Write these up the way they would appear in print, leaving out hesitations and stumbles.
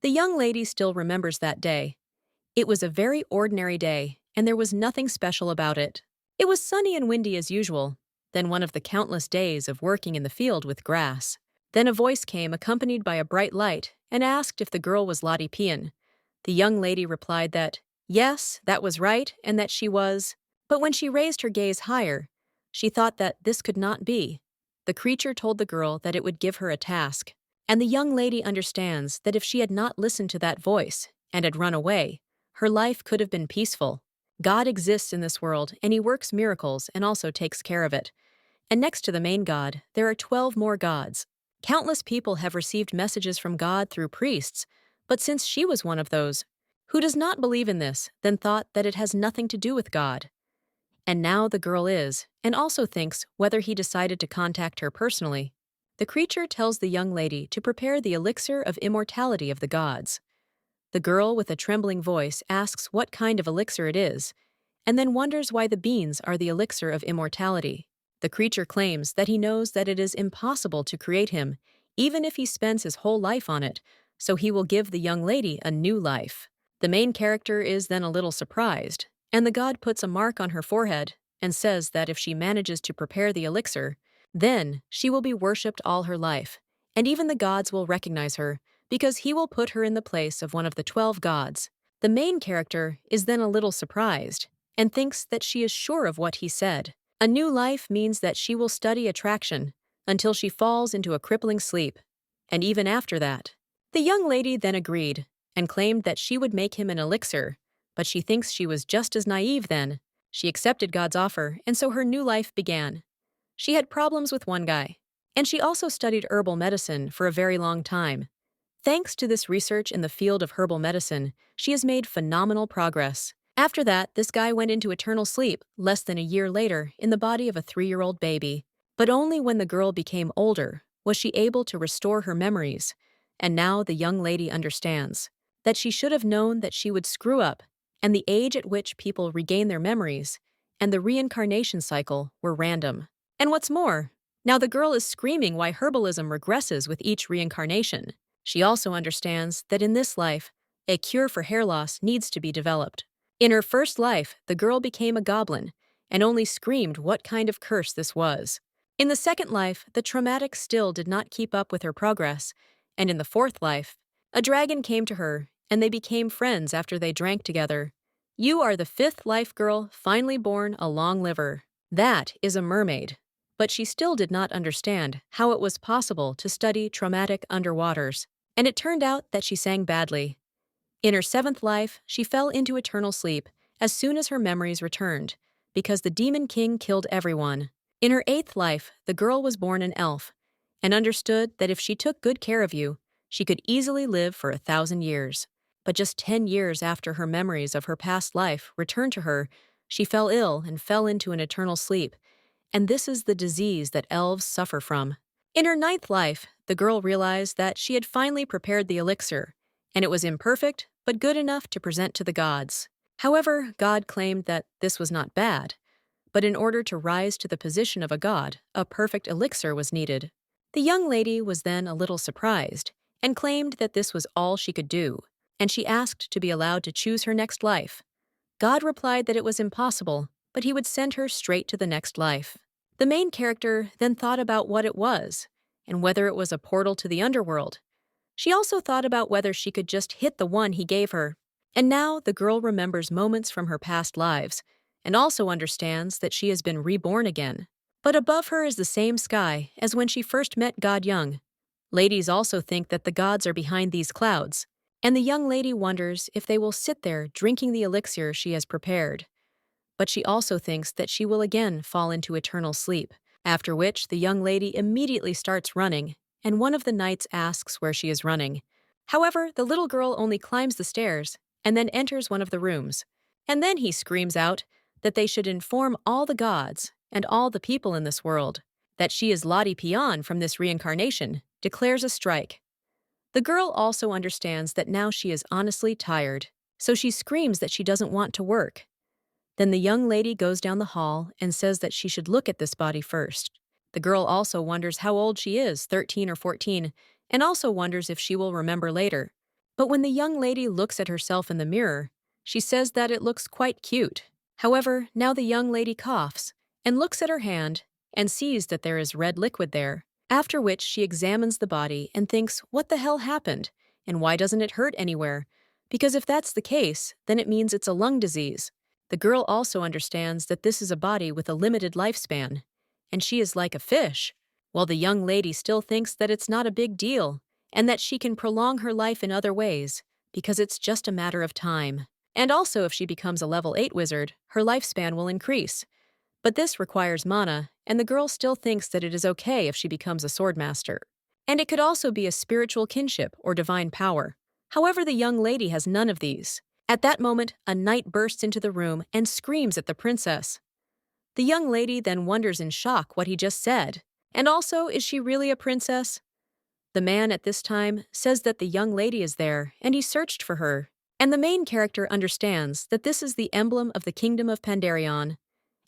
The young lady still remembers that day. It was a very ordinary day, and there was nothing special about it. It was sunny and windy as usual, then one of the countless days of working in the field with grass. Then a voice came accompanied by a bright light and asked if the girl was Lottie Pian. The young lady replied that, yes, that was right, and that she was. But when she raised her gaze higher, she thought that this could not be. The creature told the girl that it would give her a task, and the young lady understands that if she had not listened to that voice and had run away, her life could have been peaceful. God exists in this world, and he works miracles and also takes care of it. And next to the main God, there are 12 more gods. Countless people have received messages from God through priests, but since she was one of those who does not believe in this, then thought that it has nothing to do with God. And now the girl is, and also thinks whether he decided to contact her personally. The creature tells the young lady to prepare the elixir of immortality of the gods. The girl, with a trembling voice, asks what kind of elixir it is, and then wonders why the beans are the elixir of immortality. The creature claims that he knows that it is impossible to create him, even if he spends his whole life on it, so he will give the young lady a new life. The main character is then a little surprised, and the god puts a mark on her forehead and says that if she manages to prepare the elixir, then she will be worshipped all her life, and even the gods will recognize her, because he will put her in the place of one of the 12 gods. The main character is then a little surprised and thinks that she is sure of what he said. A new life means that she will study attraction until she falls into a crippling sleep, and even after that. The young lady then agreed and claimed that she would make him an elixir, but she thinks she was just as naive then. She accepted God's offer, and so her new life began. She had problems with one guy, and she also studied herbal medicine for a very long time. Thanks to this research in the field of herbal medicine, she has made phenomenal progress. After that, this guy went into eternal sleep less than a year later in the body of a 3-year-old baby. But only when the girl became older was she able to restore her memories, and now the young lady understands that she should have known that she would screw up, and the age at which people regain their memories and the reincarnation cycle were random. And what's more, now the girl is screaming why herbalism regresses with each reincarnation. She also understands that in this life, a cure for hair loss needs to be developed. In her first life, the girl became a goblin and only screamed what kind of curse this was. In the second life, the traumatic still did not keep up with her progress, and in the fourth life, a dragon came to her and they became friends after they drank together. You are the 5th life girl, finally born a long liver. That is a mermaid. But she still did not understand how it was possible to study traumatic underwaters, and it turned out that she sang badly. In her 7th life, she fell into eternal sleep as soon as her memories returned, because the Demon King killed everyone. In her 8th life, the girl was born an elf, and understood that if she took good care of you, she could easily live for 1,000 years. But just 10 years after her memories of her past life returned to her, she fell ill and fell into an eternal sleep, and this is the disease that elves suffer from. In her 9th life, the girl realized that she had finally prepared the elixir, and it was imperfect, but good enough to present to the gods. However, God claimed that this was not bad, but in order to rise to the position of a god, a perfect elixir was needed. The young lady was then a little surprised, and claimed that this was all she could do, and she asked to be allowed to choose her next life. God replied that it was impossible, but he would send her straight to the next life. The main character then thought about what it was, and whether it was a portal to the underworld. She also thought about whether she could just hit the one he gave her. And now the girl remembers moments from her past lives, and also understands that she has been reborn again. But above her is the same sky as when she first met God young. Ladies also think that the gods are behind these clouds, and the young lady wonders if they will sit there drinking the elixir she has prepared. But she also thinks that she will again fall into eternal sleep, after which the young lady immediately starts running, and one of the knights asks where she is running. However, the little girl only climbs the stairs and then enters one of the rooms. And then he screams out that they should inform all the gods and all the people in this world that she is Lottie Pian from this reincarnation, declares a strike. The girl also understands that now she is honestly tired, so she screams that she doesn't want to work. Then the young lady goes down the hall and says that she should look at this body first. The girl also wonders how old she is, 13 or 14, and also wonders if she will remember later. But when the young lady looks at herself in the mirror, she says that it looks quite cute. However, now the young lady coughs and looks at her hand and sees that there is red liquid there, after which she examines the body and thinks, what the hell happened? And why doesn't it hurt anywhere? Because if that's the case, then it means it's a lung disease. The girl also understands that this is a body with a limited lifespan, and she is like a fish, while the young lady still thinks that it's not a big deal, and that she can prolong her life in other ways, because it's just a matter of time. And also, if she becomes a level 8 wizard, her lifespan will increase. But this requires mana, and the girl still thinks that it is okay if she becomes a swordmaster. And it could also be a spiritual kinship or divine power. However, the young lady has none of these. At that moment, a knight bursts into the room and screams at the princess. The young lady then wonders in shock what he just said. And also, is she really a princess? The man at this time says that the young lady is there, and he searched for her. And the main character understands that this is the emblem of the kingdom of Pandarion,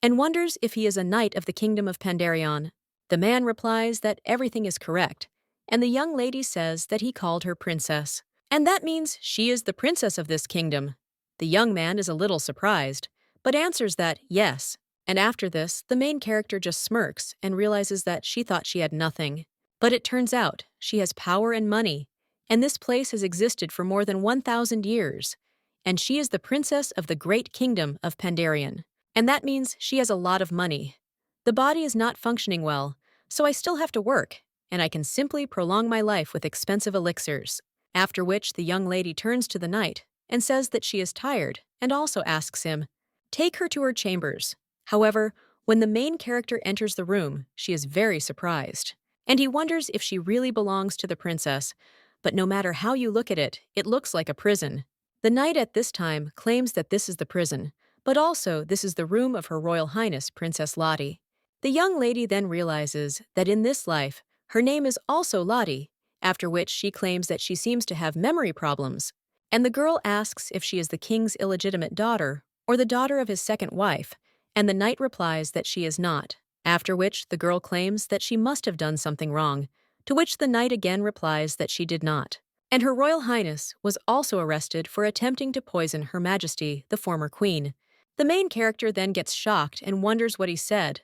and wonders if he is a knight of the kingdom of Pandarion. The man replies that everything is correct, and the young lady says that he called her princess. And that means she is the princess of this kingdom. The young man is a little surprised, but answers that yes. And after this, the main character just smirks and realizes that she thought she had nothing. But it turns out she has power and money, and this place has existed for more than 1,000 years, and she is the princess of the great kingdom of Pandarion. And that means she has a lot of money. The body is not functioning well, so I still have to work, and I can simply prolong my life with expensive elixirs. After which the young lady turns to the knight and says that she is tired, and also asks him, take her to her chambers. However, when the main character enters the room, she is very surprised, and he wonders if she really belongs to the princess, but no matter how you look at it, it looks like a prison. The knight at this time claims that this is the prison, but also this is the room of Her Royal Highness Princess Lottie. The young lady then realizes that in this life, her name is also Lottie, after which she claims that she seems to have memory problems, and the girl asks if she is the king's illegitimate daughter or the daughter of his second wife, and the knight replies that she is not, after which the girl claims that she must have done something wrong, to which the knight again replies that she did not. And Her Royal Highness was also arrested for attempting to poison Her Majesty, the former queen. The main character then gets shocked and wonders what he said.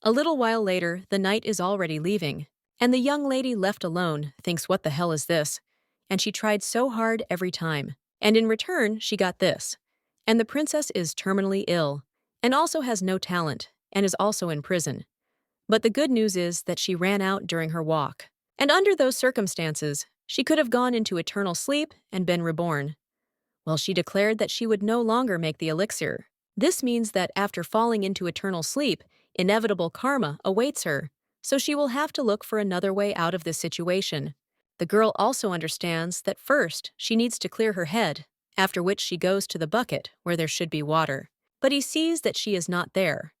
A little while later, the knight is already leaving, and the young lady left alone thinks, what the hell is this? And she tried so hard every time, and in return she got this. And the princess is terminally ill, and also has no talent, and is also in prison. But the good news is that she ran out during her walk, and under those circumstances, she could have gone into eternal sleep and been reborn. Well, she declared that she would no longer make the elixir. This means that after falling into eternal sleep, inevitable karma awaits her, so she will have to look for another way out of this situation. The girl also understands that first she needs to clear her head, after which she goes to the bucket where there should be water. But he sees that she is not there,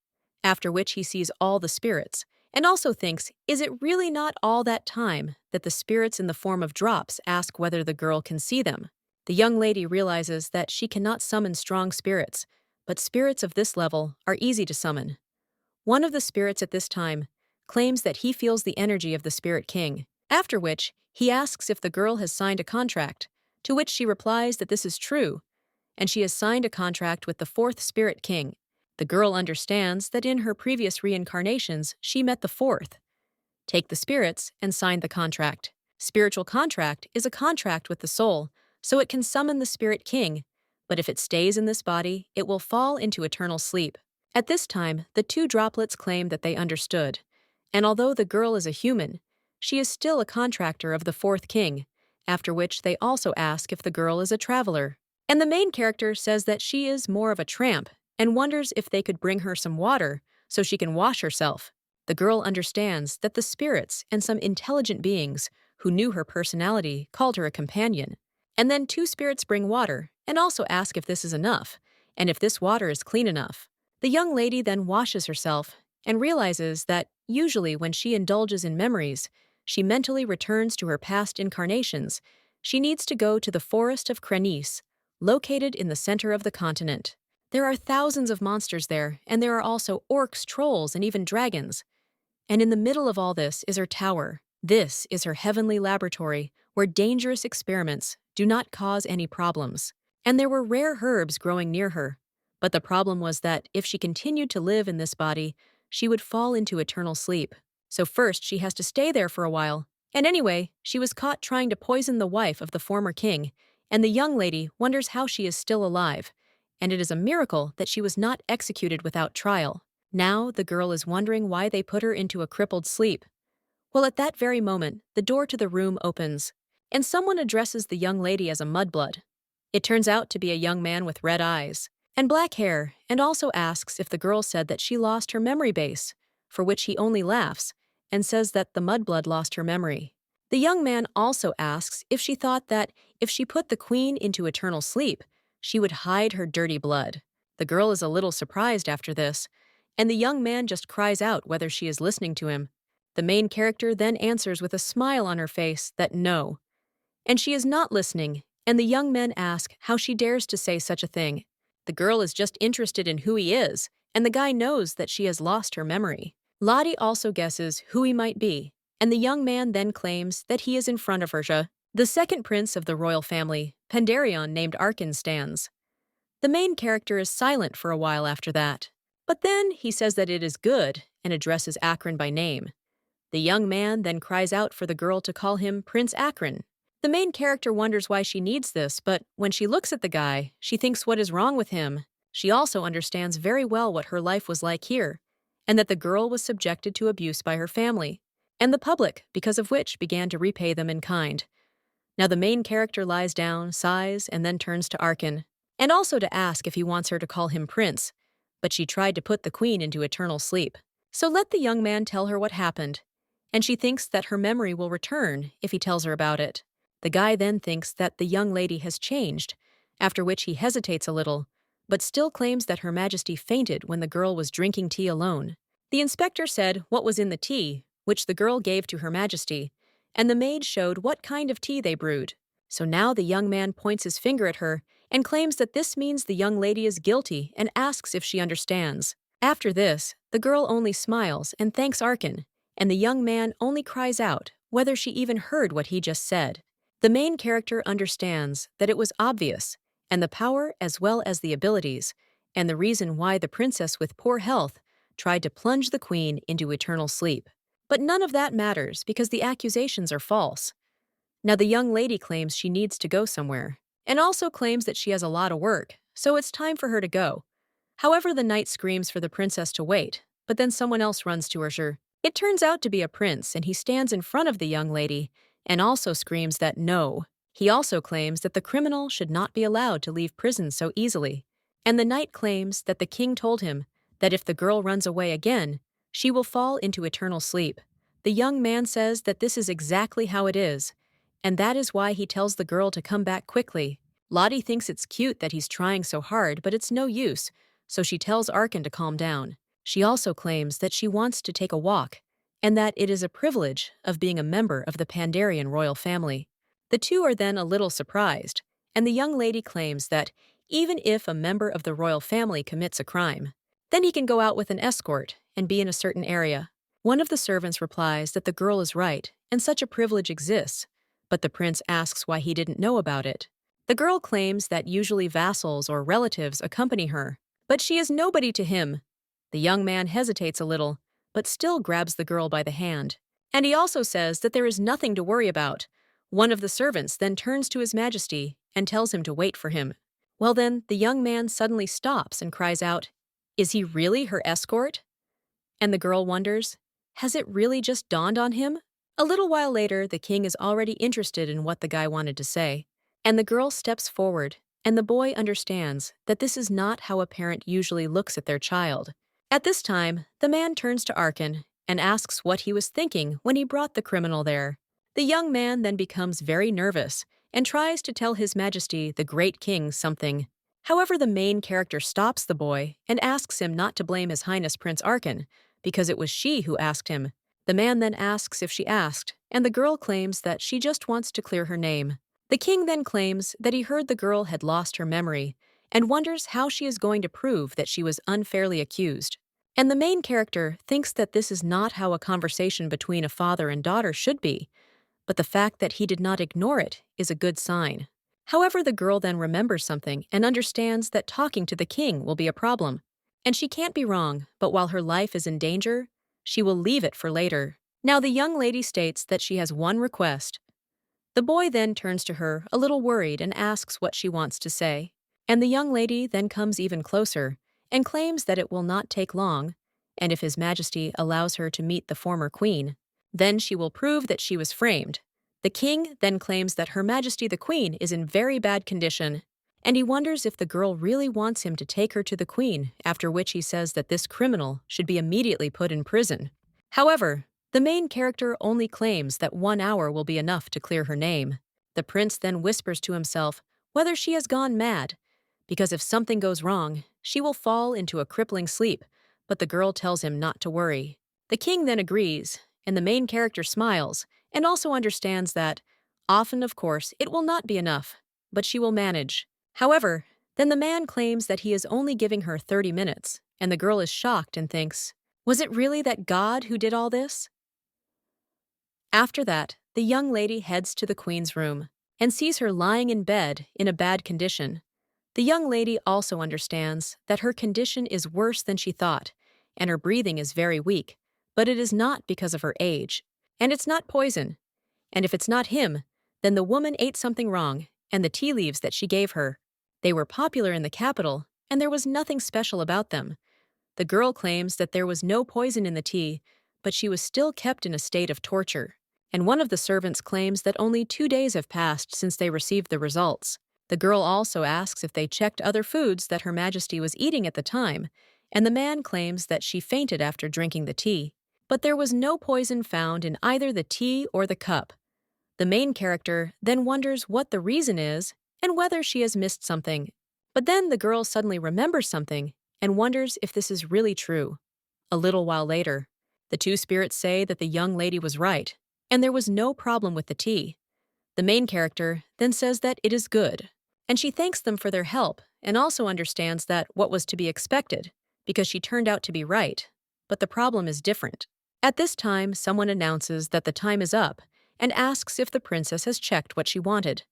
after which he sees all the spirits, and also thinks, is it really not all that time that the spirits in the form of drops ask whether the girl can see them? The young lady realizes that she cannot summon strong spirits, but spirits of this level are easy to summon. One of the spirits at this time claims that he feels the energy of the Spirit King, after which he asks if the girl has signed a contract, to which she replies that this is true, and she has signed a contract with the fourth Spirit King. The girl understands that in her previous reincarnations she met the fourth. Take the spirits and sign the contract. Spiritual contract is a contract with the soul, so it can summon the Spirit King, but if it stays in this body, it will fall into eternal sleep. At this time, the two droplets claim that they understood, and although the girl is a human, she is still a contractor of the fourth king, after which they also ask if the girl is a traveler. And the main character says that she is more of a tramp and wonders if they could bring her some water so she can wash herself. The girl understands that the spirits and some intelligent beings who knew her personality called her a companion. And then two spirits bring water and also ask if this is enough, and if this water is clean enough. The young lady then washes herself and realizes that usually when she indulges in memories, she mentally returns to her past incarnations. She needs to go to the forest of Krenis, located in the center of the continent. There are thousands of monsters there, and there are also orcs, trolls, and even dragons. And in the middle of all this is her tower. This is her heavenly laboratory, where dangerous experiments do not cause any problems. And there were rare herbs growing near her. But the problem was that if she continued to live in this body, she would fall into eternal sleep. So first she has to stay there for a while. And anyway, she was caught trying to poison the wife of the former king, and the young lady wonders how she is still alive. And it is a miracle that she was not executed without trial. Now the girl is wondering why they put her into a crippled sleep. Well, at that very moment, the door to the room opens, and someone addresses the young lady as a mudblood. It turns out to be a young man with red eyes and black hair, and also asks if the girl said that she lost her memory base, for which he only laughs and says that the mudblood lost her memory. The young man also asks if she thought that if she put the queen into eternal sleep, she would hide her dirty blood. The girl is a little surprised after this, and the young man just cries out whether she is listening to him. The main character then answers with a smile on her face that no. And she is not listening, and the young men ask how she dares to say such a thing. The girl is just interested in who he is, and the guy knows that she has lost her memory. Lottie also guesses who he might be, and the young man then claims that he is in front of her. The second prince of the royal family, Pandarion named Arkin, stands. The main character is silent for a while after that, but then he says that it is good and addresses Akron by name. The young man then cries out for the girl to call him Prince Akron. The main character wonders why she needs this, but when she looks at the guy, she thinks what is wrong with him. She also understands very well what her life was like here, and that the girl was subjected to abuse by her family, and the public, because of which began to repay them in kind. Now the main character lies down, sighs, and then turns to Arkin, and also to ask if he wants her to call him Prince, but she tried to put the queen into eternal sleep. So let the young man tell her what happened, and she thinks that her memory will return if he tells her about it. The guy then thinks that the young lady has changed, after which he hesitates a little, but still claims that Her Majesty fainted when the girl was drinking tea alone. The inspector said what was in the tea, which the girl gave to Her Majesty, and the maid showed what kind of tea they brewed. So now the young man points his finger at her and claims that this means the young lady is guilty and asks if she understands. After this, the girl only smiles and thanks Arkin, and the young man only cries out whether she even heard what he just said. The main character understands that it was obvious, and the power as well as the abilities, and the reason why the princess with poor health tried to plunge the queen into eternal sleep. But none of that matters because the accusations are false. Now the young lady claims she needs to go somewhere, and also claims that she has a lot of work, so it's time for her to go. However, the knight screams for the princess to wait, but then someone else runs to her. It turns out to be a prince, and he stands in front of the young lady and also screams that no. He also claims that the criminal should not be allowed to leave prison so easily, and the knight claims that the king told him that if the girl runs away again, she will fall into eternal sleep. The young man says that this is exactly how it is, and that is why he tells the girl to come back quickly. Lottie thinks it's cute that he's trying so hard, but it's no use, so she tells Arkin to calm down. She also claims that she wants to take a walk, and that it is a privilege of being a member of the Pandarian royal family. The two are then a little surprised, and the young lady claims that even if a member of the royal family commits a crime, then he can go out with an escort and be in a certain area. One of the servants replies that the girl is right, and such a privilege exists, but the prince asks why he didn't know about it. The girl claims that usually vassals or relatives accompany her, but she is nobody to him. The young man hesitates a little, but still grabs the girl by the hand. And he also says that there is nothing to worry about. One of the servants then turns to His Majesty and tells him to wait for him. Well then, the young man suddenly stops and cries out, "Is he really her escort?" And the girl wonders, has it really just dawned on him? A little while later, the king is already interested in what the guy wanted to say, and the girl steps forward, and the boy understands that this is not how a parent usually looks at their child. At this time, the man turns to Arkin and asks what he was thinking when he brought the criminal there. The young man then becomes very nervous and tries to tell His Majesty, the great king, something. However, the main character stops the boy and asks him not to blame His Highness Prince Arkin, because it was she who asked him. The man then asks if she asked, and the girl claims that she just wants to clear her name. The king then claims that he heard the girl had lost her memory, and wonders how she is going to prove that she was unfairly accused. And the main character thinks that this is not how a conversation between a father and daughter should be, but the fact that he did not ignore it is a good sign. However, the girl then remembers something and understands that talking to the king will be a problem. And she can't be wrong, but while her life is in danger, she will leave it for later. Now the young lady states that she has one request. The boy then turns to her, a little worried, and asks what she wants to say. And the young lady then comes even closer and claims that it will not take long, and if His Majesty allows her to meet the former queen, then she will prove that she was framed. The king then claims that Her Majesty the Queen is in very bad condition, and he wonders if the girl really wants him to take her to the queen, after which he says that this criminal should be immediately put in prison. However, the main character only claims that 1 hour will be enough to clear her name. The prince then whispers to himself whether she has gone mad, because if something goes wrong, she will fall into a crippling sleep, but the girl tells him not to worry. The king then agrees, and the main character smiles, and also understands that, often of course, it will not be enough, but she will manage. However, then the man claims that he is only giving her 30 minutes, and the girl is shocked and thinks, was it really that God who did all this? After that, the young lady heads to the queen's room and sees her lying in bed in a bad condition. The young lady also understands that her condition is worse than she thought, and her breathing is very weak, but it is not because of her age, and it's not poison. And if it's not him, then the woman ate something wrong, and the tea leaves that she gave her. They were popular in the capital, and there was nothing special about them. The girl claims that there was no poison in the tea, but she was still kept in a state of torture. And one of the servants claims that only 2 days have passed since they received the results. The girl also asks if they checked other foods that Her Majesty was eating at the time, and the man claims that she fainted after drinking the tea. But there was no poison found in either the tea or the cup. The main character then wonders what the reason is and whether she has missed something. But then the girl suddenly remembers something and wonders if this is really true. A little while later, the two spirits say that the young lady was right, and there was no problem with the tea. The main character then says that it is good, and she thanks them for their help and also understands that what was to be expected, because she turned out to be right. But the problem is different. At this time, someone announces that the time is up and asks if the princess has checked what she wanted.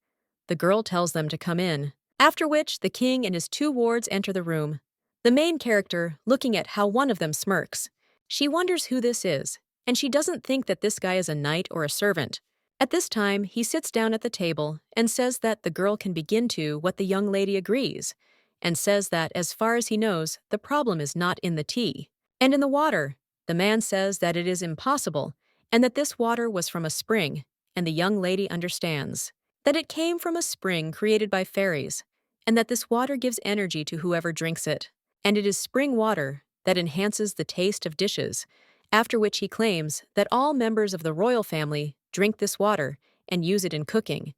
The girl tells them to come in, after which the king and his 2 wards enter the room. The main character, looking at how one of them smirks, she wonders who this is, and she doesn't think that this guy is a knight or a servant. At this time, he sits down at the table and says that the girl can begin to what the young lady agrees, and says that as far as he knows, the problem is not in the tea. And in the water, the man says that it is impossible, and that this water was from a spring, and the young lady understands that it came from a spring created by fairies, and that this water gives energy to whoever drinks it, and it is spring water that enhances the taste of dishes, after which he claims that all members of the royal family drink this water and use it in cooking.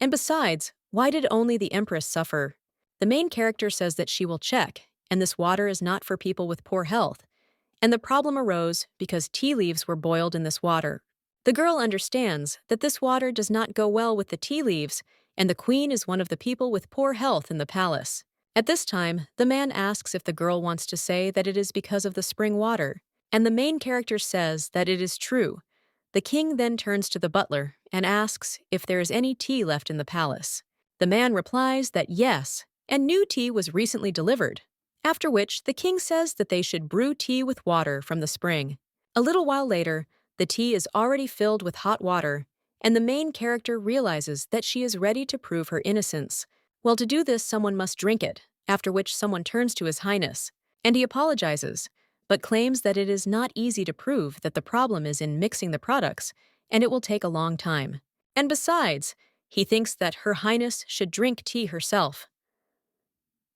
And besides, why did only the empress suffer? The main character says that she will check, and this water is not for people with poor health, and the problem arose because tea leaves were boiled in this water. The girl understands that this water does not go well with the tea leaves, and the queen is one of the people with poor health in the palace. At this time, the man asks if the girl wants to say that it is because of the spring water, and the main character says that it is true. The king then turns to the butler and asks if there is any tea left in the palace. The man replies that yes, and new tea was recently delivered, after which the king says that they should brew tea with water from the spring. A little while later, the tea is already filled with hot water, and the main character realizes that she is ready to prove her innocence. Well, to do this, someone must drink it, after which someone turns to His Highness, and he apologizes, but claims that it is not easy to prove that the problem is in mixing the products, and it will take a long time. And besides, he thinks that Her Highness should drink tea herself.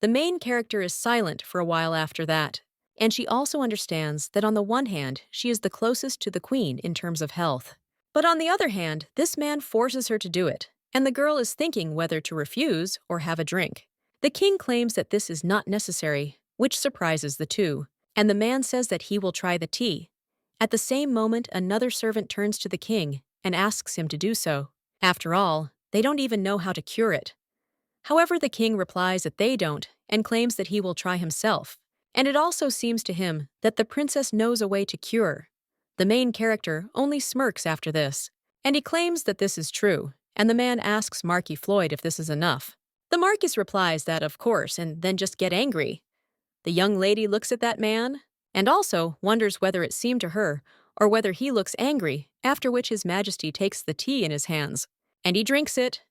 The main character is silent for a while after that, and she also understands that on the one hand, she is the closest to the queen in terms of health. But on the other hand, this man forces her to do it, and the girl is thinking whether to refuse or have a drink. The king claims that this is not necessary, which surprises the two, and the man says that he will try the tea. At the same moment, another servant turns to the king and asks him to do so. After all, they don't even know how to cure it. However, the king replies that they don't and claims that he will try himself. And it also seems to him that the princess knows a way to cure. The main character only smirks after this, And he claims that this is true, and the man asks Marquis Floyd if this is enough. The Marquis replies that of course, and then just get angry. The young lady looks at that man, and also wonders whether it seemed to her, or whether he looks angry, after which His Majesty takes the tea in his hands, and he drinks it.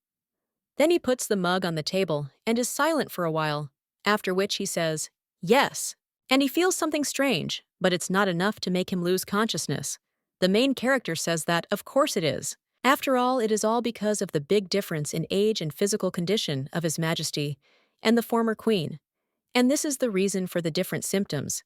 Then he puts the mug on the table and is silent for a while, after which he says, "Yes," and he feels something strange, but it's not enough to make him lose consciousness. The main character says that, of course it is. After all, it is all because of the big difference in age and physical condition of His Majesty and the former queen. And this is the reason for the different symptoms.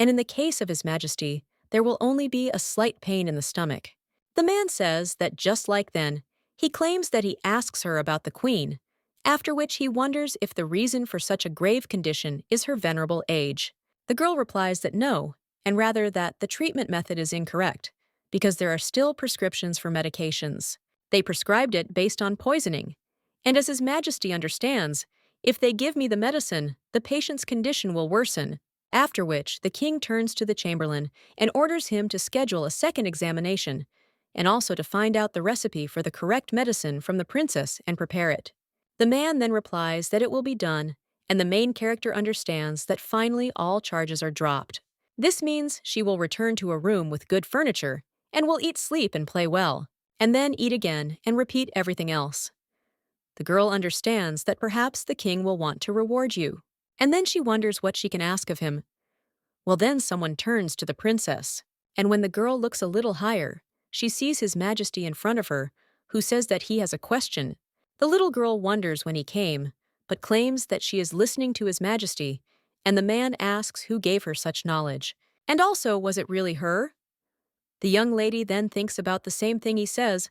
And in the case of His Majesty, there will only be a slight pain in the stomach. The man says that just like then, he claims that he asks her about the queen, after which he wonders if the reason for such a grave condition is her venerable age. The girl replies that no, and rather that the treatment method is incorrect, because there are still prescriptions for medications. They prescribed it based on poisoning. And as His Majesty understands, if they give me the medicine, the patient's condition will worsen, after which the king turns to the chamberlain and orders him to schedule a second examination, and also to find out the recipe for the correct medicine from the princess and prepare it. The man then replies that it will be done, and the main character understands that finally all charges are dropped. This means she will return to a room with good furniture, and will eat, sleep, and play well, and then eat again and repeat everything else. The girl understands that perhaps the king will want to reward you, and then she wonders what she can ask of him. Well, then someone turns to the princess, and when the girl looks a little higher, she sees His Majesty in front of her, who says that he has a question. The little girl wonders when he came, but claims that she is listening to His Majesty, and the man asks who gave her such knowledge, and also was it really her? The young lady then thinks about the same thing he says,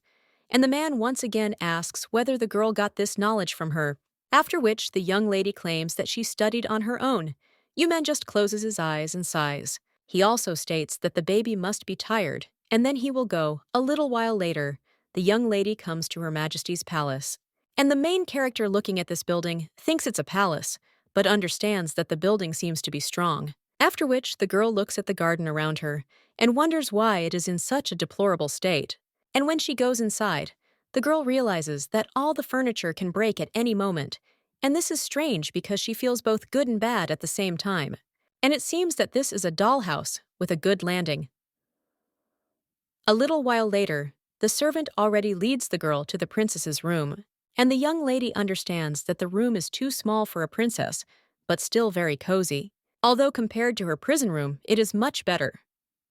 and the man once again asks whether the girl got this knowledge from her, after which the young lady claims that she studied on her own. Yuman just closes his eyes and sighs. He also states that the baby must be tired, and then he will go. A little while later, the young lady comes to Her Majesty's palace. And the main character looking at this building thinks it's a palace, but understands that the building seems to be strong. After which, the girl looks at the garden around her and wonders why it is in such a deplorable state. And when she goes inside, the girl realizes that all the furniture can break at any moment, and this is strange because she feels both good and bad at the same time. And it seems that this is a dollhouse with a good landing. A little while later, the servant already leads the girl to the princess's room, and the young lady understands that the room is too small for a princess, but still very cozy. Although compared to her prison room, it is much better.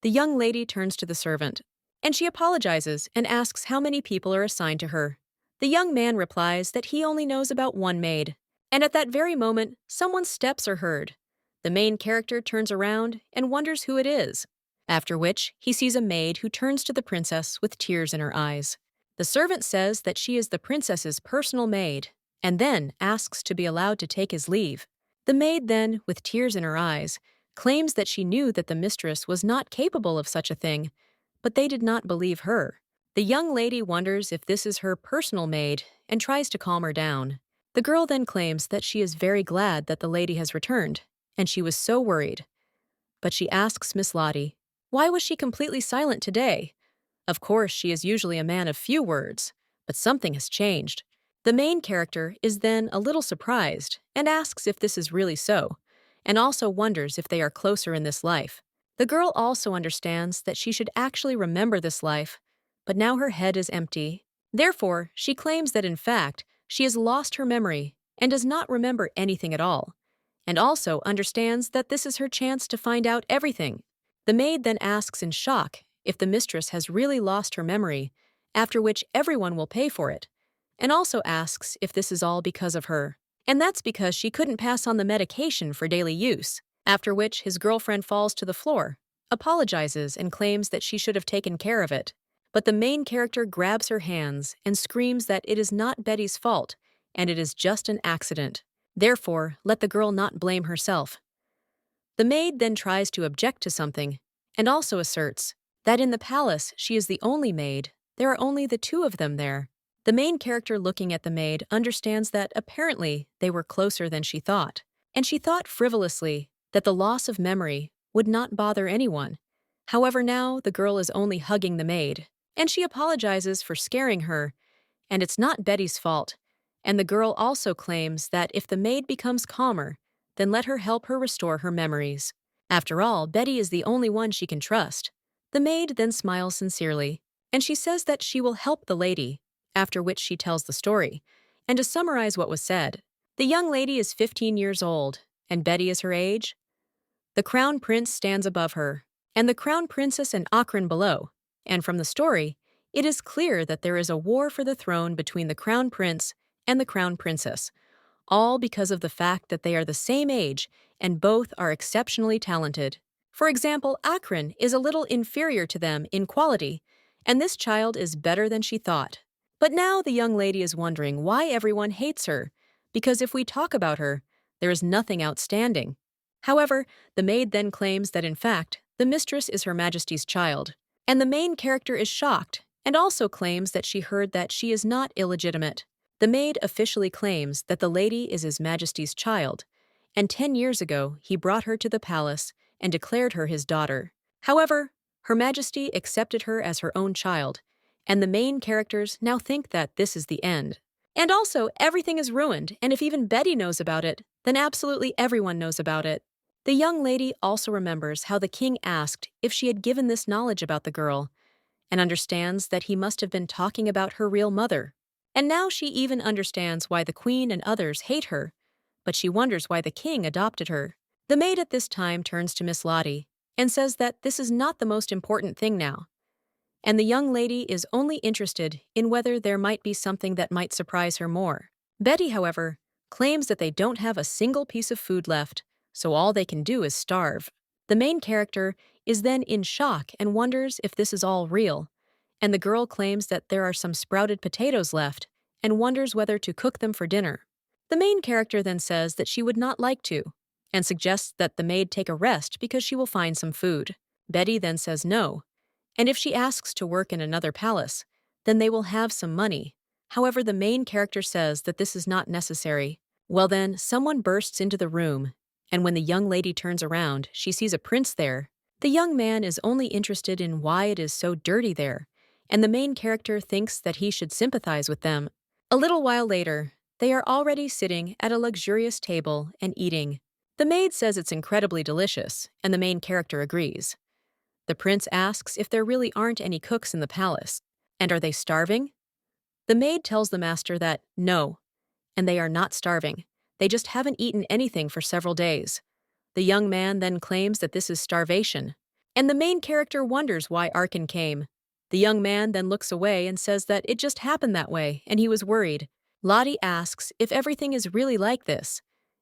The young lady turns to the servant, and she apologizes and asks how many people are assigned to her. The young man replies that he only knows about one maid, and at that very moment, someone's steps are heard. The main character turns around and wonders who it is, after which he sees a maid who turns to the princess with tears in her eyes. The servant says that she is the princess's personal maid, and then asks to be allowed to take his leave. The maid then, with tears in her eyes, claims that she knew that the mistress was not capable of such a thing, but they did not believe her. The young lady wonders if this is her personal maid and tries to calm her down. The girl then claims that she is very glad that the lady has returned, and she was so worried. But she asks Miss Lottie, why was she completely silent today? Of course, she is usually a man of few words, but something has changed. The main character is then a little surprised and asks if this is really so, and also wonders if they are closer in this life. The girl also understands that she should actually remember this life, but now her head is empty. Therefore, she claims that in fact, she has lost her memory and does not remember anything at all, and also understands that this is her chance to find out everything. The maid then asks in shock if the mistress has really lost her memory, after which everyone will pay for it, and also asks if this is all because of her. And that's because she couldn't pass on the medication for daily use, after which his girlfriend falls to the floor, apologizes, and claims that she should have taken care of it. But the main character grabs her hands and screams that it is not Betty's fault, and it is just an accident. Therefore, let the girl not blame herself. The maid then tries to object to something, and also asserts that in the palace she is the only maid, there are only the two of them there. The main character looking at the maid understands that apparently they were closer than she thought, and she thought frivolously that the loss of memory would not bother anyone. However, now the girl is only hugging the maid, and she apologizes for scaring her, and it's not Betty's fault. And the girl also claims that if the maid becomes calmer, then let her help her restore her memories. After all, Betty is the only one she can trust. The maid then smiles sincerely, and she says that she will help the lady, after which she tells the story. And to summarize what was said, the young lady is 15 years old, and Betty is her age. The crown prince stands above her, and the crown princess and Akron below. And from the story, it is clear that there is a war for the throne between the crown prince and the crown princess, all because of the fact that they are the same age and both are exceptionally talented. For example, Akron is a little inferior to them in quality, and this child is better than she thought. But now the young lady is wondering why everyone hates her, because if we talk about her, there is nothing outstanding. However, the maid then claims that in fact, the mistress is Her Majesty's child, and the main character is shocked and also claims that she heard that she is not illegitimate. The maid officially claims that the lady is His Majesty's child, and 10 years ago he brought her to the palace and declared her his daughter. However, Her Majesty accepted her as her own child, and the main characters now think that this is the end. And also, everything is ruined, and if even Betty knows about it, then absolutely everyone knows about it. The young lady also remembers how the king asked if she had given this knowledge about the girl, and understands that he must have been talking about her real mother. And now she even understands why the queen and others hate her, but she wonders why the king adopted her. The maid at this time turns to Miss Lottie and says that this is not the most important thing now, and the young lady is only interested in whether there might be something that might surprise her more. Betty, however, claims that they don't have a single piece of food left, so all they can do is starve. The main character is then in shock and wonders if this is all real, and the girl claims that there are some sprouted potatoes left and wonders whether to cook them for dinner. The main character then says that she would not like to, and suggests that the maid take a rest because she will find some food. Betty then says no, and if she asks to work in another palace, then they will have some money. However, the main character says that this is not necessary. Well then, someone bursts into the room, and when the young lady turns around, she sees a prince there. The young man is only interested in why it is so dirty there, and the main character thinks that he should sympathize with them. A little while later, they are already sitting at a luxurious table and eating. The maid says it's incredibly delicious, and the main character agrees. The prince asks if there really aren't any cooks in the palace, and are they starving? The maid tells the master that no, and they are not starving. They just haven't eaten anything for several days. The young man then claims that this is starvation, and the main character wonders why Arkin came. The young man then looks away and says that it just happened that way, and he was worried. Lottie asks if everything is really like this,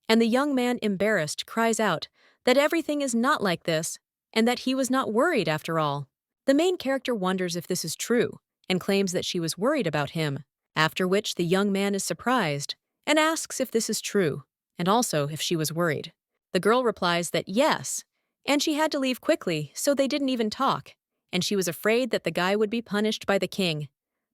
and the young man, embarrassed, cries out that everything is not like this, and that he was not worried after all. The main character wonders if this is true, and claims that she was worried about him, after which the young man is surprised and asks if this is true, and also if she was worried. The girl replies that yes, and she had to leave quickly, so they didn't even talk, and she was afraid that the guy would be punished by the king.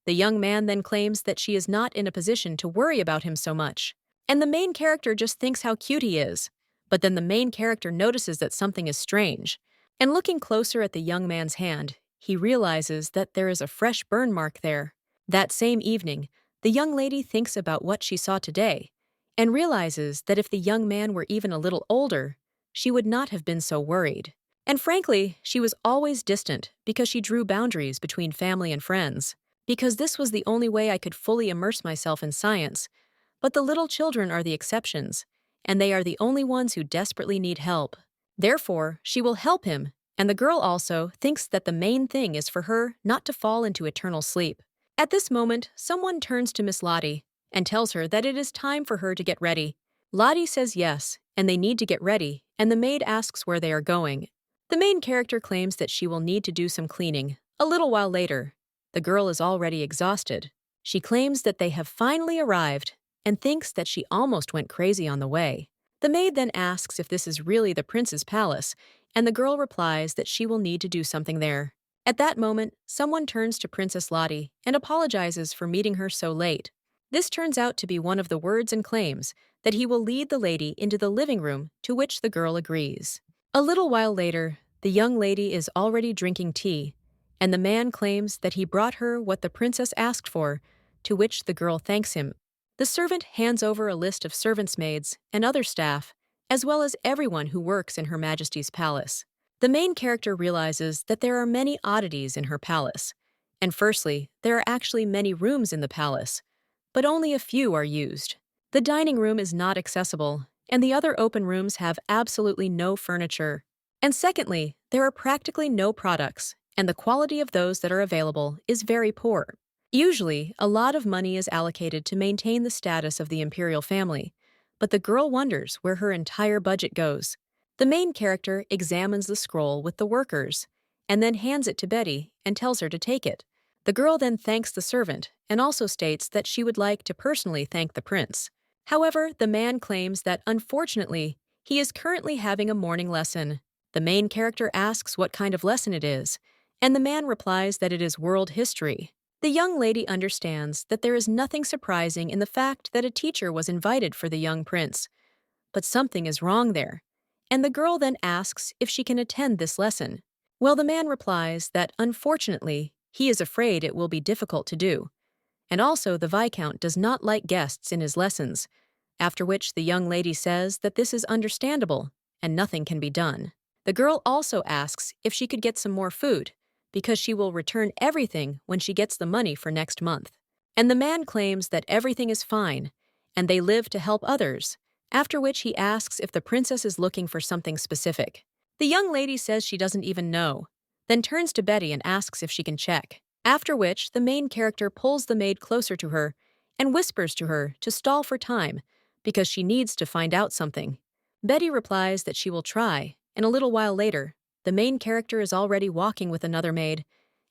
The young man then claims that she is not in a position to worry about him so much, and the main character just thinks how cute he is. But then the main character notices that something is strange, and looking closer at the young man's hand, he realizes that there is a fresh burn mark there. That same evening, the young lady thinks about what she saw today, and realizes that if the young man were even a little older, she would not have been so worried. And frankly, she was always distant because she drew boundaries between family and friends, because this was the only way I could fully immerse myself in science. But the little children are the exceptions, and they are the only ones who desperately need help. Therefore, she will help him, and the girl also thinks that the main thing is for her not to fall into eternal sleep. At this moment, someone turns to Miss Lottie and tells her that it is time for her to get ready. Lottie says yes, and they need to get ready, and the maid asks where they are going. The main character claims that she will need to do some cleaning. A little while later, the girl is already exhausted. She claims that they have finally arrived and thinks that she almost went crazy on the way. The maid then asks if this is really the prince's palace, and the girl replies that she will need to do something there. At that moment, someone turns to Princess Lottie and apologizes for meeting her so late. This turns out to be one of the words and claims that he will lead the lady into the living room, to which the girl agrees. A little while later, the young lady is already drinking tea, and the man claims that he brought her what the princess asked for, to which the girl thanks him. The servant hands over a list of servants' maids and other staff, as well as everyone who works in Her Majesty's palace. The main character realizes that there are many oddities in her palace. And firstly, there are actually many rooms in the palace, but only a few are used. The dining room is not accessible, and the other open rooms have absolutely no furniture. And secondly, there are practically no products, and the quality of those that are available is very poor. Usually, a lot of money is allocated to maintain the status of the imperial family, but the girl wonders where her entire budget goes. The main character examines the scroll with the workers, and then hands it to Betty and tells her to take it. The girl then thanks the servant and also states that she would like to personally thank the prince. However, the man claims that unfortunately, he is currently having a morning lesson. The main character asks what kind of lesson it is, and the man replies that it is world history. The young lady understands that there is nothing surprising in the fact that a teacher was invited for the young prince, but something is wrong there, and the girl then asks if she can attend this lesson. Well, the man replies that unfortunately, he is afraid it will be difficult to do, and also the Viscount does not like guests in his lessons, after which the young lady says that this is understandable and nothing can be done. The girl also asks if she could get some more food, because she will return everything when she gets the money for next month. And the man claims that everything is fine, and they live to help others, after which he asks if the princess is looking for something specific. The young lady says she doesn't even know, then turns to Betty and asks if she can check, after which the main character pulls the maid closer to her and whispers to her to stall for time because she needs to find out something. Betty replies that she will try, and a little while later, the main character is already walking with another maid,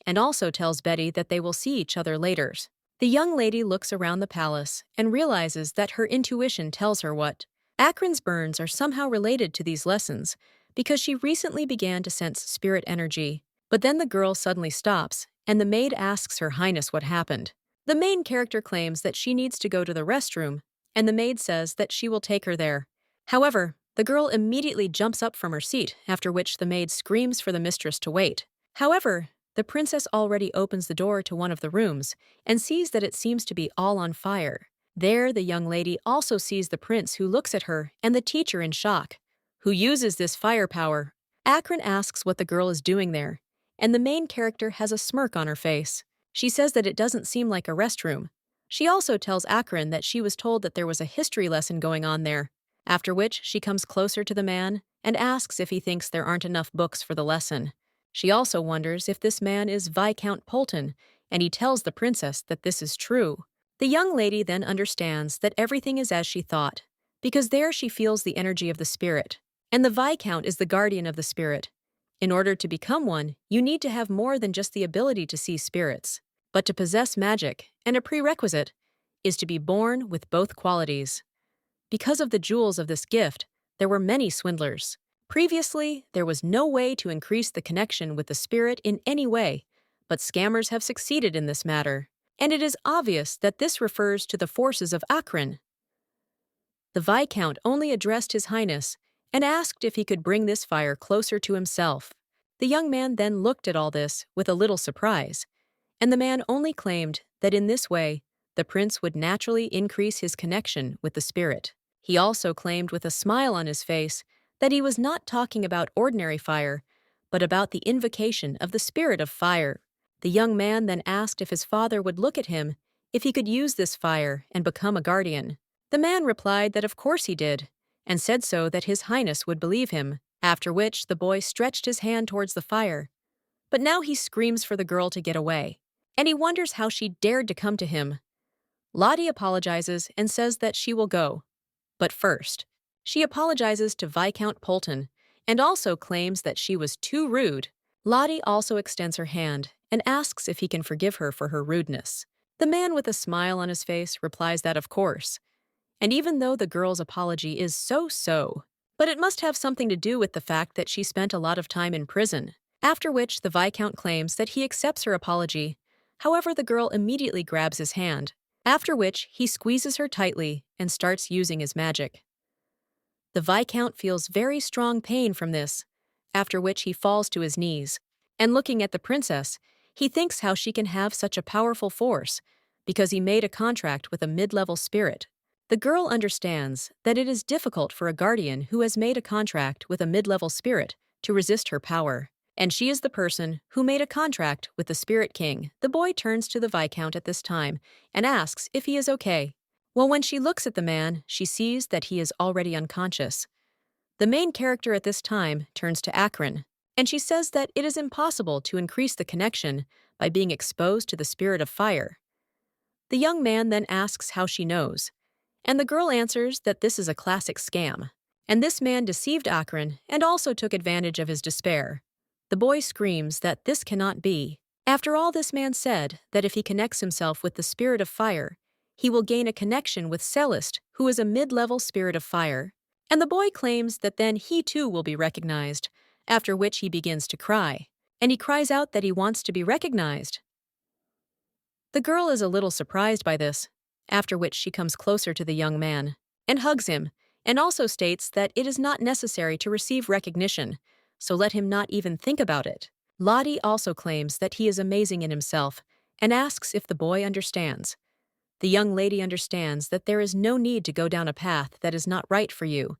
and also tells Betty that they will see each other later. The young lady looks around the palace and realizes that her intuition tells her what. Akron's burns are somehow related to these lessons because she recently began to sense spirit energy. But then the girl suddenly stops, and the maid asks Her Highness what happened. The main character claims that she needs to go to the restroom, and the maid says that she will take her there. However, the girl immediately jumps up from her seat, after which the maid screams for the mistress to wait. However, the princess already opens the door to one of the rooms and sees that it seems to be all on fire. There, the young lady also sees the prince, who looks at her, and the teacher in shock, who uses this firepower. Akron asks what the girl is doing there, and the main character has a smirk on her face. She says that it doesn't seem like a restroom. She also tells Akron that she was told that there was a history lesson going on there, after which she comes closer to the man and asks if he thinks there aren't enough books for the lesson. She also wonders if this man is Viscount Polton, and he tells the princess that this is true. The young lady then understands that everything is as she thought, because there she feels the energy of the spirit, and the Viscount is the guardian of the spirit. In order to become one, you need to have more than just the ability to see spirits, but to possess magic, and a prerequisite is to be born with both qualities. Because of the jewels of this gift, there were many swindlers. Previously, there was no way to increase the connection with the spirit in any way, but scammers have succeeded in this matter, and it is obvious that this refers to the forces of Akron. The Viscount only addressed His Highness and asked if he could bring this fire closer to himself. The young man then looked at all this with a little surprise, and the man only claimed that in this way, the prince would naturally increase his connection with the spirit. He also claimed with a smile on his face that he was not talking about ordinary fire, but about the invocation of the spirit of fire. The young man then asked if his father would look at him if he could use this fire and become a guardian. The man replied that of course he did, and said so that His Highness would believe him, after which the boy stretched his hand towards the fire. But now he screams for the girl to get away, and he wonders how she dared to come to him. Lottie apologizes and says that she will go. But first, she apologizes to Viscount Polton and also claims that she was too rude. Lottie also extends her hand and asks if he can forgive her for her rudeness. The man with a smile on his face replies that of course, and even though the girl's apology is so-so, but it must have something to do with the fact that she spent a lot of time in prison, after which the Viscount claims that he accepts her apology. However, the girl immediately grabs his hand, after which he squeezes her tightly and starts using his magic. The Viscount feels very strong pain from this, after which he falls to his knees, and looking at the princess, He thinks how she can have such a powerful force because he made a contract with a mid-level spirit. The girl understands that it is difficult for a guardian who has made a contract with a mid-level spirit to resist her power. And she is the person who made a contract with the Spirit King. The boy turns to the Viscount at this time and asks if he is okay. Well, when she looks at the man, she sees that he is already unconscious. The main character at this time turns to Akron, and she says that it is impossible to increase the connection by being exposed to the spirit of fire. The young man then asks how she knows, and the girl answers that this is a classic scam, and this man deceived Akron and also took advantage of his despair. The boy screams that this cannot be. After all, this man said that if he connects himself with the spirit of fire, he will gain a connection with Celeste, who is a mid-level spirit of fire. And the boy claims that then he too will be recognized, after which he begins to cry. And he cries out that he wants to be recognized. The girl is a little surprised by this, after which she comes closer to the young man and hugs him, and also states that it is not necessary to receive recognition, so let him not even think about it. Lottie also claims that he is amazing in himself and asks if the boy understands. The young lady understands that there is no need to go down a path that is not right for you,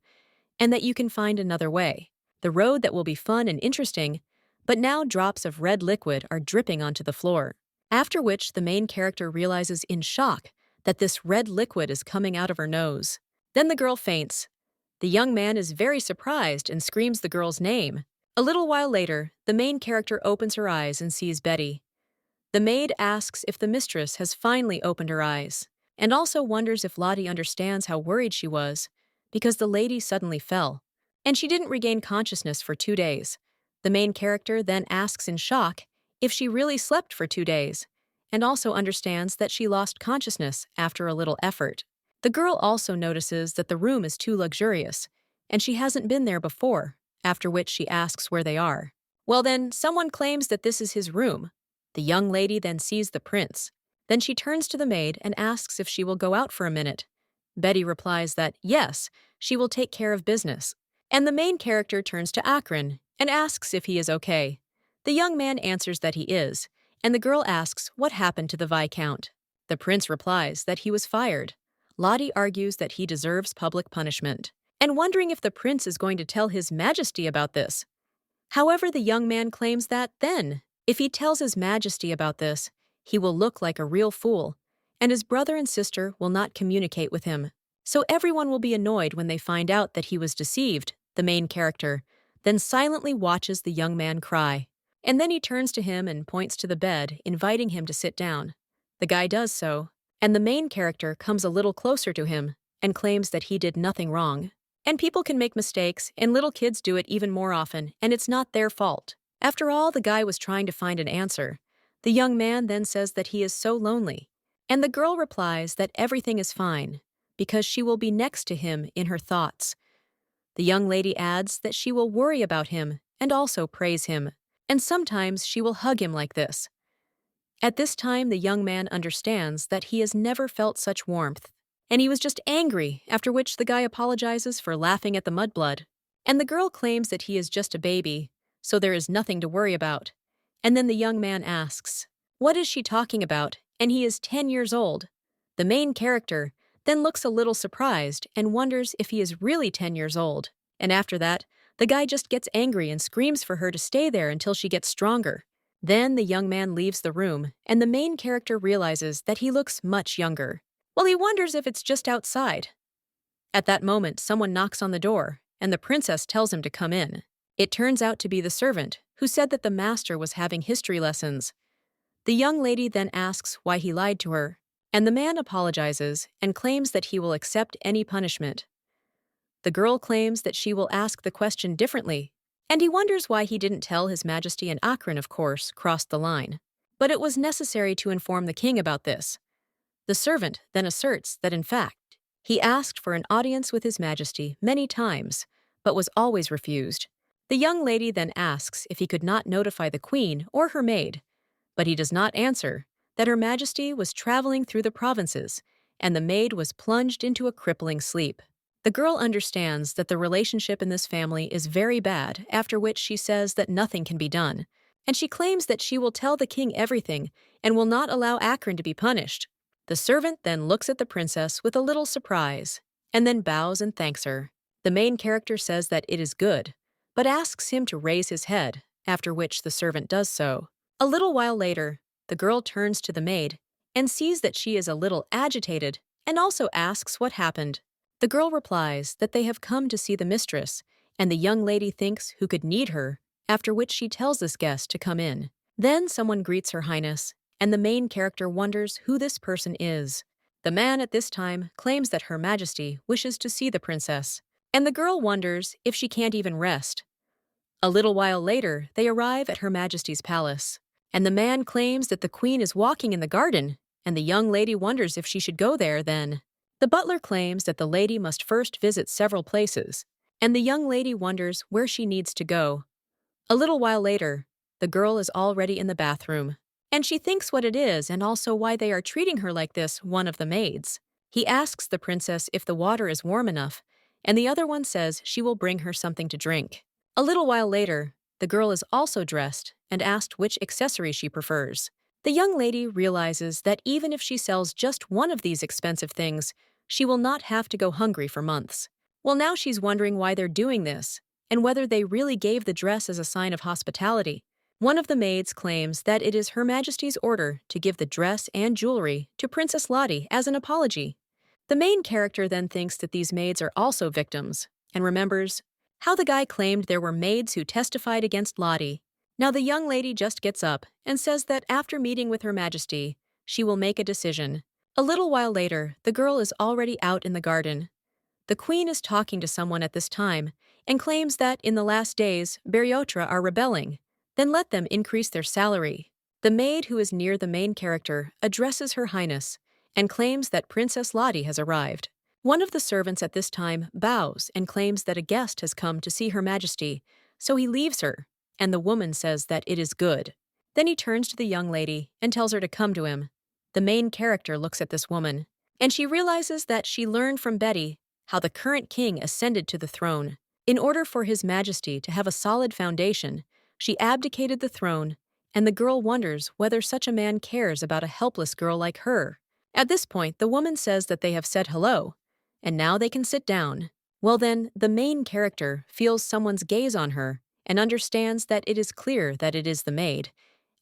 and that you can find another way, the road that will be fun and interesting, but now drops of red liquid are dripping onto the floor. After which the main character realizes in shock that this red liquid is coming out of her nose. Then the girl faints. The young man is very surprised and screams the girl's name. A little while later, the main character opens her eyes and sees Betty. The maid asks if the mistress has finally opened her eyes, and also wonders if Lottie understands how worried she was, because the lady suddenly fell, and she didn't regain consciousness for 2 days. The main character then asks in shock if she really slept for 2 days, and also understands that she lost consciousness after a little effort. The girl also notices that the room is too luxurious, and she hasn't been there before, after which she asks where they are. Well then, someone claims that this is his room. The young lady then sees the prince. Then she turns to the maid and asks if she will go out for a minute. Betty replies that yes, she will take care of business. And the main character turns to Akron and asks if he is okay. The young man answers that he is, and the girl asks what happened to the Viscount. The prince replies that he was fired. Lottie argues that he deserves public punishment, and wondering if the prince is going to tell his majesty about this. However, the young man claims that then, if he tells his majesty about this, he will look like a real fool, and his brother and sister will not communicate with him. So everyone will be annoyed when they find out that he was deceived. The main character then silently watches the young man cry, and then he turns to him and points to the bed, inviting him to sit down. The guy does so, and the main character comes a little closer to him and claims that he did nothing wrong. And people can make mistakes, and little kids do it even more often, and it's not their fault. After all, the guy was trying to find an answer. The young man then says that he is so lonely, and the girl replies that everything is fine, because she will be next to him in her thoughts. The young lady adds that she will worry about him and also praise him, and sometimes she will hug him like this. At this time, the young man understands that he has never felt such warmth, and he was just angry, after which the guy apologizes for laughing at the mudblood. And the girl claims that he is just a baby, so there is nothing to worry about. And then the young man asks, what is she talking about? And he is 10 years old. The main character then looks a little surprised and wonders if he is really 10 years old. And after that, the guy just gets angry and screams for her to stay there until she gets stronger. Then the young man leaves the room, and the main character realizes that he looks much younger. Well, he wonders if it's just outside. At that moment, someone knocks on the door, and the princess tells him to come in. It turns out to be the servant, who said that the master was having history lessons. The young lady then asks why he lied to her, and the man apologizes and claims that he will accept any punishment. The girl claims that she will ask the question differently, and he wonders why he didn't tell His Majesty, and Akron, of course, crossed the line. But it was necessary to inform the king about this. The servant then asserts that, in fact, he asked for an audience with His Majesty many times, but was always refused. The young lady then asks if he could not notify the queen or her maid, but he does not answer that Her Majesty was traveling through the provinces, and the maid was plunged into a crippling sleep. The girl understands that the relationship in this family is very bad, after which she says that nothing can be done. and she claims that she will tell the king everything and will not allow Akron to be punished. The servant then looks at the princess with a little surprise, and then bows and thanks her. The main character says that it is good, but asks him to raise his head, after which the servant does so. A little while later, the girl turns to the maid and sees that she is a little agitated and also asks what happened. The girl replies that they have come to see the mistress, and the young lady thinks who could need her, after which she tells this guest to come in. Then someone greets Her Highness, and the main character wonders who this person is. The man at this time claims that Her Majesty wishes to see the princess, and the girl wonders if she can't even rest. A little while later, they arrive at Her Majesty's palace, and the man claims that the queen is walking in the garden, and the young lady wonders if she should go there then. The butler claims that the lady must first visit several places, and the young lady wonders where she needs to go. A little while later, the girl is already in the bathroom, and she thinks what it is and also why they are treating her like this, one of the maids. He asks the princess if the water is warm enough, and the other one says she will bring her something to drink. A little while later, the girl is also dressed and asked which accessory she prefers. The young lady realizes that even if she sells just one of these expensive things, she will not have to go hungry for months. Well, now she's wondering why they're doing this, and whether they really gave the dress as a sign of hospitality. One of the maids claims that it is Her Majesty's order to give the dress and jewelry to Princess Lottie as an apology. The main character then thinks that these maids are also victims, and remembers how the guy claimed there were maids who testified against Lottie. Now the young lady just gets up and says that after meeting with Her Majesty, she will make a decision. A little while later, the girl is already out in the garden. The queen is talking to someone at this time and claims that in the last days, Bariotra are rebelling. Then let them increase their salary. The maid who is near the main character addresses Her Highness and claims that Princess Lottie has arrived. One of the servants at this time bows and claims that a guest has come to see Her Majesty, so he leaves her, and the woman says that it is good. Then he turns to the young lady and tells her to come to him. The main character looks at this woman, and she realizes that she learned from Betty how the current king ascended to the throne. In order for His Majesty to have a solid foundation, she abdicated the throne, and the girl wonders whether such a man cares about a helpless girl like her. At this point, the woman says that they have said hello, and now they can sit down. Well then, the main character feels someone's gaze on her and understands that it is clear that it is the maid,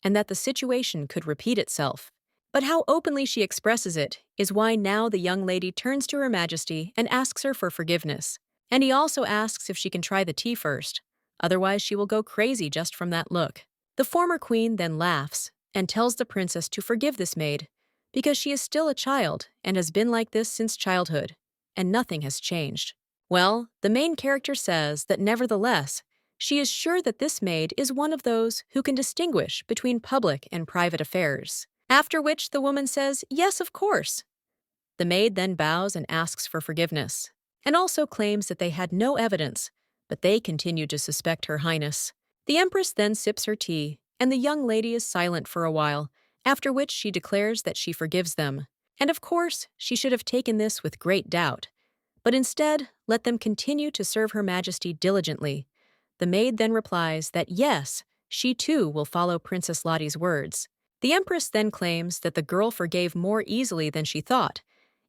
and that the situation could repeat itself. But how openly she expresses it is why now the young lady turns to Her Majesty and asks her for forgiveness. And he also asks if she can try the tea first, otherwise she will go crazy just from that look. The former queen then laughs and tells the princess to forgive this maid, because she is still a child and has been like this since childhood, and nothing has changed. Well, the main character says that nevertheless, she is sure that this maid is one of those who can distinguish between public and private affairs. After which the woman says, yes, of course. The maid then bows and asks for forgiveness, and also claims that they had no evidence, but they continue to suspect Her Highness. The Empress then sips her tea, and the young lady is silent for a while, after which she declares that she forgives them. And of course, she should have taken this with great doubt, but instead let them continue to serve Her Majesty diligently. The maid then replies that yes, she too will follow Princess Lottie's words. The Empress then claims that the girl forgave more easily than she thought,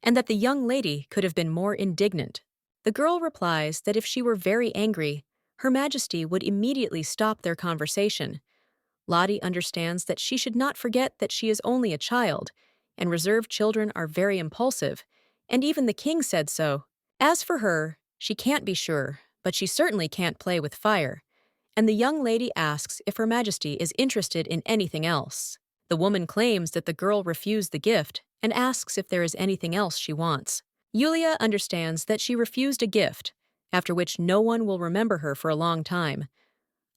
and that the young lady could have been more indignant. The girl replies that if she were very angry, Her Majesty would immediately stop their conversation. Lottie understands that she should not forget that she is only a child, and reserved children are very impulsive, and even the king said so. As for her, she can't be sure, but she certainly can't play with fire. And the young lady asks if Her Majesty is interested in anything else. The woman claims that the girl refused the gift and asks if there is anything else she wants. Yulia understands that she refused a gift, after which no one will remember her for a long time.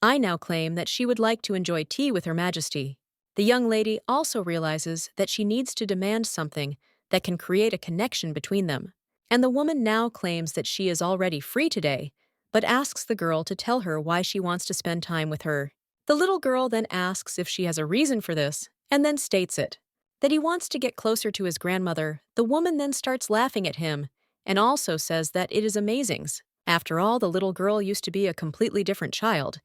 I now claim that she would like to enjoy tea with Her Majesty. The young lady also realizes that she needs to demand something that can create a connection between them. And the woman now claims that she is already free today, but asks the girl to tell her why she wants to spend time with her. The little girl then asks if she has a reason for this, and then states it, that he wants to get closer to his grandmother. The woman then starts laughing at him, and also says that it is amazing. After all, the little girl used to be a completely different child,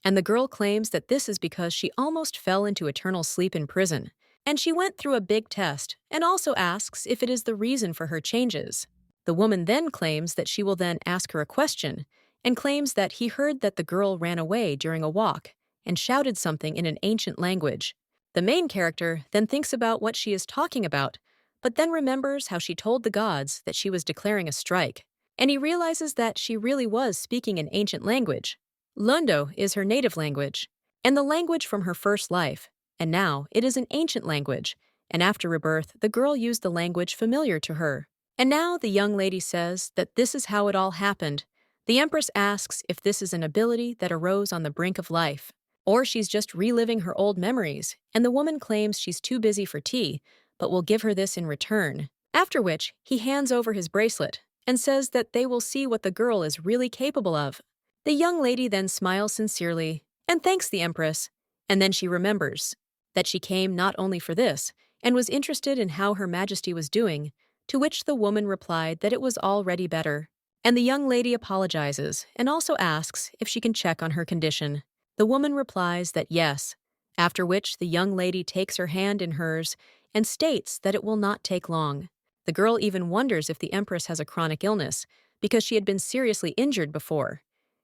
and the girl claims that this is because she almost fell into eternal sleep in prison, and she went through a big test, and also asks if it is the reason for her changes. The woman then claims that she will then ask her a question, and claims that he heard that the girl ran away during a walk and shouted something in an ancient language. The main character then thinks about what she is talking about, but then remembers how she told the gods that she was declaring a strike, and he realizes that she really was speaking an ancient language. Lundo is her native language, and the language from her first life, and now it is an ancient language, and after rebirth, the girl used the language familiar to her. And now the young lady says that this is how it all happened. The Empress asks if this is an ability that arose on the brink of life, or she's just reliving her old memories, and the woman claims she's too busy for tea, but will give her this in return. After which, he hands over his bracelet and says that they will see what the girl is really capable of. The young lady then smiles sincerely and thanks the Empress, and then she remembers that she came not only for this, and was interested in how Her Majesty was doing, to which the woman replied that it was already better. And the young lady apologizes and also asks if she can check on her condition. The woman replies that yes, after which the young lady takes her hand in hers and states that it will not take long. The girl even wonders if the Empress has a chronic illness, because she had been seriously injured before.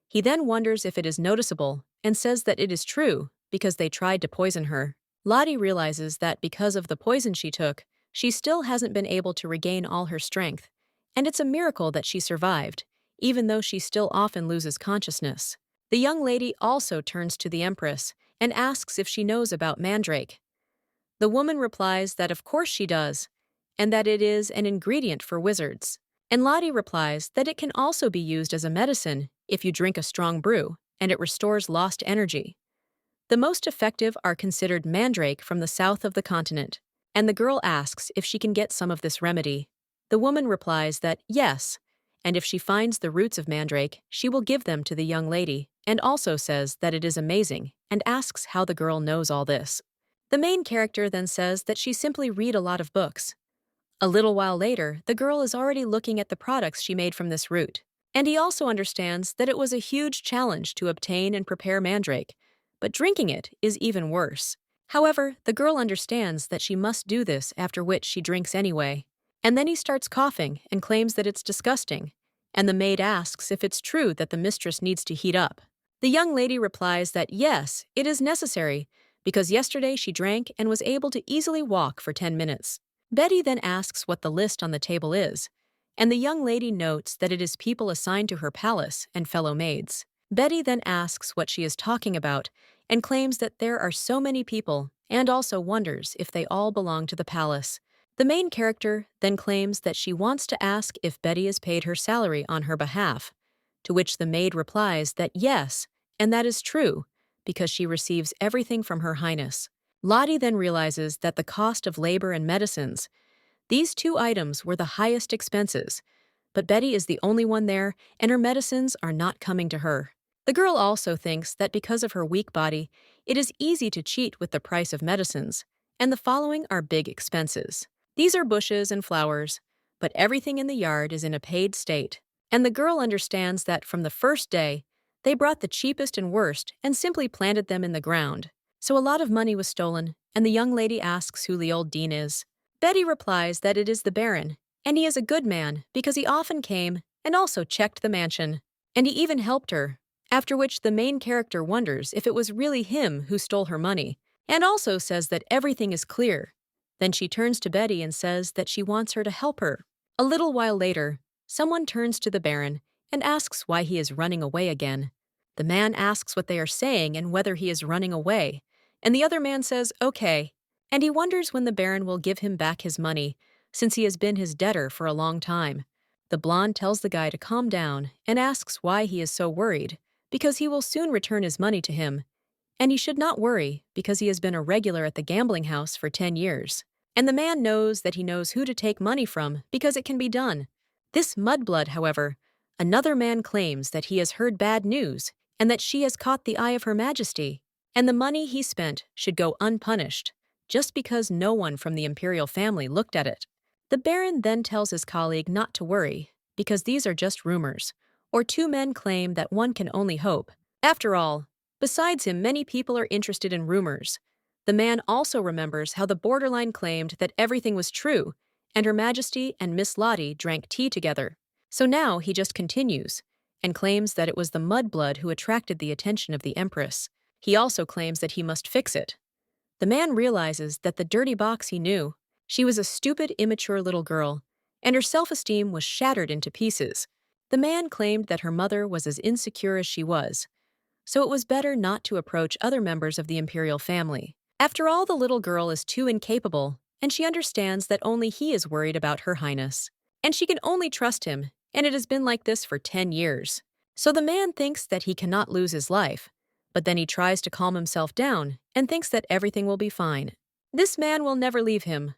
He then wonders if it is noticeable and says that it is true, because they tried to poison her. Lottie realizes that because of the poison she took, she still hasn't been able to regain all her strength, and it's a miracle that she survived, even though she still often loses consciousness. The young lady also turns to the Empress and asks if she knows about mandrake. The woman replies that of course she does, and that it is an ingredient for wizards. And Lottie replies that it can also be used as a medicine if you drink a strong brew, and it restores lost energy. The most effective are considered mandrake from the south of the continent, and the girl asks if she can get some of this remedy. The woman replies that yes, and if she finds the roots of mandrake, she will give them to the young lady, and also says that it is amazing, and asks how the girl knows all this. The main character then says that she simply read a lot of books. A little while later, the girl is already looking at the products she made from this root, and he also understands that it was a huge challenge to obtain and prepare mandrake, but drinking it is even worse. However, the girl understands that she must do this, after which she drinks anyway. And then he starts coughing and claims that it's disgusting, and the maid asks if it's true that the mistress needs to heat up. The young lady replies that yes, it is necessary, because yesterday she drank and was able to easily walk for 10 minutes. Betty then asks what the list on the table is, and the young lady notes that it is people assigned to her palace and fellow maids. Betty then asks what she is talking about and claims that there are so many people, and also wonders if they all belong to the palace. The main character then claims that she wants to ask if Betty is paid her salary on her behalf, to which the maid replies that yes, and that is true, because she receives everything from Her Highness. Lottie then realizes that the cost of labor and medicines, these two items were the highest expenses, but Betty is the only one there, and her medicines are not coming to her. The girl also thinks that because of her weak body, it is easy to cheat with the price of medicines, and the following are big expenses. These are bushes and flowers, but everything in the yard is in a paid state, and the girl understands that from the first day, they brought the cheapest and worst and simply planted them in the ground. So a lot of money was stolen, and the young lady asks who the old dean is. Betty replies that it is the Baron, and he is a good man because he often came and also checked the mansion, and he even helped her, after which the main character wonders if it was really him who stole her money, and also says that everything is clear. Then she turns to Betty and says that she wants her to help her. A little while later, someone turns to the Baron and asks why he is running away again. The man asks what they are saying and whether he is running away, and the other man says, okay, and he wonders when the Baron will give him back his money, since he has been his debtor for a long time. The blonde tells the guy to calm down and asks why he is so worried, because he will soon return his money to him, and he should not worry because he has been a regular at the gambling house for 10 years. And the man knows that he knows who to take money from because it can be done. This mudblood, however, another man claims that he has heard bad news and that she has caught the eye of Her Majesty, and the money he spent should go unpunished, just because no one from the imperial family looked at it. The Baron then tells his colleague not to worry, because these are just rumors, or two men claim that one can only hope. After all, Besides him, many people are interested in rumors. The man also remembers how the borderline claimed that everything was true, and Her Majesty and Miss Lottie drank tea together. So now he just continues, and claims that it was the mudblood who attracted the attention of the Empress. He also claims that he must fix it. The man realizes that the dirty box he knew, she was a stupid, immature little girl, and her self-esteem was shattered into pieces. The man claimed that her mother was as insecure as she was, so it was better not to approach other members of the imperial family. After all, the little girl is too incapable, and she understands that only he is worried about Her Highness. And she can only trust him, and it has been like this for 10 years. So the man thinks that he cannot lose his life, but then he tries to calm himself down and thinks that everything will be fine. This man will never leave him.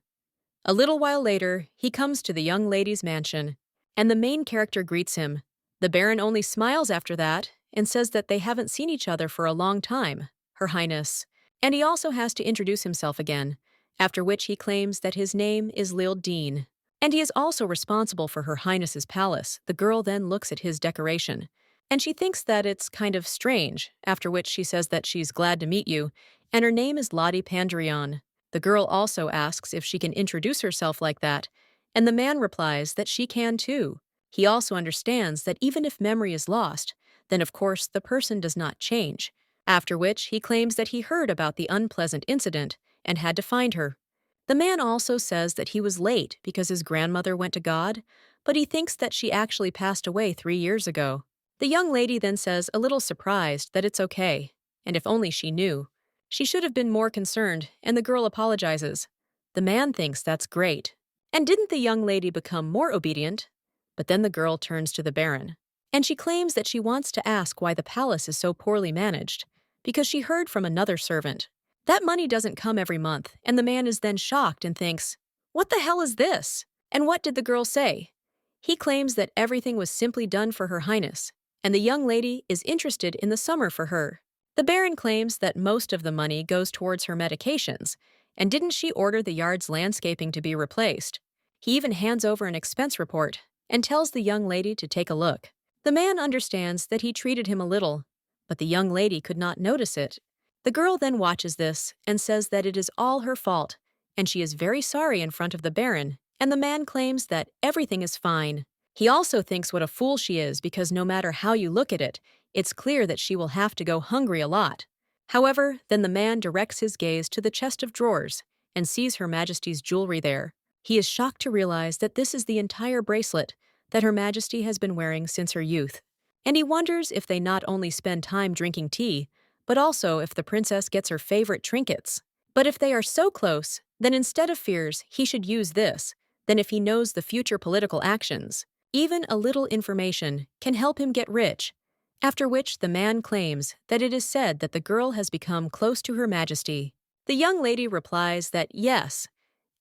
A little while later, he comes to the young lady's mansion, and the main character greets him. The Baron only smiles after that and says that they haven't seen each other for a long time, Her Highness. And he also has to introduce himself again, after which he claims that his name is Lil Dean. And he is also responsible for Her Highness's palace. The girl then looks at his decoration, and she thinks that it's kind of strange, after which she says that she's glad to meet you, and her name is Lottie Pandrion. The girl also asks if she can introduce herself like that, and the man replies that she can too. He also understands that even if memory is lost, then of course the person does not change, after which he claims that he heard about the unpleasant incident and had to find her. The man also says that he was late because his grandmother went to God, but he thinks that she actually passed away 3 years ago. The young lady then says, a little surprised, that it's okay, and if only she knew. She should have been more concerned, and the girl apologizes. The man thinks that's great. And didn't the young lady become more obedient? But then the girl turns to the Baron, and she claims that she wants to ask why the palace is so poorly managed, because she heard from another servant that money doesn't come every month, and the man is then shocked and thinks, what the hell is this? And what did the girl say? He claims that everything was simply done for Her Highness, and the young lady is interested in the summer for her. The Baron claims that most of the money goes towards her medications, and didn't she order the yard's landscaping to be replaced? He even hands over an expense report and tells the young lady to take a look. The man understands that he treated him a little, but the young lady could not notice it. The girl then watches this and says that it is all her fault, and she is very sorry in front of the Baron, and the man claims that everything is fine. He also thinks what a fool she is because no matter how you look at it, it's clear that she will have to go hungry a lot. However, then the man directs his gaze to the chest of drawers and sees Her Majesty's jewelry there. He is shocked to realize that this is the entire bracelet that Her Majesty has been wearing since her youth. And he wonders if they not only spend time drinking tea, but also if the princess gets her favorite trinkets. But if they are so close, then instead of fears, he should use this. Then if he knows the future political actions, even a little information can help him get rich. After which the man claims that it is said that the girl has become close to Her Majesty. The young lady replies that yes,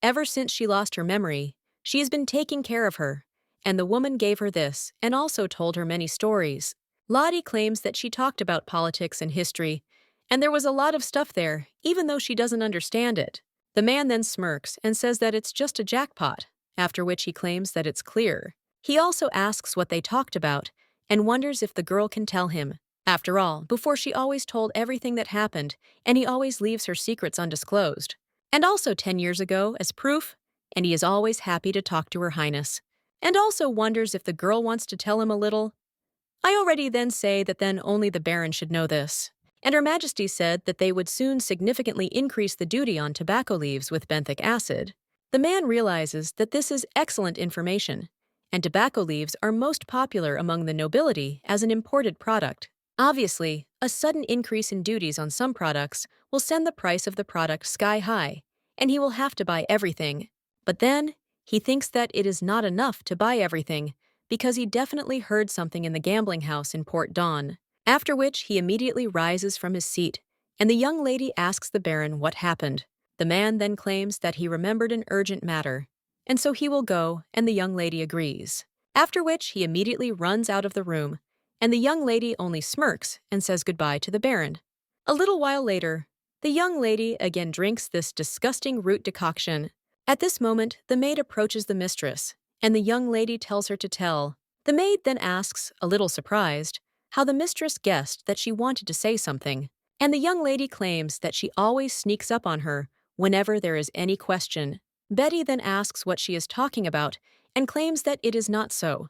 ever since she lost her memory, she has been taking care of her, and the woman gave her this and also told her many stories. Lottie claims that she talked about politics and history, and there was a lot of stuff there, even though she doesn't understand it. The man then smirks and says that it's just a jackpot, after which he claims that it's clear. He also asks what they talked about, and wonders if the girl can tell him. After all, before she always told everything that happened, and he always leaves her secrets undisclosed. And also 10 years ago, as proof, and he is always happy to talk to Her Highness. And also wonders if the girl wants to tell him a little. I already then say that then only the Baron should know this. And Her Majesty said that they would soon significantly increase the duty on tobacco leaves with benthic acid. The man realizes that this is excellent information, and tobacco leaves are most popular among the nobility as an imported product. Obviously, a sudden increase in duties on some products will send the price of the product sky high, and he will have to buy everything. But then, he thinks that it is not enough to buy everything, because he definitely heard something in the gambling house in Port Dawn. After which he immediately rises from his seat, and the young lady asks the Baron what happened. The man then claims that he remembered an urgent matter, and so he will go, and the young lady agrees. After which he immediately runs out of the room, and the young lady only smirks and says goodbye to the Baron. A little while later, the young lady again drinks this disgusting root decoction. At this moment, the maid approaches the mistress, and the young lady tells her to tell. The maid then asks, a little surprised, how the mistress guessed that she wanted to say something, and the young lady claims that she always sneaks up on her whenever there is any question. Betty then asks what she is talking about and claims that it is not so.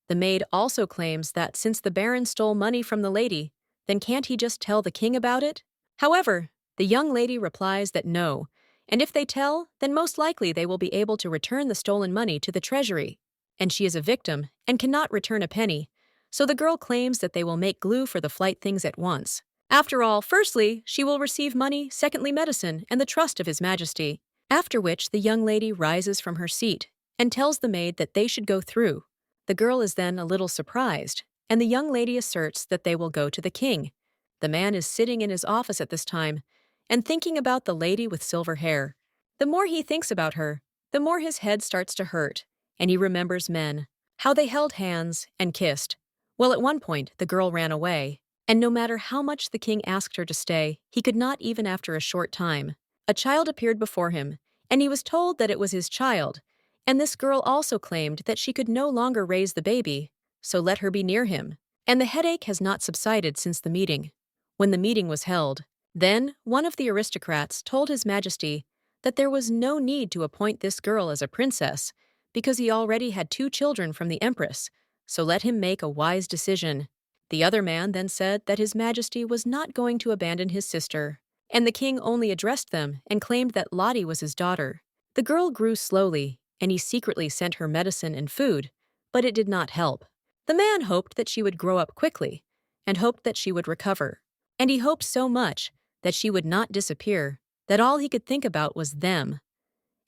The maid also claims that since the Baron stole money from the lady, then can't he just tell the king about it? However, the young lady replies that no, and if they tell, then most likely they will be able to return the stolen money to the treasury. And she is a victim and cannot return a penny, so the girl claims that they will make glue for the flight things at once. After all, firstly, she will receive money, secondly medicine, and the trust of His Majesty. After which the young lady rises from her seat and tells the maid that they should go through. The girl is then a little surprised, and the young lady asserts that they will go to the king. The man is sitting in his office at this time and thinking about the lady with silver hair. The more he thinks about her, the more his head starts to hurt, and he remembers men, how they held hands and kissed. Well, at one point, the girl ran away, and no matter how much the king asked her to stay, he could not even after a short time. A child appeared before him, and he was told that it was his child, and this girl also claimed that she could no longer raise the baby, so let her be near him. And the headache has not subsided since the meeting. When the meeting was held, then one of the aristocrats told His Majesty that there was no need to appoint this girl as a princess because he already had 2 children from the empress, so let him make a wise decision. The other man then said that His Majesty was not going to abandon his sister, and the king only addressed them and claimed that Lottie was his daughter. The girl grew slowly, and he secretly sent her medicine and food, but it did not help. The man hoped that she would grow up quickly, and hoped that she would recover. And he hoped so much that she would not disappear, that all he could think about was them.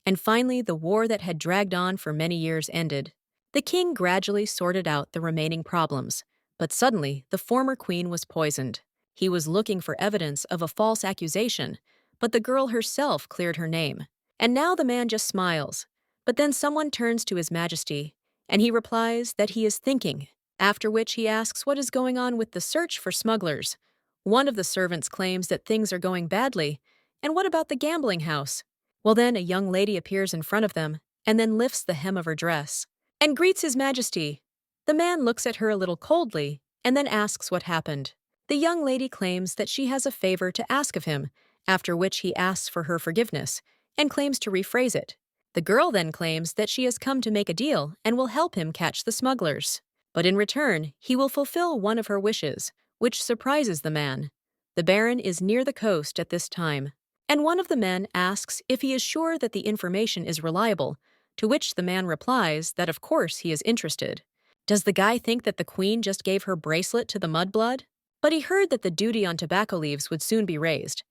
And finally, the war that had dragged on for many years ended. The king gradually sorted out the remaining problems, but suddenly the former queen was poisoned. He was looking for evidence of a false accusation, but the girl herself cleared her name. And now the man just smiles. But then someone turns to His Majesty, and he replies that he is thinking, after which he asks what is going on with the search for smugglers. One of the servants claims that things are going badly, and what about the gambling house? Well then, a young lady appears in front of them, and then lifts the hem of her dress, and greets His Majesty. The man looks at her a little coldly, and then asks what happened. The young lady claims that she has a favor to ask of him, after which he asks for her forgiveness, and claims to rephrase it. The girl then claims that she has come to make a deal and will help him catch the smugglers. But in return, he will fulfill one of her wishes, which surprises the man. The Baron is near the coast at this time, and one of the men asks if he is sure that the information is reliable, to which the man replies that of course he is interested. Does the guy think that the queen just gave her bracelet to the mudblood? But he heard that the duty on tobacco leaves would soon be raised.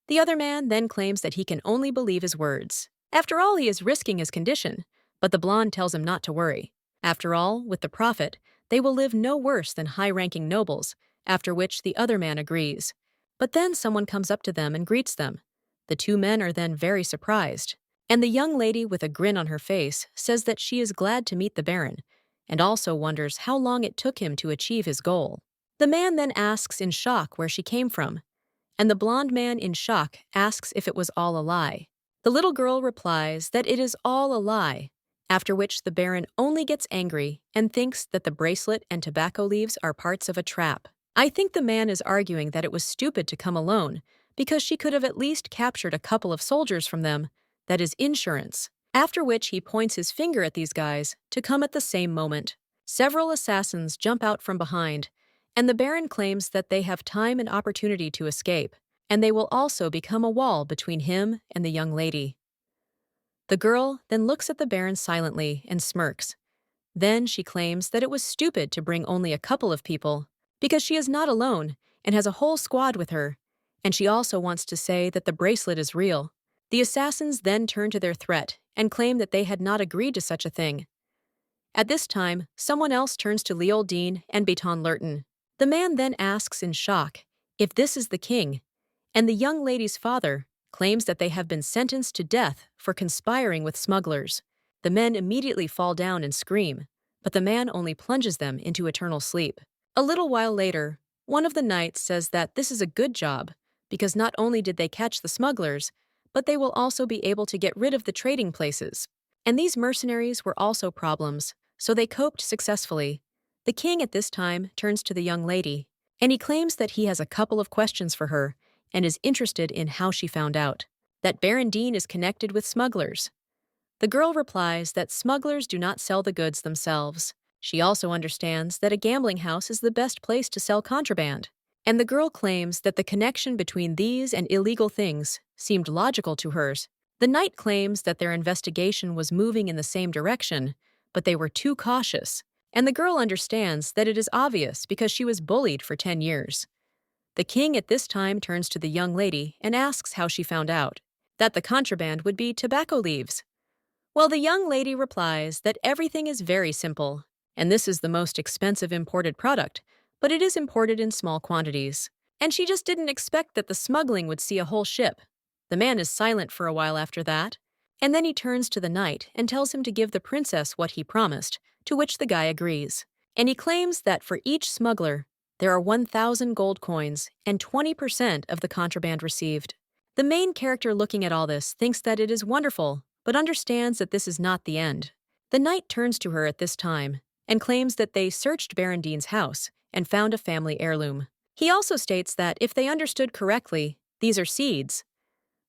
The other man then claims that he can only believe his words. After all, he is risking his condition, but the blonde tells him not to worry. After all, with the prophet, they will live no worse than high-ranking nobles, after which the other man agrees. But then someone comes up to them and greets them. The 2 men are then very surprised, and the young lady with a grin on her face says that she is glad to meet the Baron, and also wonders how long it took him to achieve his goal. The man then asks in shock where she came from, and the blonde man in shock asks if it was all a lie. The little girl replies that it is all a lie, after which the Baron only gets angry and thinks that the bracelet and tobacco leaves are parts of a trap. I think the man is arguing that it was stupid to come alone, because she could have at least captured a couple of soldiers from them, that is insurance. After which he points his finger at these guys to come at the same moment. Several assassins jump out from behind, and the Baron claims that they have time and opportunity to escape, and they will also become a wall between him and the young lady. The girl then looks at the Baron silently and smirks. Then she claims that it was stupid to bring only a couple of people, because she is not alone and has a whole squad with her, and she also wants to say that the bracelet is real. The assassins then turn to their threat and claim that they had not agreed to such a thing. At this time, someone else turns to Leoldine and Baton Lurton. The man then asks in shock if this is the king, and the young lady's father claims that they have been sentenced to death for conspiring with smugglers. The men immediately fall down and scream, but the man only plunges them into eternal sleep. A little while later, one of the knights says that this is a good job, because not only did they catch the smugglers, but they will also be able to get rid of the trading places. And these mercenaries were also problems, so they coped successfully. The king at this time turns to the young lady, and he claims that he has a couple of questions for her and is interested in how she found out that Barandine is connected with smugglers. The girl replies that smugglers do not sell the goods themselves. She also understands that a gambling house is the best place to sell contraband. And the girl claims that the connection between these and illegal things seemed logical to hers. The knight claims that their investigation was moving in the same direction, but they were too cautious. And the girl understands that it is obvious because she was bullied for 10 years. The king at this time turns to the young lady and asks how she found out that the contraband would be tobacco leaves. Well, the young lady replies that everything is very simple, and this is the most expensive imported product, but it is imported in small quantities. And she just didn't expect that the smuggling would see a whole ship. The man is silent for a while after that, and then he turns to the knight and tells him to give the princess what he promised, to which the guy agrees. And he claims that for each smuggler, there are 1,000 gold coins and 20% of the contraband received. The main character looking at all this thinks that it is wonderful, but understands that this is not the end. The knight turns to her at this time and claims that they searched Barandine's house and found a family heirloom. He also states that if they understood correctly, these are seeds.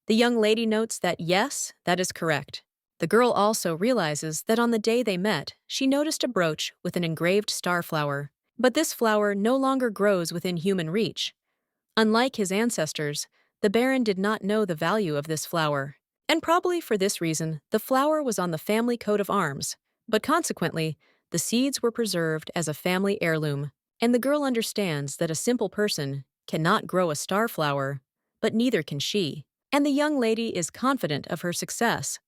The young lady notes that yes, that is correct. The girl also realizes that on the day they met, she noticed a brooch with an engraved star flower. But this flower no longer grows within human reach. Unlike his ancestors, the Baron did not know the value of this flower. And probably for this reason, the flower was on the family coat of arms, but consequently, the seeds were preserved as a family heirloom. And the girl understands that a simple person cannot grow a star flower, but neither can she. And the young lady is confident of her success.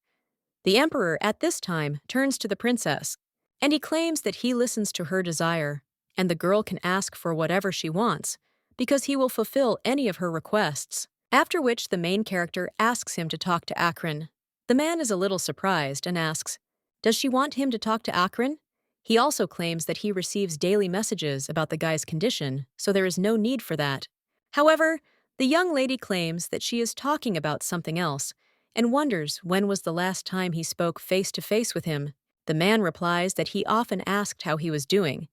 The emperor at this time turns to the princess, and he claims that he listens to her desire, and the girl can ask for whatever she wants, because he will fulfill any of her requests. After which the main character asks him to talk to Akron. The man is a little surprised and asks, does she want him to talk to Akron? He also claims that he receives daily messages about the guy's condition, so there is no need for that. However, the young lady claims that she is talking about something else and wonders when was the last time he spoke face-to-face with him. The man replies that he often asked how he was doing,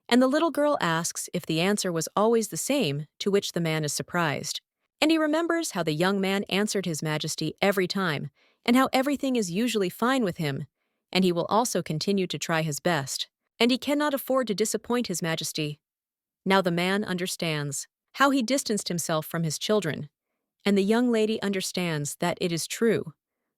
and the little girl asks if the answer was always the same, to which the man is surprised. And he remembers how the young man answered His Majesty every time, and how everything is usually fine with him, and he will also continue to try his best, and he cannot afford to disappoint His Majesty. Now the man understands how he distanced himself from his children, and the young lady understands that it is true.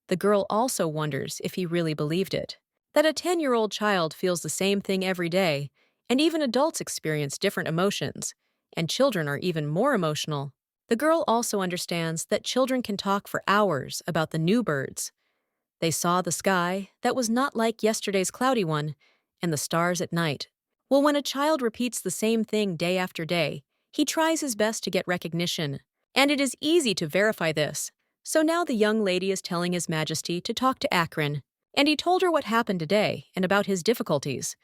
The girl also wonders if he really believed it, that a 10-year-old child feels the same thing every day, and even adults experience different emotions, and children are even more emotional. The girl also understands that children can talk for hours about the new birds. They saw the sky that was not like yesterday's cloudy one, and the stars at night. Well, when a child repeats the same thing day after day, he tries his best to get recognition, and it is easy to verify this. So now the young lady is telling His Majesty to talk to Akron, and he told her what happened today and about his difficulties.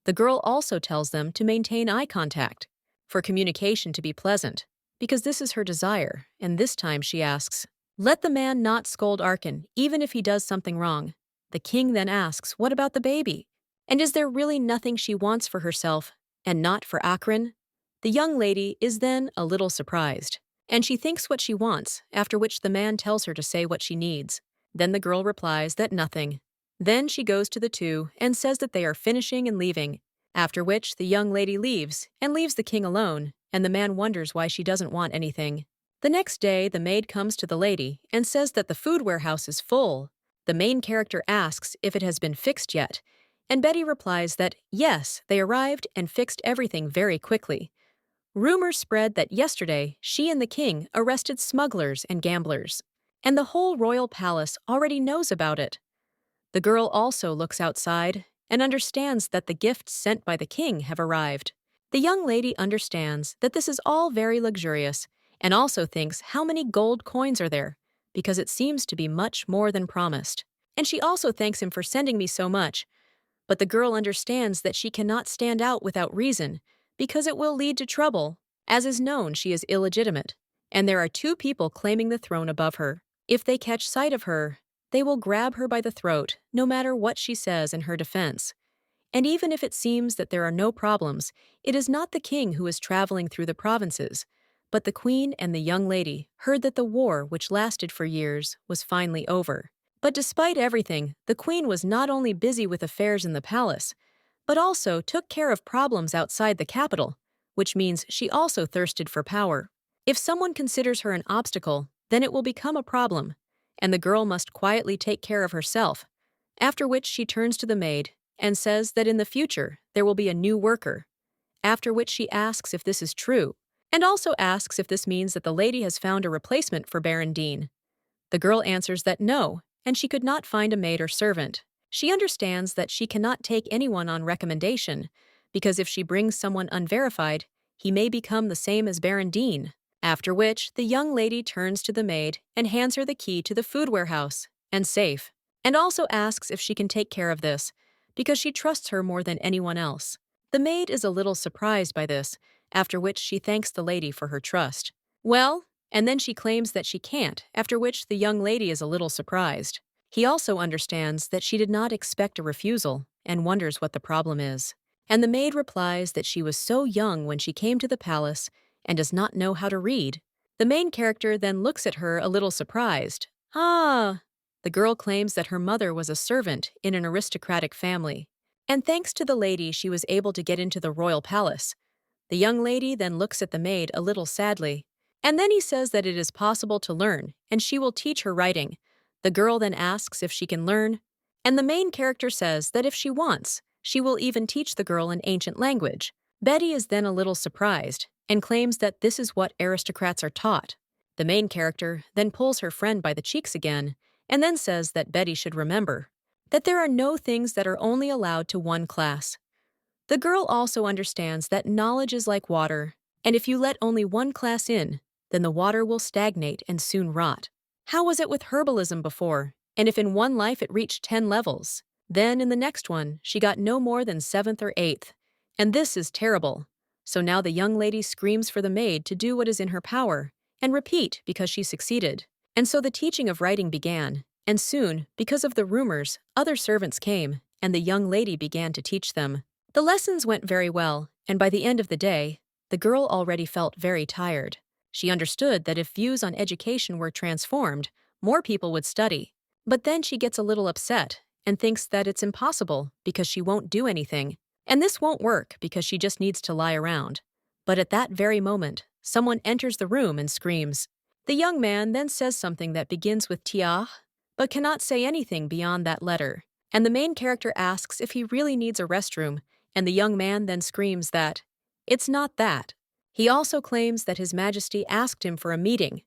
The girl also tells them to maintain eye contact, for communication to be pleasant, because this is her desire, and this time she asks, let the man not scold Arkan, even if he does something wrong. The king then asks, what about the baby? And is there really nothing she wants for herself, and not for Akron? The young lady is then a little surprised, and she thinks what she wants, after which the man tells her to say what she needs. Then the girl replies that nothing. Then she goes to the two and says that they are finishing and leaving, after which the young lady leaves and leaves the king alone, and the man wonders why she doesn't want anything. The next day, the maid comes to the lady and says that the food warehouse is full. The main character asks if it has been fixed yet, and Betty replies that yes, they arrived and fixed everything very quickly. Rumors spread that yesterday she and the king arrested smugglers and gamblers, and the whole royal palace already knows about it. The girl also looks outside and understands that the gifts sent by the king have arrived. The young lady understands that this is all very luxurious and also thinks how many gold coins are there, because it seems to be much more than promised. And she also thanks him for sending me so much. But the girl understands that she cannot stand out without reason, because it will lead to trouble. As is known, she is illegitimate, and there are two people claiming the throne above her. If they catch sight of her, they will grab her by the throat, no matter what she says in her defense. And even if it seems that there are no problems, it is not the king who is traveling through the provinces, but the queen and the young lady heard that the war, which lasted for years, was finally over. But despite everything, the queen was not only busy with affairs in the palace, but also took care of problems outside the capital, which means she also thirsted for power. If someone considers her an obstacle, then it will become a problem, and the girl must quietly take care of herself, after which she turns to the maid and says that in the future there will be a new worker, after which she asks if this is true, and also asks if this means that the lady has found a replacement for Baron Dean. The girl answers that no, and she could not find a maid or servant. She understands that she cannot take anyone on recommendation, because if she brings someone unverified, he may become the same as Baron Dean. After which, the young lady turns to the maid and hands her the key to the food warehouse and safe, and also asks if she can take care of this, because she trusts her more than anyone else. The maid is a little surprised by this, after which she thanks the lady for her trust. Well, and then she claims that she can't, after which the young lady is a little surprised. He also understands that she did not expect a refusal and wonders what the problem is. And the maid replies that she was so young when she came to the palace and does not know how to read. The main character then looks at her a little surprised. Ah! The girl claims that her mother was a servant in an aristocratic family, and thanks to the lady she was able to get into the royal palace. The young lady then looks at the maid a little sadly, and then he says that it is possible to learn, and she will teach her writing. The girl then asks if she can learn, and the main character says that if she wants, she will even teach the girl an ancient language. Betty is then a little surprised and claims that this is what aristocrats are taught. The main character then pulls her friend by the cheeks again and then says that Betty should remember that there are no things that are only allowed to one class. The girl also understands that knowledge is like water, and if you let only one class in, then the water will stagnate and soon rot. How was it with herbalism before? And if in one life it reached 10 levels, then in the next one she got no more than 7th or 8th. And this is terrible. So now the young lady screams for the maid to do what is in her power and repeat because she succeeded. And so the teaching of writing began, and soon, because of the rumors, other servants came, and the young lady began to teach them. The lessons went very well, and by the end of the day, the girl already felt very tired. She understood that if views on education were transformed, more people would study. But then she gets a little upset and thinks that it's impossible because she won't do anything. And this won't work because she just needs to lie around. But at that very moment, someone enters the room and screams. The young man then says something that begins with tia, but cannot say anything beyond that letter. And the main character asks if he really needs a restroom, and the young man then screams that it's not that. He also claims that His Majesty asked him for a meeting.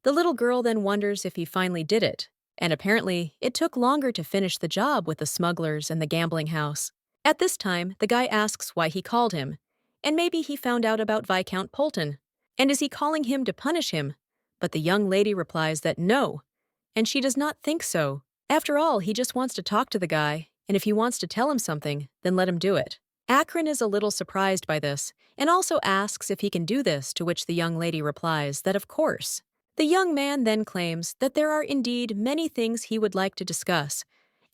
The little girl then wonders if he finally did it, and apparently it took longer to finish the job with the smugglers and the gambling house. At this time, the guy asks why he called him, and maybe he found out about Viscount Polton, and is he calling him to punish him? But the young lady replies that no, and she does not think so. After all, he just wants to talk to the guy, and if he wants to tell him something, then let him do it. Akron is a little surprised by this, and also asks if he can do this, to which the young lady replies that of course. The young man then claims that there are indeed many things he would like to discuss,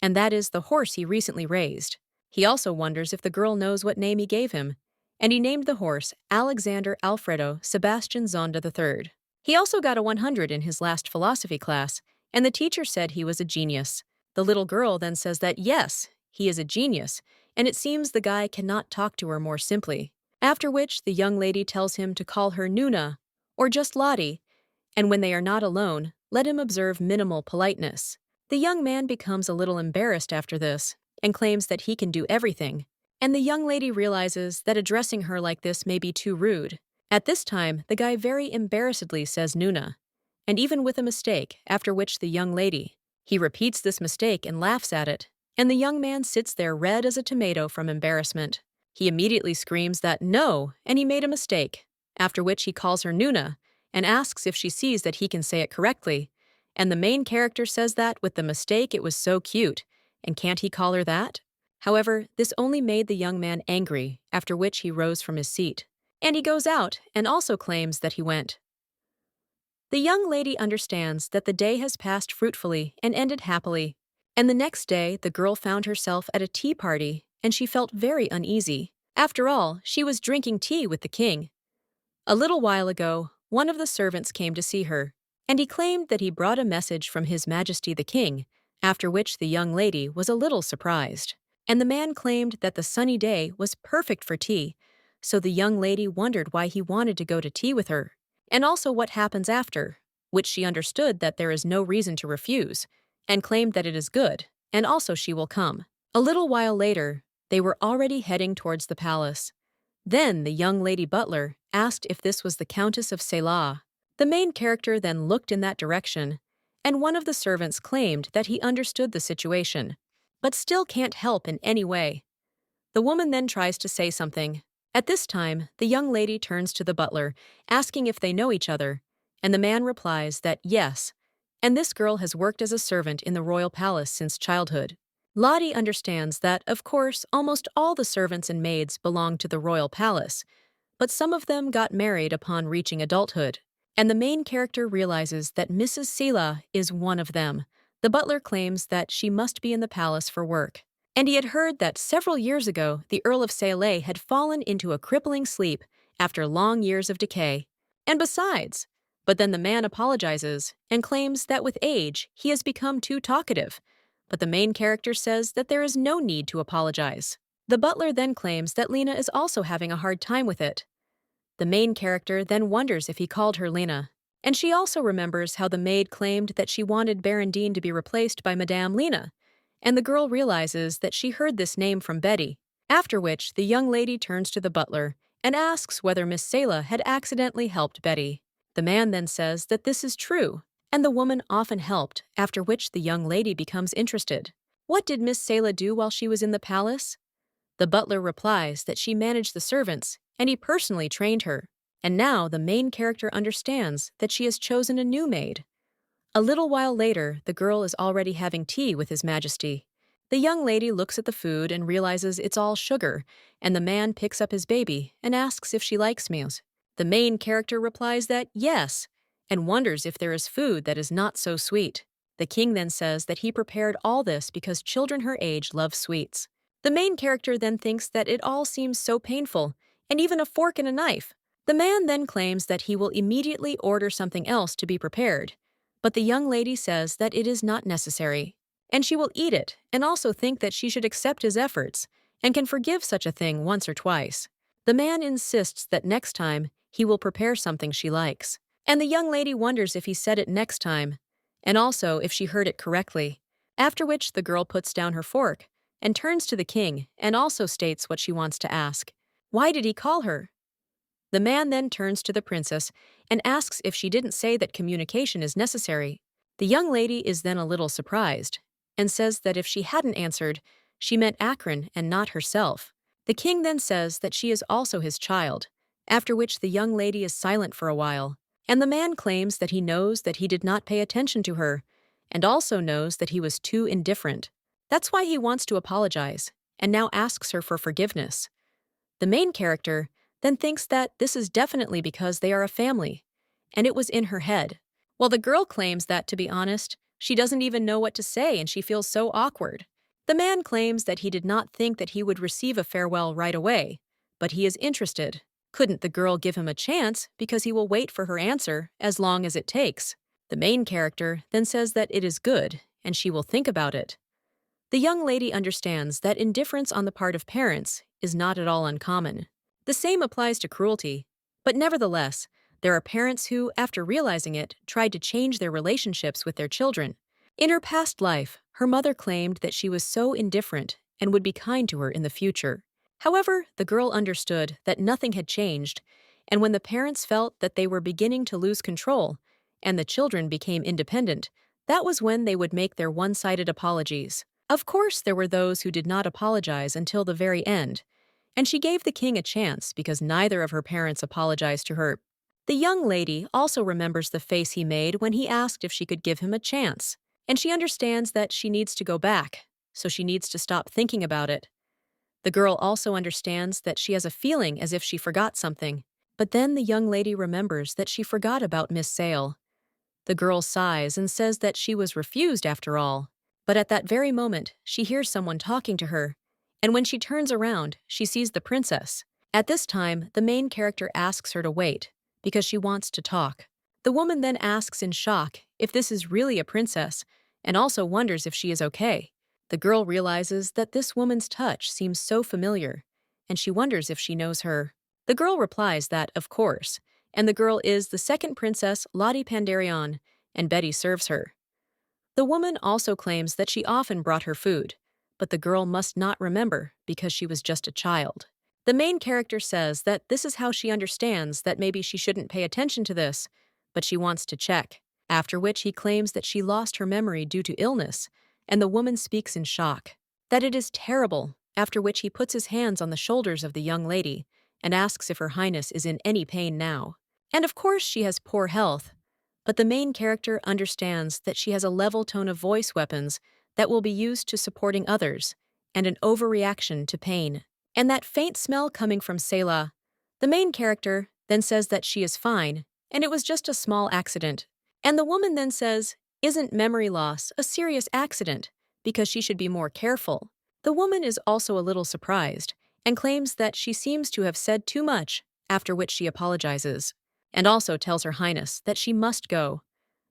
and that is the horse he recently raised. He also wonders if the girl knows what name he gave him, and he named the horse Alexander Alfredo Sebastian Zonda III. He also got a 100 in his last philosophy class, and the teacher said he was a genius. The little girl then says that yes, he is a genius, and it seems the guy cannot talk to her more simply. After which, the young lady tells him to call her Nuna, or just Lottie, and when they are not alone, let him observe minimal politeness. The young man becomes a little embarrassed after this, and claims that he can do everything, and the young lady realizes that addressing her like this may be too rude. At this time, the guy very embarrassedly says Nuna, and even with a mistake, after which the young lady. He repeats this mistake and laughs at it, and the young man sits there red as a tomato from embarrassment. He immediately screams that no, and he made a mistake, after which he calls her Nuna and asks if she sees that he can say it correctly, and the main character says that with the mistake it was so cute, and can't he call her that? However, this only made the young man angry, after which he rose from his seat. And he goes out and also claims that he went. The young lady understands that the day has passed fruitfully and ended happily, and the next day the girl found herself at a tea party and she felt very uneasy. After all, she was drinking tea with the king. A little while ago, one of the servants came to see her, and he claimed that he brought a message from His Majesty the King, after which the young lady was a little surprised. And the man claimed that the sunny day was perfect for tea, so the young lady wondered why he wanted to go to tea with her, and also what happens after, which she understood that there is no reason to refuse, and claimed that it is good, and also she will come. A little while later, they were already heading towards the palace. Then the young lady butler asked if this was the Countess of Selah. The main character then looked in that direction, and one of the servants claimed that he understood the situation, but still can't help in any way. The woman then tries to say something. At this time, the young lady turns to the butler, asking if they know each other, and the man replies that yes, and this girl has worked as a servant in the royal palace since childhood. Lottie understands that, of course, almost all the servants and maids belong to the royal palace, but some of them got married upon reaching adulthood, and the main character realizes that Mrs. Sela is one of them. The butler claims that she must be in the palace for work, and he had heard that several years ago the Earl of Saleh had fallen into a crippling sleep after long years of decay. And besides, but then the man apologizes and claims that with age he has become too talkative, but the main character says that there is no need to apologize. The butler then claims that Lena is also having a hard time with it. The main character then wonders if he called her Lena, and she also remembers how the maid claimed that she wanted Barandine to be replaced by Madame Lena, and the girl realizes that she heard this name from Betty, after which the young lady turns to the butler and asks whether Miss Selah had accidentally helped Betty. The man then says that this is true, and the woman often helped, after which the young lady becomes interested. What did Miss Selah do while she was in the palace? The butler replies that she managed the servants, and he personally trained her, and now the main character understands that she has chosen a new maid. A little while later, the girl is already having tea with His Majesty. The young lady looks at the food and realizes it's all sugar, and the man picks up his baby and asks if she likes meals. The main character replies that yes, and wonders if there is food that is not so sweet. The king then says that he prepared all this because children her age love sweets. The main character then thinks that it all seems so painful, and even a fork and a knife. The man then claims that he will immediately order something else to be prepared, but the young lady says that it is not necessary, and she will eat it and also think that she should accept his efforts and can forgive such a thing once or twice. The man insists that next time he will prepare something she likes, and the young lady wonders if he said it next time, and also if she heard it correctly, after which the girl puts down her fork and turns to the king and also states what she wants to ask. Why did he call her? The man then turns to the princess and asks if she didn't say that communication is necessary. The young lady is then a little surprised and says that if she hadn't answered, she meant Akron and not herself. The king then says that she is also his child, after which the young lady is silent for a while, and the man claims that he knows that he did not pay attention to her and also knows that he was too indifferent. That's why he wants to apologize, and now asks her for forgiveness. The main character then thinks that this is definitely because they are a family, and it was in her head. While the girl claims that, to be honest, she doesn't even know what to say and she feels so awkward. The man claims that he did not think that he would receive a farewell right away, but he is interested. Couldn't the girl give him a chance because he will wait for her answer as long as it takes? The main character then says that it is good and she will think about it. The young lady understands that indifference on the part of parents is not at all uncommon. The same applies to cruelty, but nevertheless, there are parents who, after realizing it, tried to change their relationships with their children. In her past life, her mother claimed that she was so indifferent and would be kind to her in the future. However, the girl understood that nothing had changed, and when the parents felt that they were beginning to lose control and the children became independent, that was when they would make their one-sided apologies. Of course, there were those who did not apologize until the very end, and she gave the king a chance because neither of her parents apologized to her. The young lady also remembers the face he made when he asked if she could give him a chance, and she understands that she needs to go back, so she needs to stop thinking about it. The girl also understands that she has a feeling as if she forgot something, but then the young lady remembers that she forgot about Miss Sale. The girl sighs and says that she was refused after all. But at that very moment, she hears someone talking to her, And when she turns around, she sees the princess. At this time, the main character asks her to wait, because she wants to talk. The woman then asks in shock if this is really a princess, and also wonders if she is okay. The girl realizes that this woman's touch seems so familiar, and she wonders if she knows her. The girl replies that, of course, and the girl is the second princess, Lottie Pandarion, and Betty serves her. The woman also claims that she often brought her food, but the girl must not remember because she was just a child. The main character says that this is how she understands that maybe she shouldn't pay attention to this, but she wants to check, after which he claims that she lost her memory due to illness, and the woman speaks in shock, that it is terrible, after which he puts his hands on the shoulders of the young lady and asks if her highness is in any pain now. And of course she has poor health, but the main character understands that she has a level tone of voice weapons that will be used to supporting others, and an overreaction to pain. And that faint smell coming from Selah. The main character then says that she is fine, and it was just a small accident. And the woman then says, isn't memory loss a serious accident, because she should be more careful? The woman is also a little surprised, and claims that she seems to have said too much, after which she apologizes, and also tells her highness that she must go.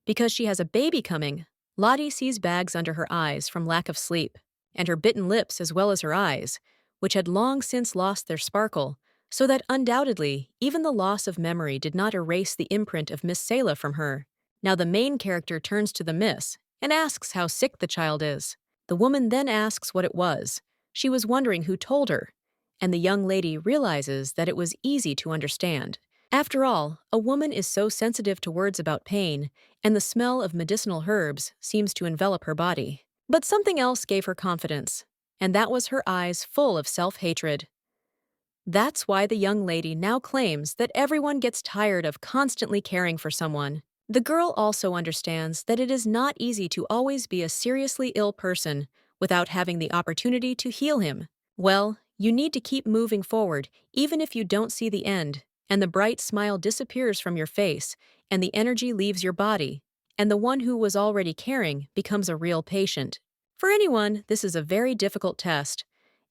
Because she has a baby coming, Lottie sees bags under her eyes from lack of sleep, and her bitten lips as well as her eyes, which had long since lost their sparkle, so that undoubtedly even the loss of memory did not erase the imprint of Miss Selah from her. Now the main character turns to the miss and asks how sick the child is. The woman then asks what it was. She was wondering who told her, and the young lady realizes that it was easy to understand. After all, a woman is so sensitive to words about pain, and the smell of medicinal herbs seems to envelop her body. But something else gave her confidence, and that was her eyes full of self-hatred. That's why the young lady now claims that everyone gets tired of constantly caring for someone. The girl also understands that it is not easy to always be a seriously ill person without having the opportunity to heal him. Well, you need to keep moving forward even if you don't see the end, and the bright smile disappears from your face, and the energy leaves your body, and the one who was already caring becomes a real patient. For anyone, this is a very difficult test,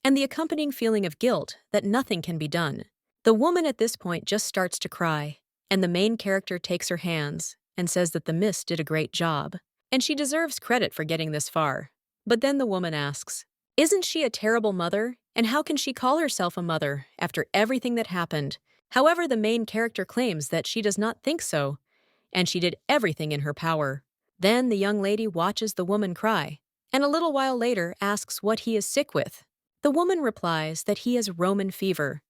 and the accompanying feeling of guilt that nothing can be done. The woman at this point just starts to cry, and the main character takes her hands and says that the miss did a great job, and she deserves credit for getting this far. But then the woman asks, isn't she a terrible mother, and how can she call herself a mother after everything that happened? However, the main character claims that she does not think so, and she did everything in her power. Then the young lady watches the woman cry, and a little while later asks what he is sick with. The woman replies that he has Roman fever,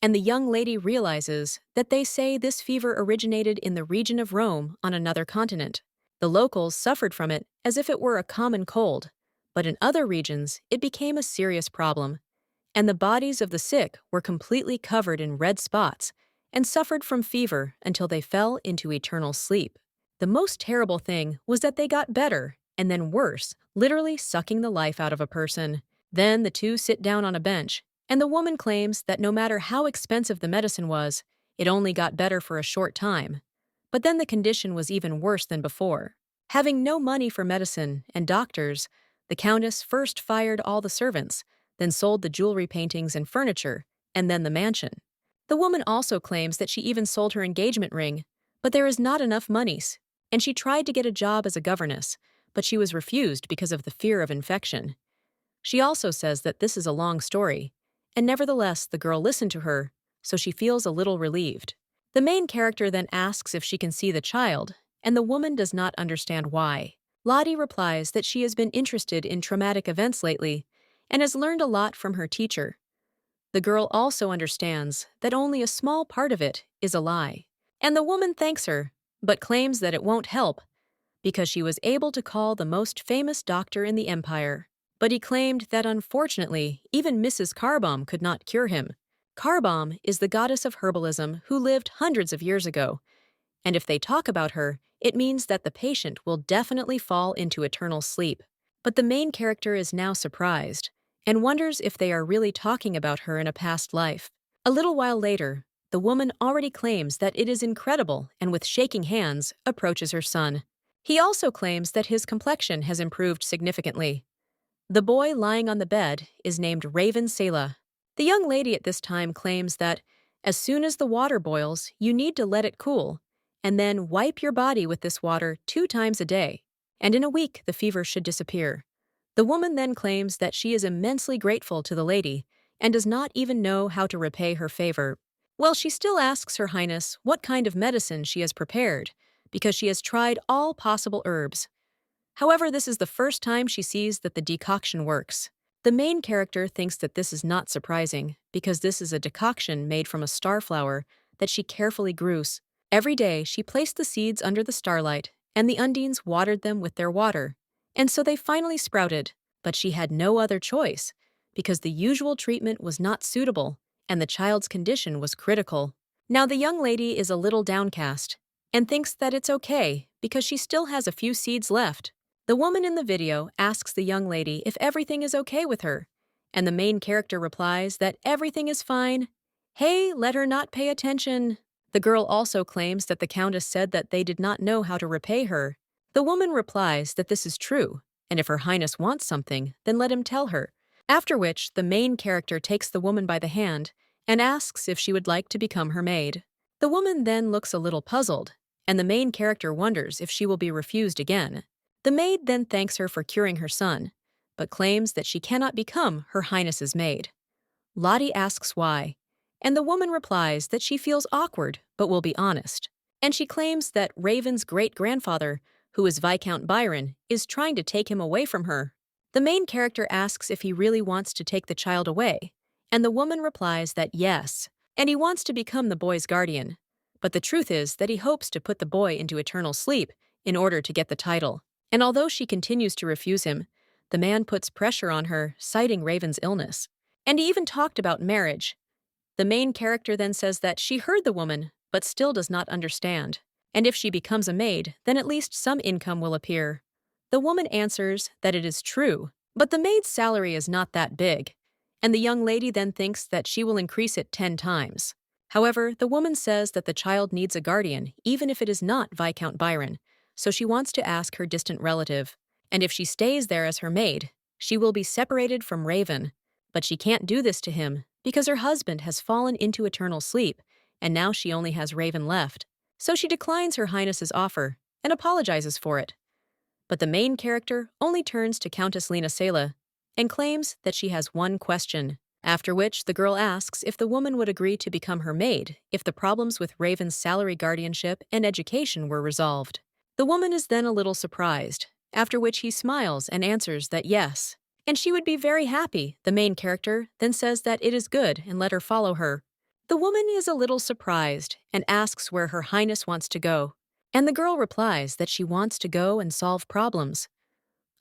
and the young lady realizes that they say this fever originated in the region of Rome on another continent. The locals suffered from it as if it were a common cold, but in other regions it became a serious problem, and the bodies of the sick were completely covered in red spots and suffered from fever until they fell into eternal sleep. The most terrible thing was that they got better, and then worse, literally sucking the life out of a person. Then the two sit down on a bench, and the woman claims that no matter how expensive the medicine was, it only got better for a short time. But then the condition was even worse than before. Having no money for medicine and doctors, the countess first fired all the servants, then sold the jewelry, paintings, and furniture, and then the mansion. The woman also claims that she even sold her engagement ring, but there is not enough monies, and she tried to get a job as a governess, but she was refused because of the fear of infection. She also says that this is a long story, and nevertheless the girl listened to her, so she feels a little relieved. The main character then asks if she can see the child, and the woman does not understand why. Lottie replies that she has been interested in traumatic events lately, and has learned a lot from her teacher. The girl also understands that only a small part of it is a lie, and the woman thanks her, but claims that it won't help, because she was able to call the most famous doctor in the empire. But he claimed that unfortunately, even Mrs. Carbomb could not cure him. Carbomb is the goddess of herbalism who lived hundreds of years ago, and if they talk about her, it means that the patient will definitely fall into eternal sleep. But the main character is now surprised, and wonders if they are really talking about her in a past life. A little while later, the woman already claims that it is incredible and with shaking hands approaches her son. He also claims that his complexion has improved significantly. The boy lying on the bed is named Raven Sela. The young lady at this time claims that as soon as the water boils, you need to let it cool, and then wipe your body with this water 2 times a day, and in a week the fever should disappear. The woman then claims that she is immensely grateful to the lady and does not even know how to repay her favor. Well, she still asks Her Highness what kind of medicine she has prepared, because she has tried all possible herbs. However, this is the first time she sees that the decoction works. The main character thinks that this is not surprising, because this is a decoction made from a starflower that she carefully grews. Every day, she placed the seeds under the starlight, and the undines watered them with their water. And so they finally sprouted, but she had no other choice, because the usual treatment was not suitable, and the child's condition was critical. Now the young lady is a little downcast, and thinks that it's okay, because she still has a few seeds left. The woman in the video asks the young lady if everything is okay with her, and the main character replies that everything is fine. Hey, let her not pay attention. The girl also claims that the countess said that they did not know how to repay her. The woman replies that this is true, and if Her Highness wants something, then let him tell her. After which, the main character takes the woman by the hand and asks if she would like to become her maid. The woman then looks a little puzzled, and the main character wonders if she will be refused again. The maid then thanks her for curing her son, but claims that she cannot become Her Highness's maid. Lottie asks why, and the woman replies that she feels awkward but will be honest. And she claims that Raven's great-grandfather, who is Viscount Byron, is trying to take him away from her. The main character asks if he really wants to take the child away, and the woman replies that yes, and he wants to become the boy's guardian. But the truth is that he hopes to put the boy into eternal sleep in order to get the title. And although she continues to refuse him, the man puts pressure on her, citing Raven's illness. And he even talked about marriage. The main character then says that she heard the woman, but still does not understand. And if she becomes a maid, then at least some income will appear. The woman answers that it is true, but the maid's salary is not that big. And the young lady then thinks that she will increase it 10 times. However, the woman says that the child needs a guardian, even if it is not Viscount Byron. So she wants to ask her distant relative, and if she stays there as her maid, she will be separated from Raven. But she can't do this to him, because her husband has fallen into eternal sleep, and now she only has Raven left. So she declines Her Highness's offer, and apologizes for it. But the main character only turns to Countess Lena Sela, and claims that she has one question, after which the girl asks if the woman would agree to become her maid if the problems with Raven's salary guardianship and education were resolved. The woman is then a little surprised, after which he smiles and answers that yes, and she would be very happy. The main character then says that it is good and let her follow her. The woman is a little surprised and asks where Her Highness wants to go, and the girl replies that she wants to go and solve problems.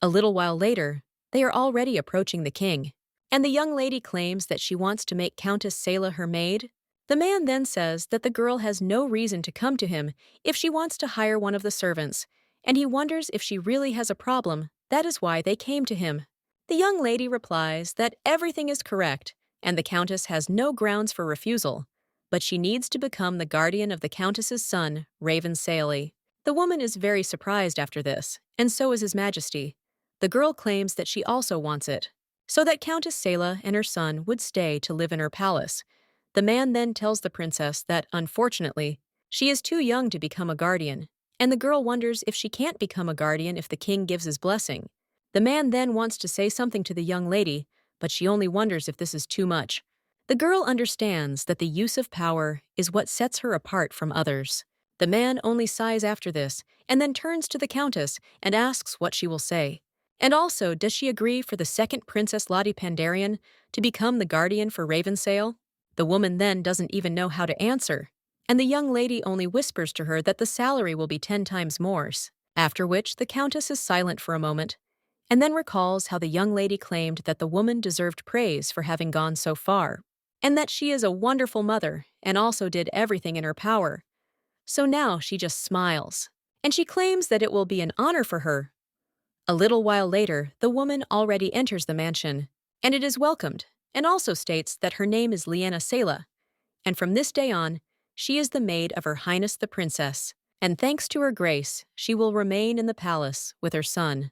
A little while later, they are already approaching the king, and the young lady claims that she wants to make Countess Sela her maid. The man then says that the girl has no reason to come to him if she wants to hire one of the servants, and he wonders if she really has a problem. That is why they came to him. The young lady replies that everything is correct, and the countess has no grounds for refusal, but she needs to become the guardian of the countess's son, Raven Sela. The woman is very surprised after this, and so is His Majesty. The girl claims that she also wants it, so that Countess Sela and her son would stay to live in her palace. The man then tells the princess that, unfortunately, she is too young to become a guardian, and the girl wonders if she can't become a guardian if the king gives his blessing. The man then wants to say something to the young lady, but she only wonders if this is too much. The girl understands that the use of power is what sets her apart from others. The man only sighs after this, and then turns to the countess and asks what she will say. And also, does she agree for the second Princess Lottie Pandarian to become the guardian for Ravensale? The woman then doesn't even know how to answer, and the young lady only whispers to her that the salary will be 10 times more. After which, the countess is silent for a moment, and then recalls how the young lady claimed that the woman deserved praise for having gone so far, and that she is a wonderful mother and also did everything in her power. So now she just smiles, and she claims that it will be an honor for her. A little while later, the woman already enters the mansion, and it is welcomed, and also states that her name is Lena Sela, and from this day on, she is the maid of Her Highness the Princess, and thanks to her grace, she will remain in the palace with her son.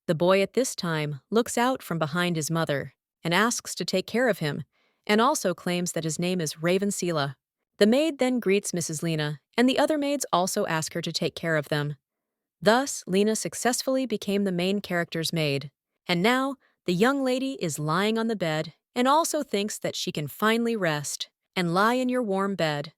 The boy at this time looks out from behind his mother and asks to take care of him, and also claims that his name is Ravensela. The maid then greets Mrs. Lena, and the other maids also ask her to take care of them. Thus, Lena successfully became the main character's maid. And now, the young lady is lying on the bed and also thinks that she can finally rest and lie in your warm bed.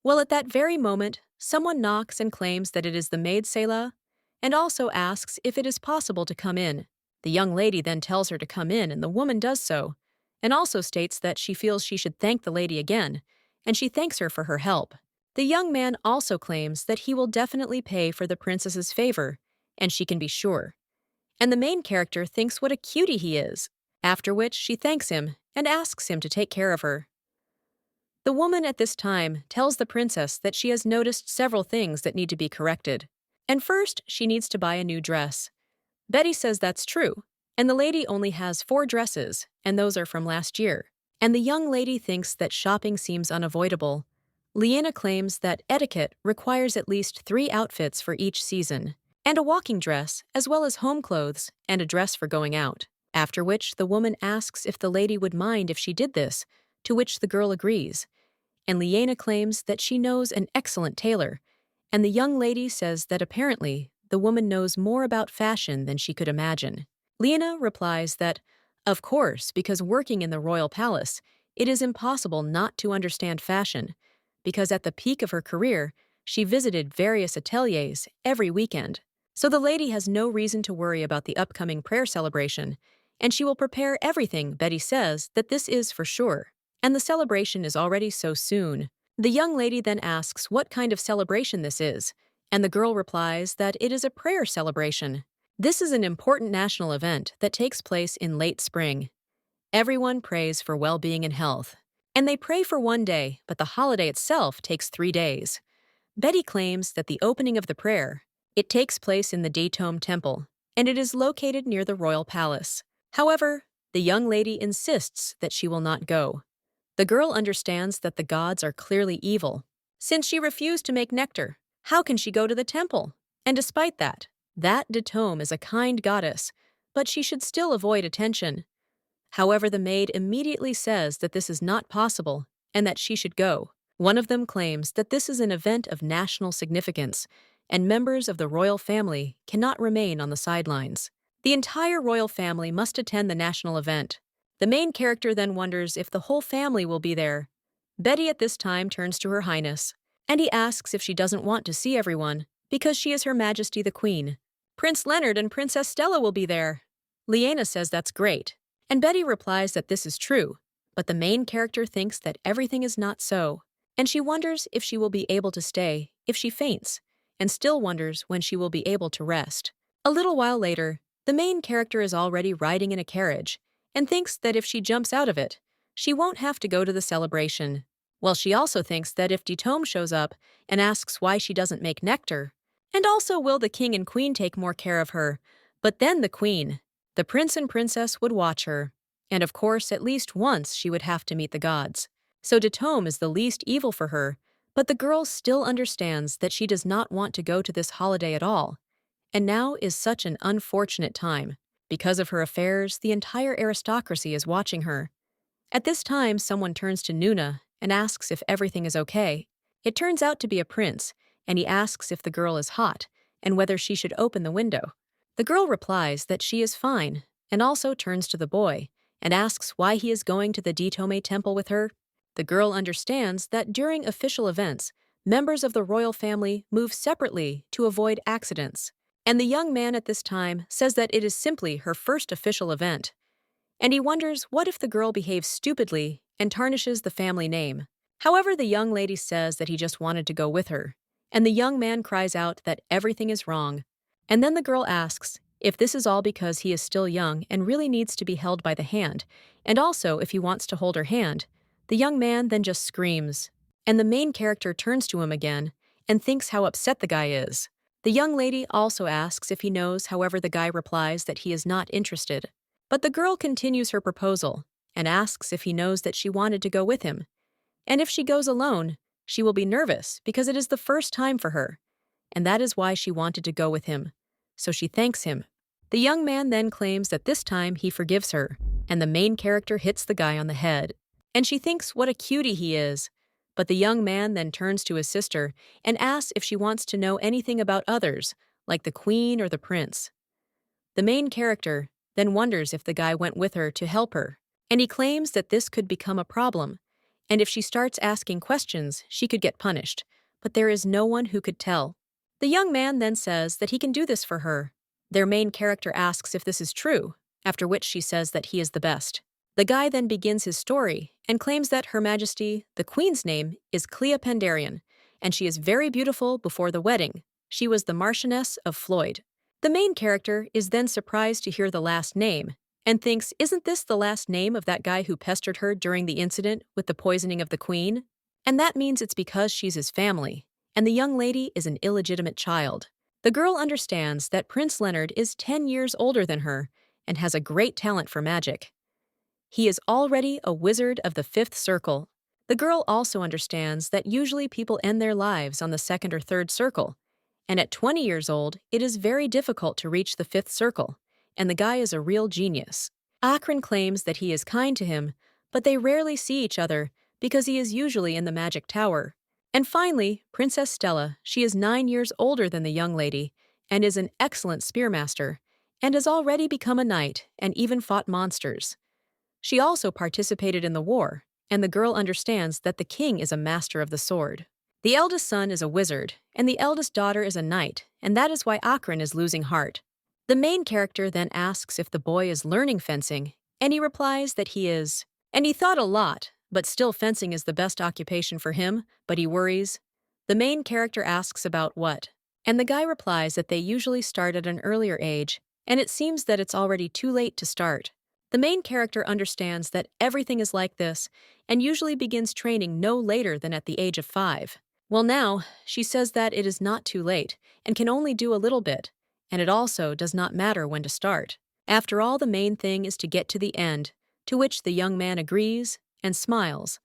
Well, at that very moment, someone knocks and claims that it is the maid Selah, and also asks if it is possible to come in. The young lady then tells her to come in, and the woman does so, and also states that she feels she should thank the lady again, and she thanks her for her help. The young man also claims that he will definitely pay for the princess's favor, and she can be sure. And the main character thinks what a cutie he is, after which she thanks him and asks him to take care of her. The woman at this time tells the princess that she has noticed several things that need to be corrected. And first, she needs to buy a new dress. Betty says that's true, and the lady only has 4 dresses, and those are from last year. And the young lady thinks that shopping seems unavoidable. Leanna claims that etiquette requires at least 3 outfits for each season, and a walking dress, as well as home clothes, and a dress for going out. After which, the woman asks if the lady would mind if she did this, to which the girl agrees. And Leanna claims that she knows an excellent tailor, and the young lady says that apparently the woman knows more about fashion than she could imagine. Leanna replies that, of course, because working in the royal palace, it is impossible not to understand fashion, because at the peak of her career, she visited various ateliers every weekend. So the lady has no reason to worry about the upcoming prayer celebration, and she will prepare everything. Betty says that this is for sure, and the celebration is already so soon. The young lady then asks what kind of celebration this is, and the girl replies that it is a prayer celebration. This is an important national event that takes place in late spring. Everyone prays for well-being and health, and they pray for one day, but the holiday itself takes 3 days. Betty claims that the opening of the prayer, it takes place in the Daytome Temple, and it is located near the royal palace. However, the young lady insists that she will not go. The girl understands that the gods are clearly evil. Since she refused to make nectar, how can she go to the temple? And despite that Daytome is a kind goddess, but she should still avoid attention. However, the maid immediately says that this is not possible and that she should go. One of them claims that this is an event of national significance, and members of the royal family cannot remain on the sidelines. The entire royal family must attend the national event. The main character then wonders if the whole family will be there. Betty at this time turns to Her Highness, and he asks if she doesn't want to see everyone, because she is Her Majesty the Queen. Prince Leonard and Princess Stella will be there. Leanna says that's great, and Betty replies that this is true, but the main character thinks that everything is not so, and she wonders if she will be able to stay if she faints, and still wonders when she will be able to rest. A little while later, the main character is already riding in a carriage, and thinks that if she jumps out of it, she won't have to go to the celebration. Well, she also thinks that if Daytome shows up and asks why she doesn't make nectar, and also will the king and queen take more care of her, but then the queen, the prince and princess would watch her, and of course at least once she would have to meet the gods. So Daytome is the least evil for her, but the girl still understands that she does not want to go to this holiday at all, and now is such an unfortunate time. Because of her affairs, the entire aristocracy is watching her. At this time, someone turns to Nuna and asks if everything is okay. It turns out to be a prince, and he asks if the girl is hot and whether she should open the window. The girl replies that she is fine, and also turns to the boy and asks why he is going to the Daytome Temple with her. The girl understands that during official events, members of the royal family move separately to avoid accidents. And the young man at this time says that it is simply her first official event. And he wonders what if the girl behaves stupidly and tarnishes the family name. However, the young lady says that he just wanted to go with her, and the young man cries out that everything is wrong. And then the girl asks if this is all because he is still young and really needs to be held by the hand, and also if he wants to hold her hand. The young man then just screams, and the main character turns to him again and thinks how upset the guy is. The young lady also asks if he knows, however the guy replies that he is not interested. But the girl continues her proposal and asks if he knows that she wanted to go with him. And if she goes alone, she will be nervous because it is the first time for her, and that is why she wanted to go with him. So she thanks him. The young man then claims that this time he forgives her, and the main character hits the guy on the head. And she thinks what a cutie he is. But the young man then turns to his sister and asks if she wants to know anything about others, like the queen or the prince. The main character then wonders if the guy went with her to help her, and he claims that this could become a problem, and if she starts asking questions, she could get punished, but there is no one who could tell. The young man then says that he can do this for her. Their main character asks if this is true, after which she says that he is the best. The guy then begins his story and claims that Her Majesty, the Queen's name, is Clea Pandarian, and she is very beautiful before the wedding. She was the Marchioness of Floyd. The main character is then surprised to hear the last name and thinks, isn't this the last name of that guy who pestered her during the incident with the poisoning of the queen? And that means it's because she's his family, and the young lady is an illegitimate child. The girl understands that Prince Leonard is 10 years older than her and has a great talent for magic. He is already a wizard of the 5th circle. The girl also understands that usually people end their lives on the 2nd or 3rd circle, and at 20 years old, it is very difficult to reach the 5th circle, and the guy is a real genius. Akron claims that he is kind to him, but they rarely see each other because he is usually in the magic tower. And finally, Princess Stella, she is 9 years older than the young lady and is an excellent spearmaster, and has already become a knight and even fought monsters. She also participated in the war, and the girl understands that the king is a master of the sword. The eldest son is a wizard, and the eldest daughter is a knight, and that is why Akron is losing heart. The main character then asks if the boy is learning fencing, and he replies that he is. And he thought a lot, but still fencing is the best occupation for him, but he worries. The main character asks about what, and the guy replies that they usually start at an earlier age, and it seems that it's already too late to start. The main character understands that everything is like this, and usually begins training no later than at the age of 5. Well now, she says that it is not too late, and can only do a little bit, and it also does not matter when to start. After all, the main thing is to get to the end, to which the young man agrees and smiles.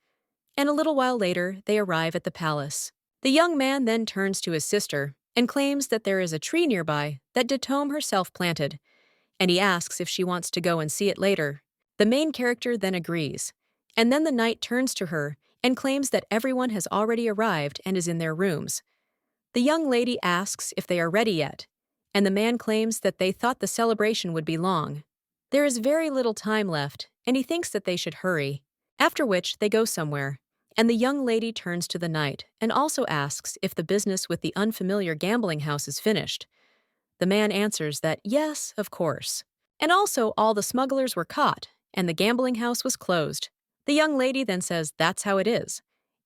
And a little while later, they arrive at the palace. The young man then turns to his sister and claims that there is a tree nearby that Detome herself planted, and he asks if she wants to go and see it later. The main character then agrees, and then the knight turns to her and claims that everyone has already arrived and is in their rooms. The young lady asks if they are ready yet, and the man claims that they thought the celebration would be long. There is very little time left, and he thinks that they should hurry, after which they go somewhere, and the young lady turns to the knight and also asks if the business with the unfamiliar gambling house is finished. The man answers that yes, of course. And also all the smugglers were caught, and the gambling house was closed. The young lady then says that's how it is.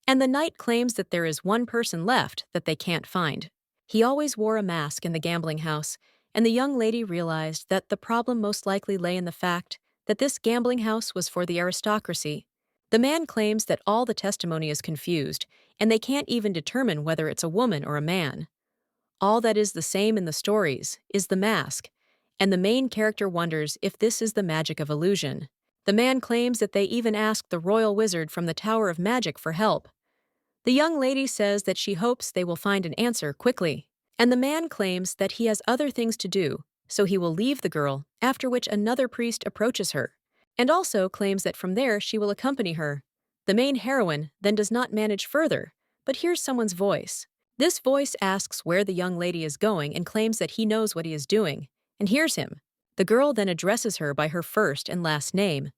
And the knight claims that there is one person left that they can't find. He always wore a mask in the gambling house, and the young lady realized that the problem most likely lay in the fact that this gambling house was for the aristocracy. The man claims that all the testimony is confused, and they can't even determine whether it's a woman or a man. All that is the same in the stories is the mask, and the main character wonders if this is the magic of illusion. The man claims that they even asked the royal wizard from the Tower of Magic for help. The young lady says that she hopes they will find an answer quickly, and the man claims that he has other things to do, so he will leave the girl, after which another priest approaches her, and also claims that from there she will accompany her. The main heroine then does not manage further, but hears someone's voice. This voice asks where the young lady is going and claims that he knows what he is doing, and hears him. The girl then addresses her by her first and last name,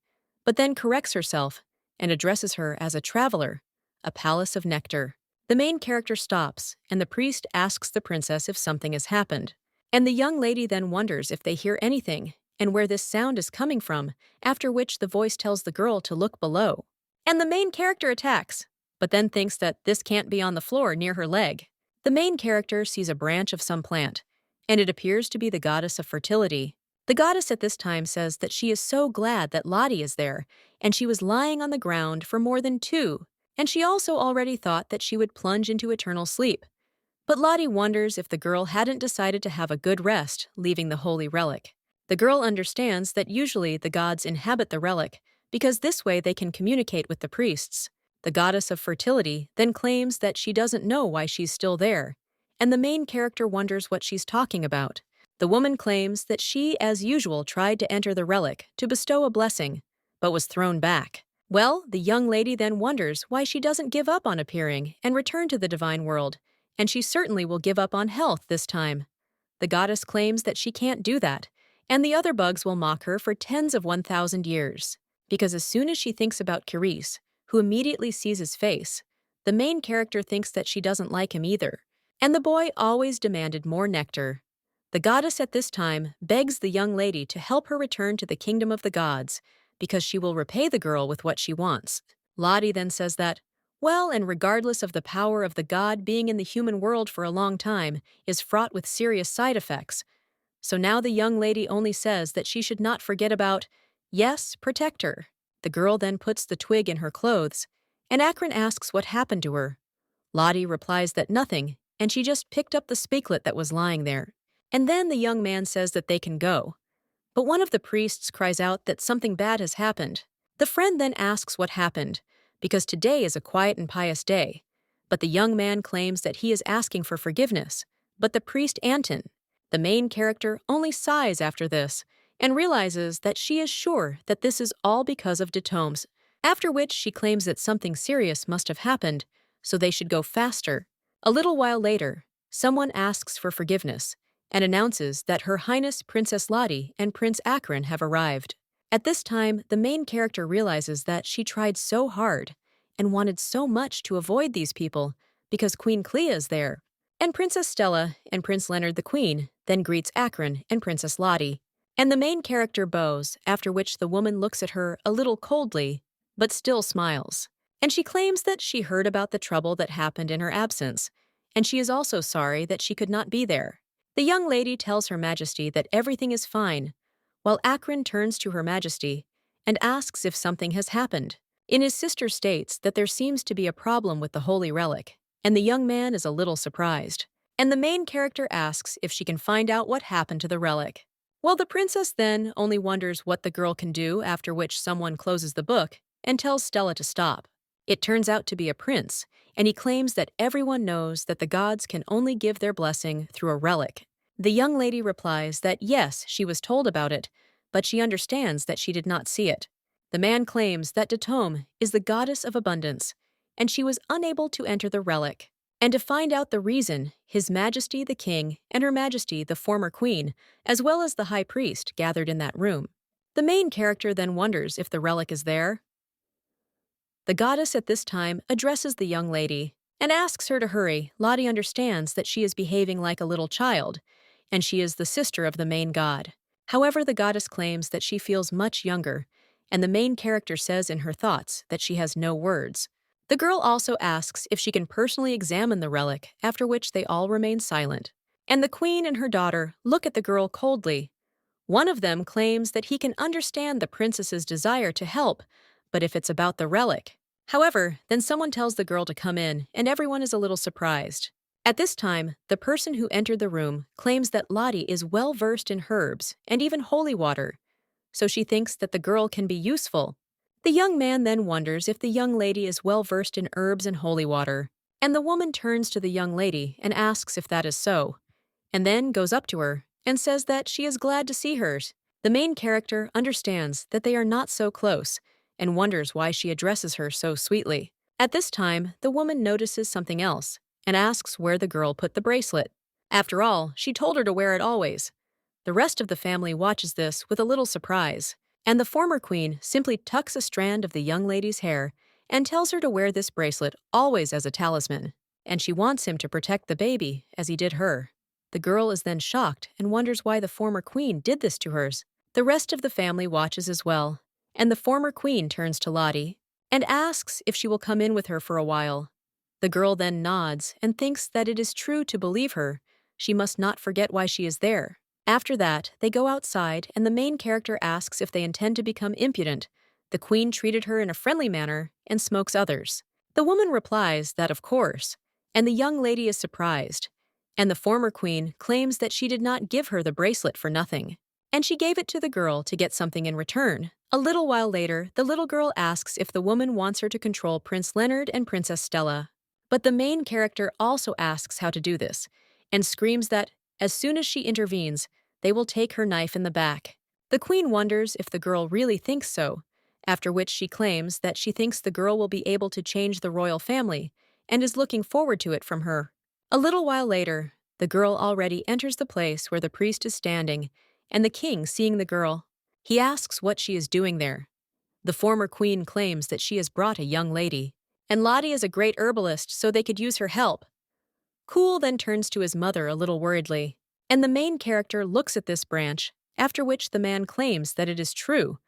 but then corrects herself and addresses her as a traveler, a palace of nectar. The main character stops, and the priest asks the princess if something has happened. And the young lady then wonders if they hear anything and where this sound is coming from, after which the voice tells the girl to look below. And the main character attacks, but then thinks that this can't be on the floor near her leg. The main character sees a branch of some plant, and it appears to be the goddess of fertility. The goddess at this time says that she is so glad that Lottie is there, and she was lying on the ground for more than 2, and she also already thought that she would plunge into eternal sleep. But Lottie wonders if the girl hadn't decided to have a good rest, leaving the holy relic. The girl understands that usually the gods inhabit the relic, because this way they can communicate with the priests. The goddess of fertility then claims that she doesn't know why she's still there, and the main character wonders what she's talking about. The woman claims that she, as usual, tried to enter the relic to bestow a blessing, but was thrown back. Well, the young lady then wonders why she doesn't give up on appearing and return to the divine world, and she certainly will give up on health this time. The goddess claims that she can't do that, and the other bugs will mock her for tens of 1,000 years. Because as soon as she thinks about Curice, who immediately sees his face, the main character thinks that she doesn't like him either. And the boy always demanded more nectar. The goddess at this time begs the young lady to help her return to the kingdom of the gods, because she will repay the girl with what she wants. Lottie then says that, well, and regardless of the power of the god, being in the human world for a long time is fraught with serious side effects. So now the young lady only says that she should not forget about, yes, protect her. The girl then puts the twig in her clothes, and Akron asks what happened to her. Lottie replies that nothing, and she just picked up the speaklet that was lying there. And then the young man says that they can go. But one of the priests cries out that something bad has happened. The friend then asks what happened, because today is a quiet and pious day. But the young man claims that he is asking for forgiveness. But the priest Anton, the main character, only sighs after this and realizes that she is sure that this is all because of Detomes, after which she claims that something serious must have happened, so they should go faster. A little while later, someone asks for forgiveness and announces that Her Highness Princess Lottie and Prince Akron have arrived. At this time, the main character realizes that she tried so hard and wanted so much to avoid these people because Queen Clea is there. And Princess Stella and Prince Leonard the Queen then greets Akron and Princess Lottie. And the main character bows, after which the woman looks at her a little coldly, but still smiles. And she claims that she heard about the trouble that happened in her absence, and she is also sorry that she could not be there. The young lady tells Her Majesty that everything is fine, while Akron turns to Her Majesty and asks if something has happened. In his sister states that there seems to be a problem with the holy relic, and the young man is a little surprised. And the main character asks if she can find out what happened to the relic. Well, the princess then only wonders what the girl can do, after which someone closes the book and tells Stella to stop. It turns out to be a prince, and he claims that everyone knows that the gods can only give their blessing through a relic. The young lady replies that yes, she was told about it, but she understands that she did not see it. The man claims that Detome is the goddess of abundance, and she was unable to enter the relic. And to find out the reason, His Majesty the King and Her Majesty the former Queen, as well as the High Priest, gathered in that room. The main character then wonders if the relic is there. The goddess at this time addresses the young lady and asks her to hurry. Lottie understands that she is behaving like a little child, and she is the sister of the main god. However, the goddess claims that she feels much younger, and the main character says in her thoughts that she has no words. The girl also asks if she can personally examine the relic, after which they all remain silent. And the queen and her daughter look at the girl coldly. One of them claims that he can understand the princess's desire to help, but if it's about the relic. However, then someone tells the girl to come in, and everyone is a little surprised. At this time, the person who entered the room claims that Lottie is well versed in herbs and even holy water, so she thinks that the girl can be useful. The young man then wonders if the young lady is well versed in herbs and holy water, and the woman turns to the young lady and asks if that is so, and then goes up to her and says that she is glad to see her. The main character understands that they are not so close and wonders why she addresses her so sweetly. At this time, the woman notices something else and asks where the girl put the bracelet. After all, she told her to wear it always. The rest of the family watches this with a little surprise, and the former queen simply tucks a strand of the young lady's hair and tells her to wear this bracelet always as a talisman, and she wants him to protect the baby as he did her. The girl is then shocked and wonders why the former queen did this to hers. The rest of the family watches as well, and the former queen turns to Lottie and asks if she will come in with her for a while. The girl then nods and thinks that it is true to believe her. She must not forget why she is there. After that, they go outside, and the main character asks if they intend to become impudent. The queen treated her in a friendly manner and smokes others. The woman replies that of course, and the young lady is surprised. And the former queen claims that she did not give her the bracelet for nothing, and she gave it to the girl to get something in return. A little while later, the little girl asks if the woman wants her to control Prince Leonard and Princess Stella. But the main character also asks how to do this, and screams that as soon as she intervenes, they will take her knife in the back. The queen wonders if the girl really thinks so, after which she claims that she thinks the girl will be able to change the royal family and is looking forward to it from her. A little while later, the girl already enters the place where the priest is standing, and the king, seeing the girl, he asks what she is doing there. The former queen claims that she has brought a young lady, and Lottie is a great herbalist, so they could use her help. Cool then turns to his mother a little worriedly, and the main character looks at this branch, after which the man claims that it is true,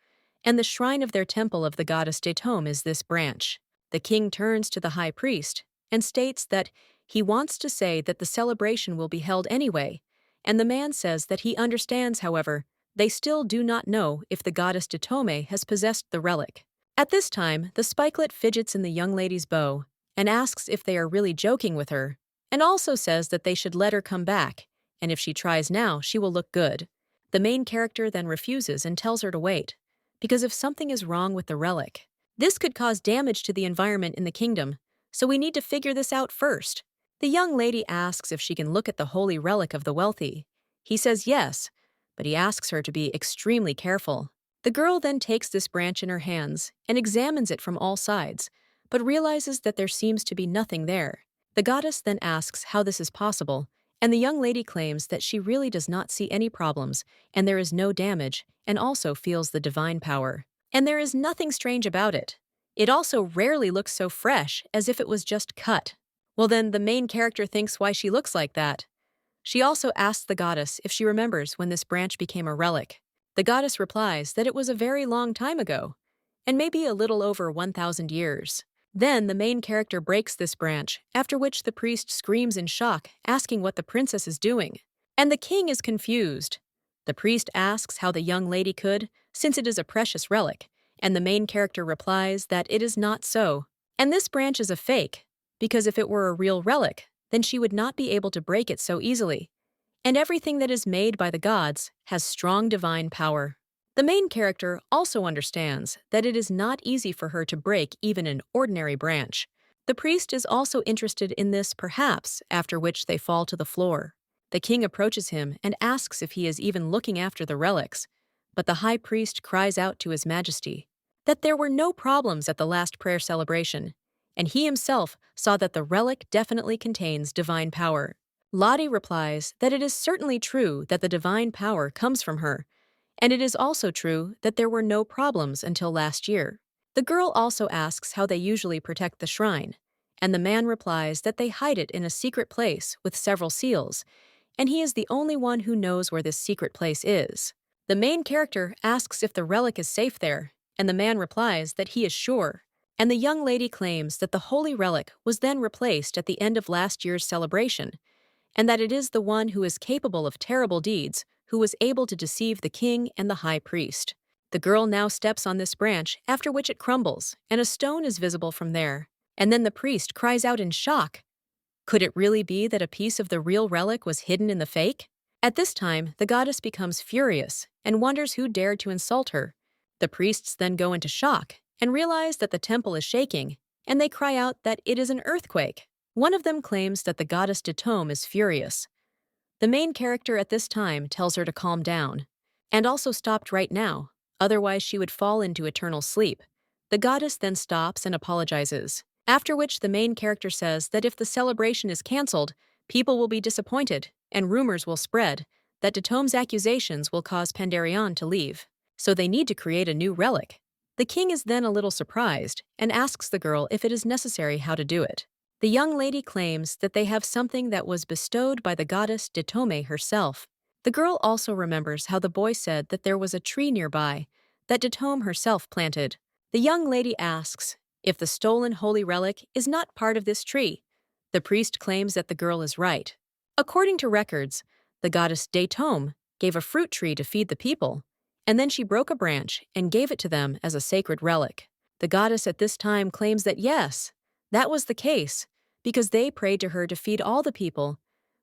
and the shrine of their temple of the goddess Detome is this branch. The king turns to the high priest and states that he wants to say that the celebration will be held anyway, and the man says that he understands, however, they still do not know if the goddess Detome has possessed the relic. At this time, the spikelet fidgets in the young lady's bow and asks if they are really joking with her, and also says that they should let her come back, and if she tries now, she will look good. The main character then refuses and tells her to wait, because if something is wrong with the relic, this could cause damage to the environment in the kingdom, so we need to figure this out first. The young lady asks if she can look at the holy relic of the wealthy. He says yes, but he asks her to be extremely careful. The girl then takes this branch in her hands and examines it from all sides, but realizes that there seems to be nothing there. The goddess then asks how this is possible, and the young lady claims that she really does not see any problems, and there is no damage, and also feels the divine power. And there is nothing strange about it. It also rarely looks so fresh, as if it was just cut. Well then, the main character thinks why she looks like that. She also asks the goddess if she remembers when this branch became a relic. The goddess replies that it was a very long time ago, and maybe a little over 1,000 years. Then the main character breaks this branch, after which the priest screams in shock, asking what the princess is doing. And the king is confused. The priest asks how the young lady could, since it is a precious relic, and the main character replies that it is not so. And this branch is a fake, because if it were a real relic, then she would not be able to break it so easily. And everything that is made by the gods has strong divine power. The main character also understands that it is not easy for her to break even an ordinary branch. The priest is also interested in this perhaps, after which they fall to the floor. The king approaches him and asks if he is even looking after the relics, but the high priest cries out to his majesty that there were no problems at the last prayer celebration, and he himself saw that the relic definitely contains divine power. Lottie replies that it is certainly true that the divine power comes from her, and it is also true that there were no problems until last year. The girl also asks how they usually protect the shrine, and the man replies that they hide it in a secret place with several seals, and he is the only one who knows where this secret place is. The main character asks if the relic is safe there, and the man replies that he is sure, and the young lady claims that the holy relic was then replaced at the end of last year's celebration, and that it is the one who is capable of terrible deeds who was able to deceive the king and the high priest. The girl now steps on this branch, after which it crumbles, and a stone is visible from there. And then the priest cries out in shock. Could it really be that a piece of the real relic was hidden in the fake? At this time, the goddess becomes furious and wonders who dared to insult her. The priests then go into shock and realize that the temple is shaking, and they cry out that it is an earthquake. One of them claims that the goddess Detome is furious. The main character at this time tells her to calm down, and also stopped right now, otherwise she would fall into eternal sleep. The goddess then stops and apologizes, after which the main character says that if the celebration is cancelled, people will be disappointed, and rumors will spread that Detome's accusations will cause Pandarion to leave, so they need to create a new relic. The king is then a little surprised and asks the girl if it is necessary how to do it. The young lady claims that they have something that was bestowed by the goddess Detome herself. The girl also remembers how the boy said that there was a tree nearby that Detome herself planted. The young lady asks if the stolen holy relic is not part of this tree. The priest claims that the girl is right. According to records, the goddess Detome gave a fruit tree to feed the people, and then she broke a branch and gave it to them as a sacred relic. The goddess at this time claims that yes, that was the case, because they prayed to her to feed all the people,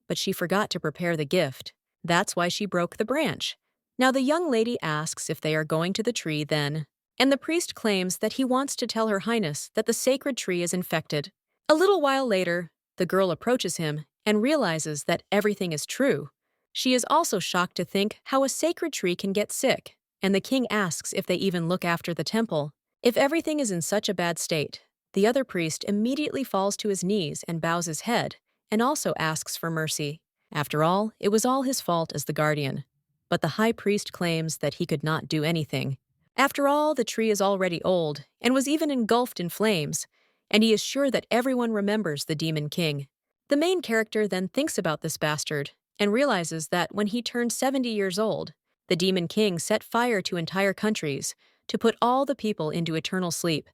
but she forgot to prepare the gift. That's why she broke the branch. Now the young lady asks if they are going to the tree then, and the priest claims that he wants to tell Her Highness that the sacred tree is infected. A little while later, the girl approaches him and realizes that everything is true. She is also shocked to think how a sacred tree can get sick, and the king asks if they even look after the temple. If everything is in such a bad state, the other priest immediately falls to his knees and bows his head, and also asks for mercy. After all, it was all his fault as the guardian. But the high priest claims that he could not do anything. After all, the tree is already old, and was even engulfed in flames, and he is sure that everyone remembers the Demon King. The main character then thinks about this bastard, and realizes that when he turned 70 years old, the Demon King set fire to entire countries to put all the people into eternal sleep.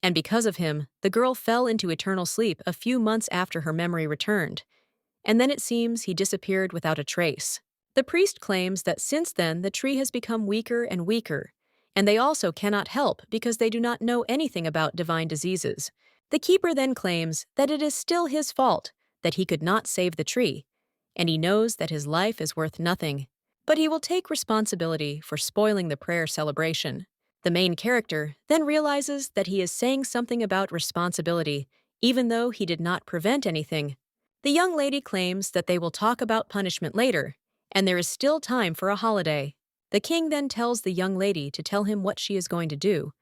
And because of him, the girl fell into eternal sleep a few months after her memory returned, and then it seems he disappeared without a trace. The priest claims that since then the tree has become weaker and weaker, and they also cannot help because they do not know anything about divine diseases. The keeper then claims that it is still his fault that he could not save the tree, and he knows that his life is worth nothing. But he will take responsibility for spoiling the prayer celebration. The main character then realizes that he is saying something about responsibility, even though he did not prevent anything. The young lady claims that they will talk about punishment later, and there is still time for a holiday. The king then tells the young lady to tell him what she is going to do,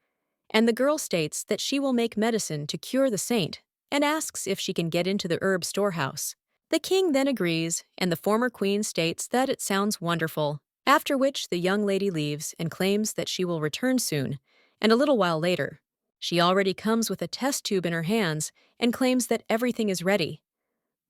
and the girl states that she will make medicine to cure the saint, and asks if she can get into the herb storehouse. The king then agrees, and the former queen states that it sounds wonderful, after which the young lady leaves and claims that she will return soon, and a little while later. She already comes with a test tube in her hands and claims that everything is ready.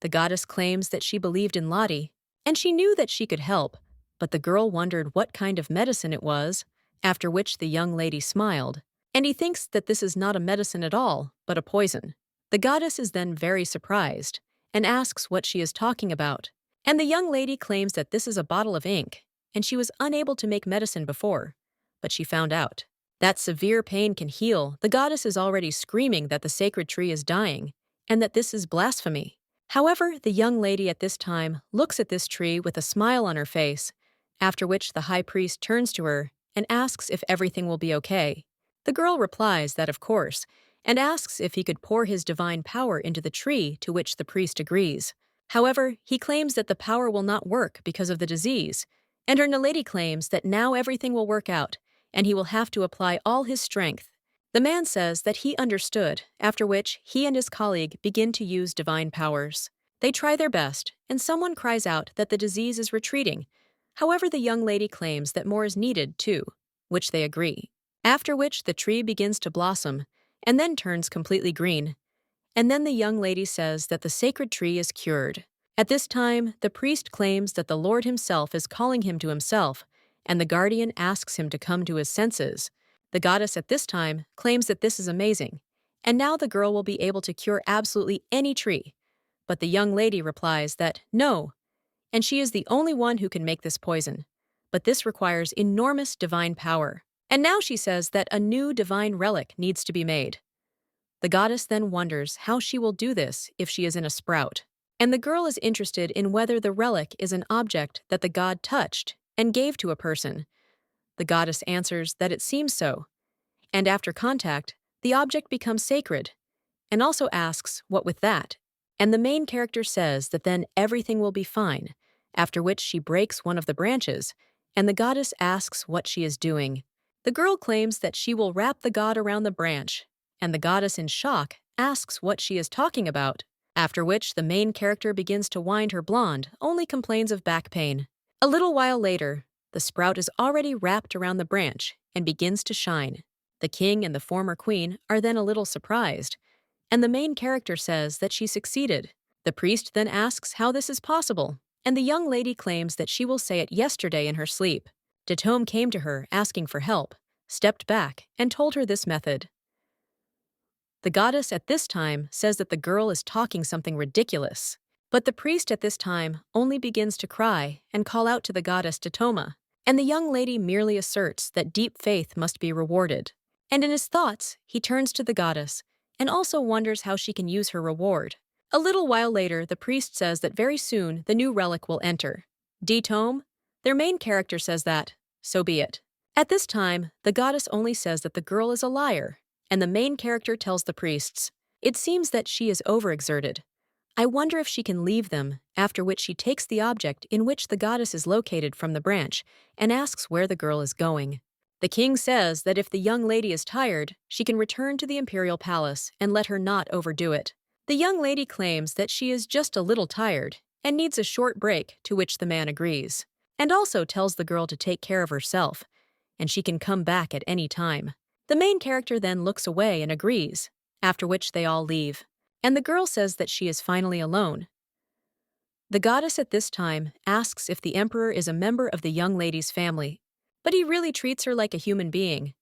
The goddess claims that she believed in Lottie, and she knew that she could help, but the girl wondered what kind of medicine it was, after which the young lady smiled, and he thinks that this is not a medicine at all, but a poison. The goddess is then very surprised, and asks what she is talking about, and the young lady claims that this is a bottle of ink, and she was unable to make medicine before, but she found out. That severe pain can heal. The goddess is already screaming that the sacred tree is dying, and that this is blasphemy. However, the young lady at this time looks at this tree with a smile on her face, after which the high priest turns to her and asks if everything will be okay. The girl replies that of course, and asks if he could pour his divine power into the tree, to which the priest agrees. However, he claims that the power will not work because of the disease, and her lady claims that now everything will work out, and he will have to apply all his strength. The man says that he understood, after which he and his colleague begin to use divine powers. They try their best, and someone cries out that the disease is retreating. However, the young lady claims that more is needed, too, which they agree. After which the tree begins to blossom, and then turns completely green. And then the young lady says that the sacred tree is cured. At this time, the priest claims that the Lord himself is calling him to himself, and the guardian asks him to come to his senses. The goddess at this time claims that this is amazing, and now the girl will be able to cure absolutely any tree. But the young lady replies that no, and she is the only one who can make this poison. But this requires enormous divine power. And now she says that a new divine relic needs to be made. The goddess then wonders how she will do this if she is in a sprout. And the girl is interested in whether the relic is an object that the god touched and gave to a person. The goddess answers that it seems so, and after contact, the object becomes sacred, and also asks what with that, and the main character says that then everything will be fine, after which she breaks one of the branches, and the goddess asks what she is doing. The girl claims that she will wrap the god around the branch, and the goddess in shock asks what she is talking about, after which the main character begins to wind her blonde, only complains of back pain. A little while later, the sprout is already wrapped around the branch and begins to shine. The king and the former queen are then a little surprised, and the main character says that she succeeded. The priest then asks how this is possible, and the young lady claims that she will say it yesterday in her sleep. Detome came to her asking for help, stepped back, and told her this method. The goddess at this time says that the girl is talking something ridiculous, but the priest at this time only begins to cry and call out to the goddess Detoma, and the young lady merely asserts that deep faith must be rewarded. And in his thoughts, he turns to the goddess and also wonders how she can use her reward. A little while later, the priest says that very soon the new relic will enter. Detome, their main character says that, so be it. At this time, the goddess only says that the girl is a liar, and the main character tells the priests, it seems that she is overexerted. I wonder if she can leave them, after which she takes the object in which the goddess is located from the branch and asks where the girl is going. The king says that if the young lady is tired, she can return to the imperial palace and let her not overdo it. The young lady claims that she is just a little tired and needs a short break, to which the man agrees, and also tells the girl to take care of herself, and she can come back at any time. The main character then looks away and agrees, after which they all leave, and the girl says that she is finally alone. The goddess at this time asks if the emperor is a member of the young lady's family, but he really treats her like a human being.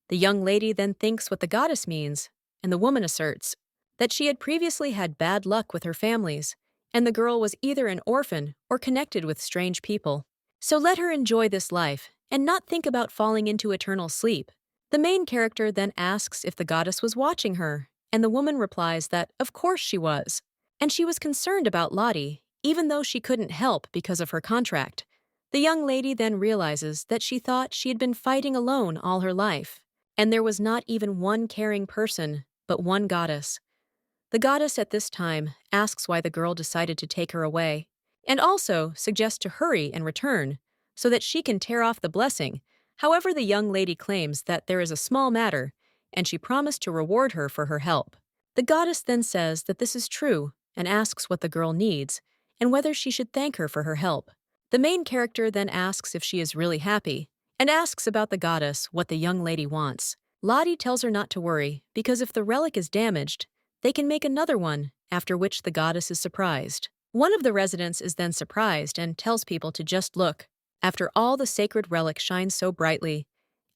The young lady then thinks what the goddess means, and the woman asserts that she had previously had bad luck with her families, and the girl was either an orphan or connected with strange people. So let her enjoy this life and not think about falling into eternal sleep. The main character then asks if the goddess was watching her, and the woman replies that of course she was, and she was concerned about Lottie, even though she couldn't help because of her contract. The young lady then realizes that she thought she had been fighting alone all her life, and there was not even one caring person, but one goddess. The goddess at this time asks why the girl decided to take her away, and also suggests to hurry and return so that she can tear off the blessing. However, the young lady claims that there is a small matter, and she promised to reward her for her help. The goddess then says that this is true and asks what the girl needs and whether she should thank her for her help. The main character then asks if she is really happy and asks about the goddess what the young lady wants. Lottie tells her not to worry because if the relic is damaged, they can make another one, after which the goddess is surprised. One of the residents is then surprised and tells people to just look. After all, the sacred relic shines so brightly,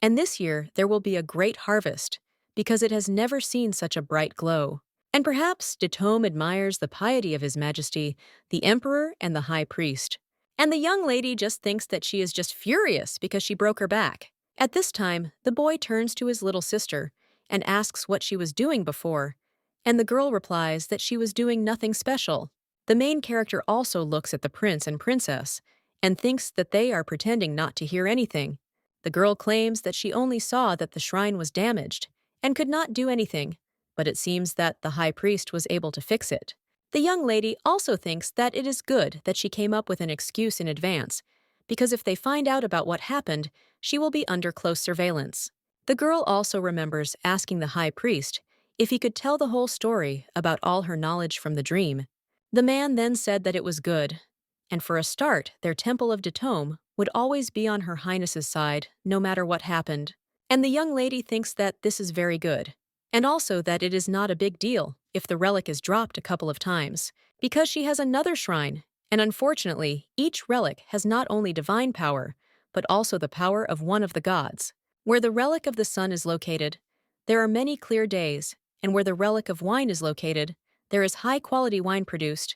and this year there will be a great harvest because it has never seen such a bright glow. And perhaps Detome admires the piety of His Majesty, the Emperor and the High Priest. And the young lady just thinks that she is just furious because she broke her back. At this time, the boy turns to his little sister and asks what she was doing before, and the girl replies that she was doing nothing special. The main character also looks at the prince and princess and thinks that they are pretending not to hear anything. The girl claims that she only saw that the shrine was damaged and could not do anything, but it seems that the high priest was able to fix it. The young lady also thinks that it is good that she came up with an excuse in advance, because if they find out about what happened, she will be under close surveillance. The girl also remembers asking the high priest if he could tell the whole story about all her knowledge from the dream. The man then said that it was good, and for a start, their temple of Detome would always be on Her Highness's side, no matter what happened. And the young lady thinks that this is very good, and also that it is not a big deal if the relic is dropped a couple of times, because she has another shrine, and unfortunately, each relic has not only divine power, but also the power of one of the gods. Where the relic of the sun is located, there are many clear days, and where the relic of wine is located, there is high-quality wine produced,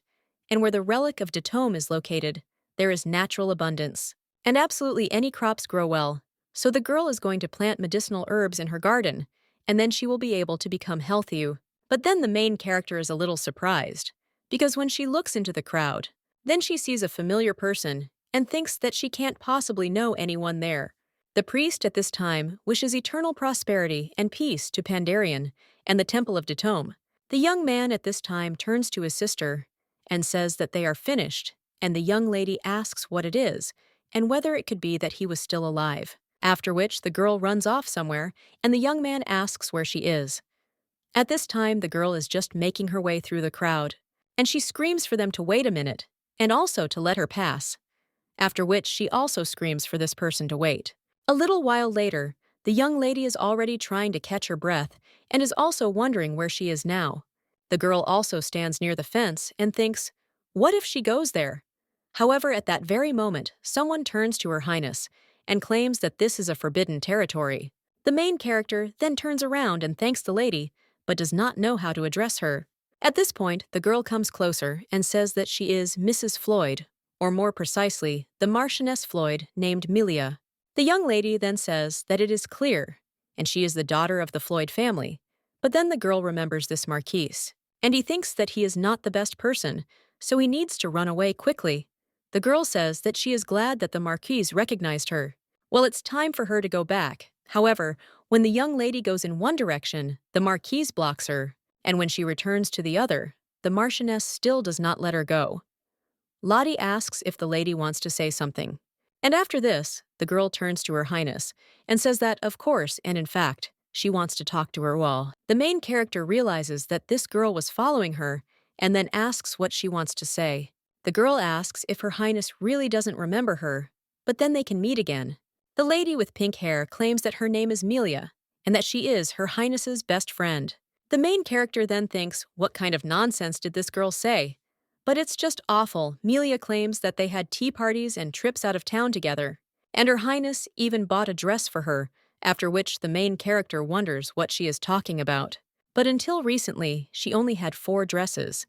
and where the relic of Detome is located, there is natural abundance. And absolutely any crops grow well, so the girl is going to plant medicinal herbs in her garden, and then she will be able to become healthy. But then the main character is a little surprised, because when she looks into the crowd, then she sees a familiar person and thinks that she can't possibly know anyone there. The priest at this time wishes eternal prosperity and peace to Pandarian and the Temple of Detome. The young man at this time turns to his sister and says that they are finished, and the young lady asks what it is and whether it could be that he was still alive. After which the girl runs off somewhere, and the young man asks where she is. At this time, the girl is just making her way through the crowd, and she screams for them to wait a minute, and also to let her pass. After which she also screams for this person to wait. A little while later, the young lady is already trying to catch her breath and is also wondering where she is now. The girl also stands near the fence and thinks, what if she goes there? However, at that very moment, someone turns to Her Highness and claims that this is a forbidden territory. The main character then turns around and thanks the lady, but does not know how to address her. At this point, the girl comes closer and says that she is Mrs. Floyd, or more precisely, the Marchioness Floyd named Milia. The young lady then says that it is clear, and she is the daughter of the Floyd family. But then the girl remembers this Marquise, and he thinks that he is not the best person, so he needs to run away quickly. The girl says that she is glad that the Marquise recognized her. Well, it's time for her to go back. However, when the young lady goes in one direction, the Marquise blocks her, and when she returns to the other, the Marchioness still does not let her go. Lottie asks if the lady wants to say something. And after this, the girl turns to Her Highness and says that, of course, and in fact, she wants to talk to her wall. The main character realizes that this girl was following her and then asks what she wants to say. The girl asks if Her Highness really doesn't remember her, but then they can meet again. The lady with pink hair claims that her name is Melia and that she is Her Highness's best friend. The main character then thinks, what kind of nonsense did this girl say? But it's just awful. Melia claims that they had tea parties and trips out of town together, and Her Highness even bought a dress for her, after which the main character wonders what she is talking about. But until recently, she only had 4 dresses,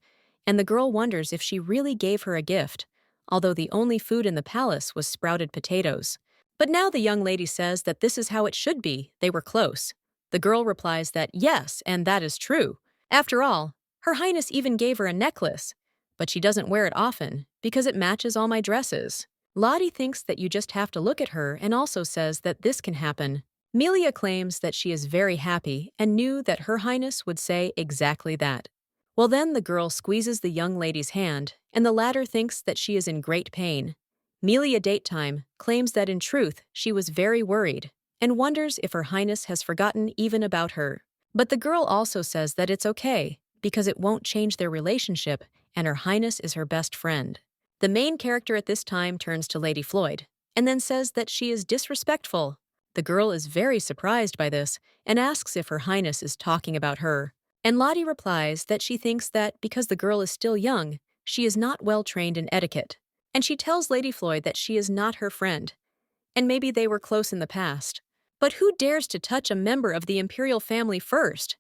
and the girl wonders if she really gave her a gift, although the only food in the palace was sprouted potatoes. But now the young lady says that this is how it should be, they were close. The girl replies that yes, and that is true. After all, Her Highness even gave her a necklace, but she doesn't wear it often because it matches all my dresses. Lottie thinks that you just have to look at her and also says that this can happen. Melia claims that she is very happy and knew that Her Highness would say exactly that. Well, then the girl squeezes the young lady's hand, and the latter thinks that she is in great pain. Melia Datetime claims that in truth she was very worried and wonders if Her Highness has forgotten even about her. But the girl also says that it's okay because it won't change their relationship and Her Highness is her best friend. The main character at this time turns to Lady Floyd and then says that she is disrespectful. The girl is very surprised by this and asks if Her Highness is talking about her. And Lottie replies that she thinks that because the girl is still young, she is not well trained in etiquette. And she tells Lady Floyd that she is not her friend, and maybe they were close in the past. But who dares to touch a member of the imperial family first?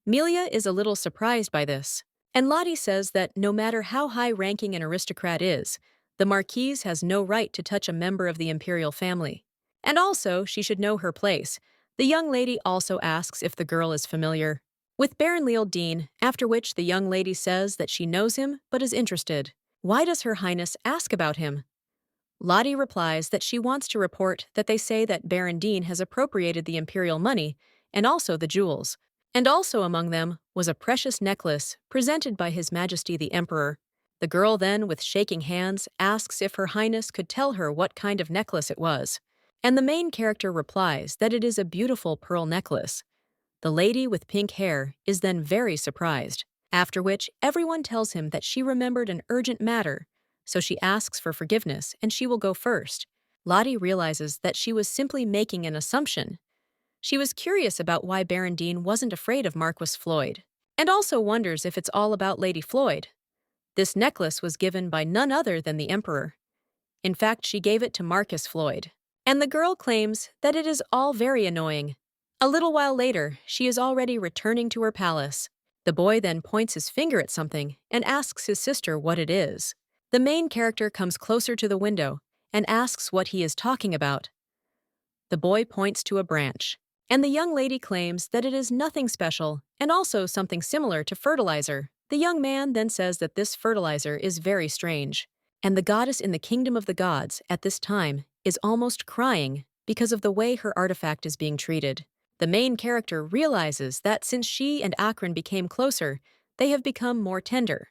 Melia is a little surprised by this, and Lottie says that no matter how high-ranking an aristocrat is, the Marquise has no right to touch a member of the imperial family. And also, she should know her place. The young lady also asks if the girl is familiar with Baron Leoldine, after which the young lady says that she knows him but is interested. Why does Her Highness ask about him? Lottie replies that she wants to report that they say that Baron Dean has appropriated the imperial money and also the jewels. And also among them was a precious necklace presented by His Majesty the Emperor. The girl then, with shaking hands, asks if Her Highness could tell her what kind of necklace it was. And the main character replies that it is a beautiful pearl necklace. The lady with pink hair is then very surprised, after which everyone tells him that she remembered an urgent matter, so she asks for forgiveness and she will go first. Lottie realizes that she was simply making an assumption. She was curious about why Baron Dean wasn't afraid of Marquis Floyd, and also wonders if it's all about Lady Floyd. This necklace was given by none other than the Emperor. In fact, she gave it to Marquis Floyd, and the girl claims that it is all very annoying. A little while later, she is already returning to her palace. The boy then points his finger at something and asks his sister what it is. The main character comes closer to the window and asks what he is talking about. The boy points to a branch, and the young lady claims that it is nothing special and also something similar to fertilizer. The young man then says that this fertilizer is very strange, and the goddess in the kingdom of the gods at this time is almost crying because of the way her artifact is being treated. The main character realizes that since she and Akron became closer, they have become more tender.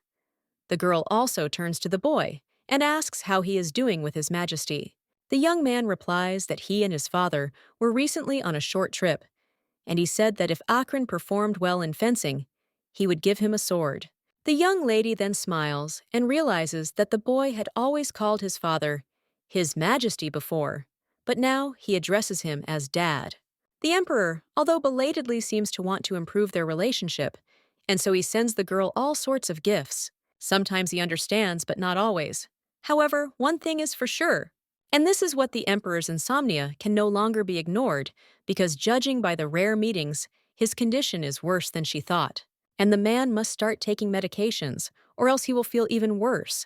The girl also turns to the boy and asks how he is doing with His Majesty. The young man replies that he and his father were recently on a short trip, and he said that if Akron performed well in fencing, he would give him a sword. The young lady then smiles and realizes that the boy had always called his father His Majesty before, but now he addresses him as Dad. The Emperor, although belatedly, seems to want to improve their relationship, and so he sends the girl all sorts of gifts. Sometimes he understands, but not always. However, one thing is for sure, and this is what the Emperor's insomnia can no longer be ignored, because judging by the rare meetings, his condition is worse than she thought, and the man must start taking medications, or else he will feel even worse.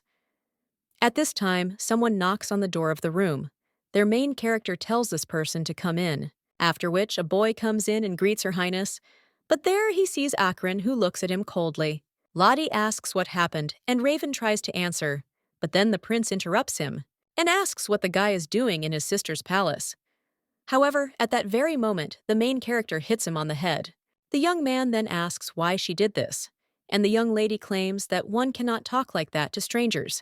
At this time, someone knocks on the door of the room. Their main character tells this person to come in, after which a boy comes in and greets Her Highness, but there he sees Akron, who looks at him coldly. Lottie asks what happened, and Raven tries to answer, but then the prince interrupts him and asks what the guy is doing in his sister's palace. However, at that very moment, the main character hits him on the head. The young man then asks why she did this, and the young lady claims that one cannot talk like that to strangers,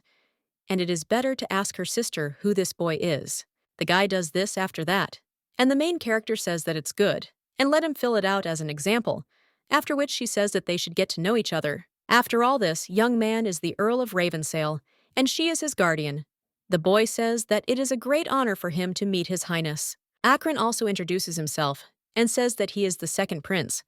and it is better to ask her sister who this boy is. The guy does this after that, and the main character says that it's good, and let him fill it out as an example, after which she says that they should get to know each other. After all this, young man is the Earl of Ravensale, and she is his guardian. The boy says that it is a great honor for him to meet His Highness. Akron also introduces himself, and says that he is the second prince,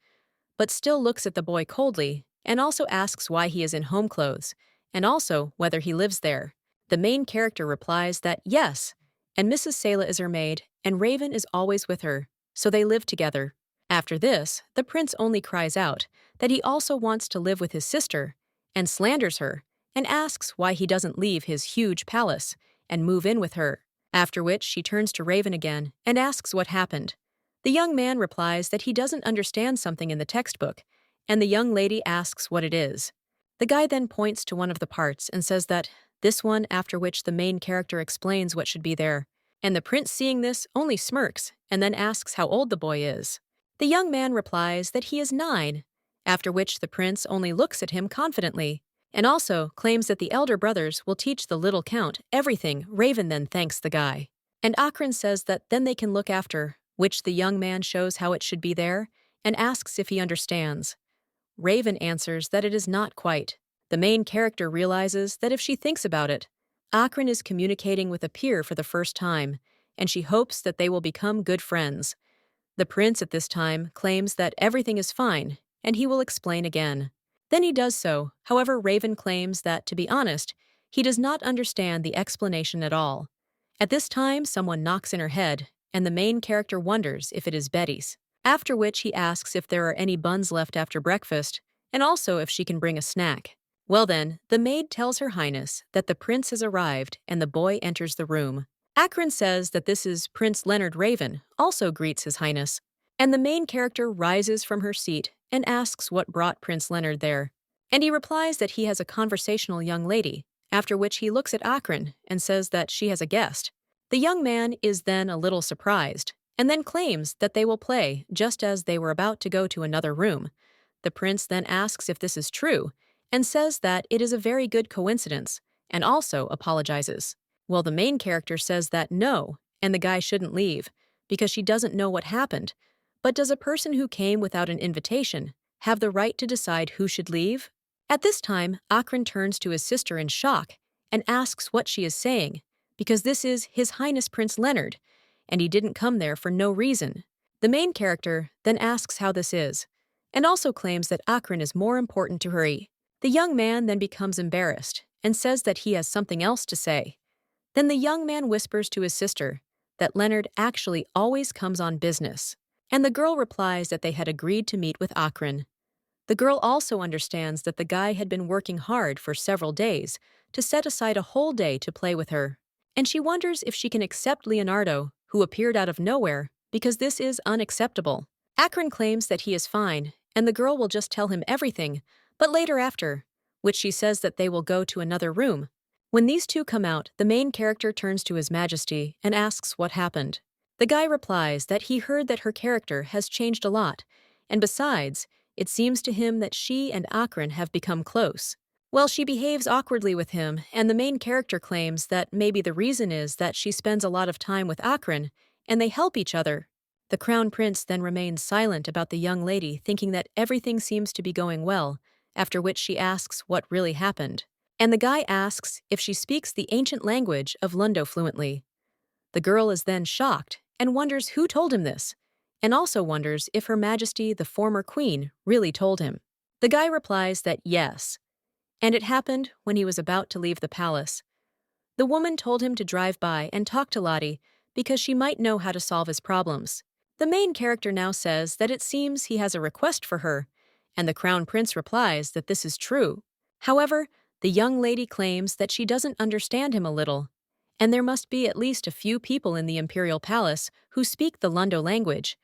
but still looks at the boy coldly, and also asks why he is in home clothes, and also whether he lives there. The main character replies that yes, and Mrs. Sayla is her maid, and Raven is always with her, so they live together. After this, the prince only cries out that he also wants to live with his sister, and slanders her, and asks why he doesn't leave his huge palace and move in with her, after which she turns to Raven again and asks what happened. The young man replies that he doesn't understand something in the textbook, and the young lady asks what it is. The guy then points to one of the parts and says that this one, after which the main character explains what should be there, and the prince, seeing this, only smirks and then asks how old the boy is. The young man replies that he is 9, after which the prince only looks at him confidently, and also claims that the elder brothers will teach the little count everything. Raven then thanks the guy, and Akron says that then they can look after, which the young man shows how it should be there, and asks if he understands. Raven answers that it is not quite. The main character realizes that if she thinks about it, Akron is communicating with a peer for the first time, and she hopes that they will become good friends. The prince at this time claims that everything is fine, and he will explain again. Then he does so. However, Raven claims that, to be honest, he does not understand the explanation at all. At this time, someone knocks in her head, and the main character wonders if it is Betty's. After which he asks if there are any buns left after breakfast, and also if she can bring a snack. Well then, the maid tells Her Highness that the prince has arrived, and the boy enters the room. Akron says that this is Prince Leonard. Raven also greets His Highness, and the main character rises from her seat and asks what brought Prince Leonard there. And he replies that he has a conversational young lady, after which he looks at Akron and says that she has a guest. The young man is then a little surprised, and then claims that they will play just as they were about to go to another room. The prince then asks if this is true, and says that it is a very good coincidence, and also apologizes. Well, the main character says that no, and the guy shouldn't leave, because she doesn't know what happened. But does a person who came without an invitation have the right to decide who should leave? At this time, Akron turns to his sister in shock and asks what she is saying, because this is His Highness Prince Leonard, and he didn't come there for no reason. The main character then asks how this is, and also claims that Akron is more important to her. The young man then becomes embarrassed and says that he has something else to say. Then the young man whispers to his sister that Leonard actually always comes on business, and the girl replies that they had agreed to meet with Akron. The girl also understands that the guy had been working hard for several days to set aside a whole day to play with her, and she wonders if she can accept Leonardo, who appeared out of nowhere, because this is unacceptable. Akron claims that he is fine, and the girl will just tell him everything, but later after, which she says that they will go to another room. When these two come out, the main character turns to His Majesty and asks what happened. The guy replies that he heard that her character has changed a lot, and besides, it seems to him that she and Akron have become close. Well, she behaves awkwardly with him, and the main character claims that maybe the reason is that she spends a lot of time with Akron, and they help each other. The crown prince then remains silent about the young lady, thinking that everything seems to be going well, after which she asks what really happened. And the guy asks if she speaks the ancient language of Lundo fluently. The girl is then shocked and wonders who told him this, and also wonders if Her Majesty, the former queen, really told him. The guy replies that yes, and it happened when he was about to leave the palace. The woman told him to drive by and talk to Lottie because she might know how to solve his problems. The main character now says that it seems he has a request for her, and the crown prince replies that this is true. However, the young lady claims that she doesn't understand him a little, and there must be at least a few people in the imperial palace who speak the Lundo language.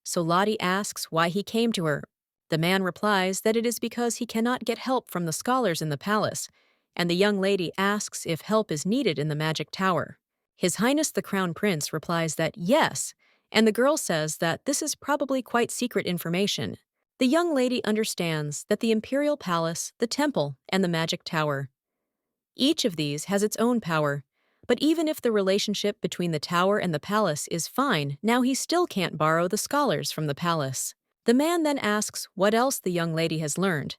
So Lottie asks why he came to her. The man replies that it is because he cannot get help from the scholars in the palace, and the young lady asks if help is needed in the magic tower. His Highness the Crown Prince replies that yes, and the girl says that this is probably quite secret information. The young lady understands that the imperial palace, the temple, and the magic tower, each of these has its own power. But even if the relationship between the tower and the palace is fine, now he still can't borrow the scholars from the palace. The man then asks what else the young lady has learned,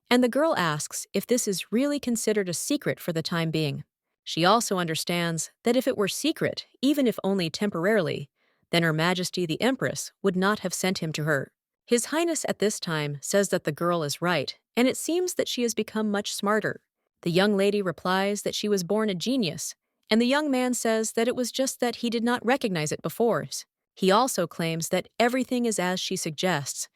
and the girl asks if this is really considered a secret for the time being. She also understands that if it were secret, even if only temporarily, then Her Majesty the Empress would not have sent him to her. His Highness at this time says that the girl is right, and it seems that she has become much smarter. The young lady replies that she was born a genius, and the young man says that it was just that he did not recognize it before. He also claims that everything is as she suggests,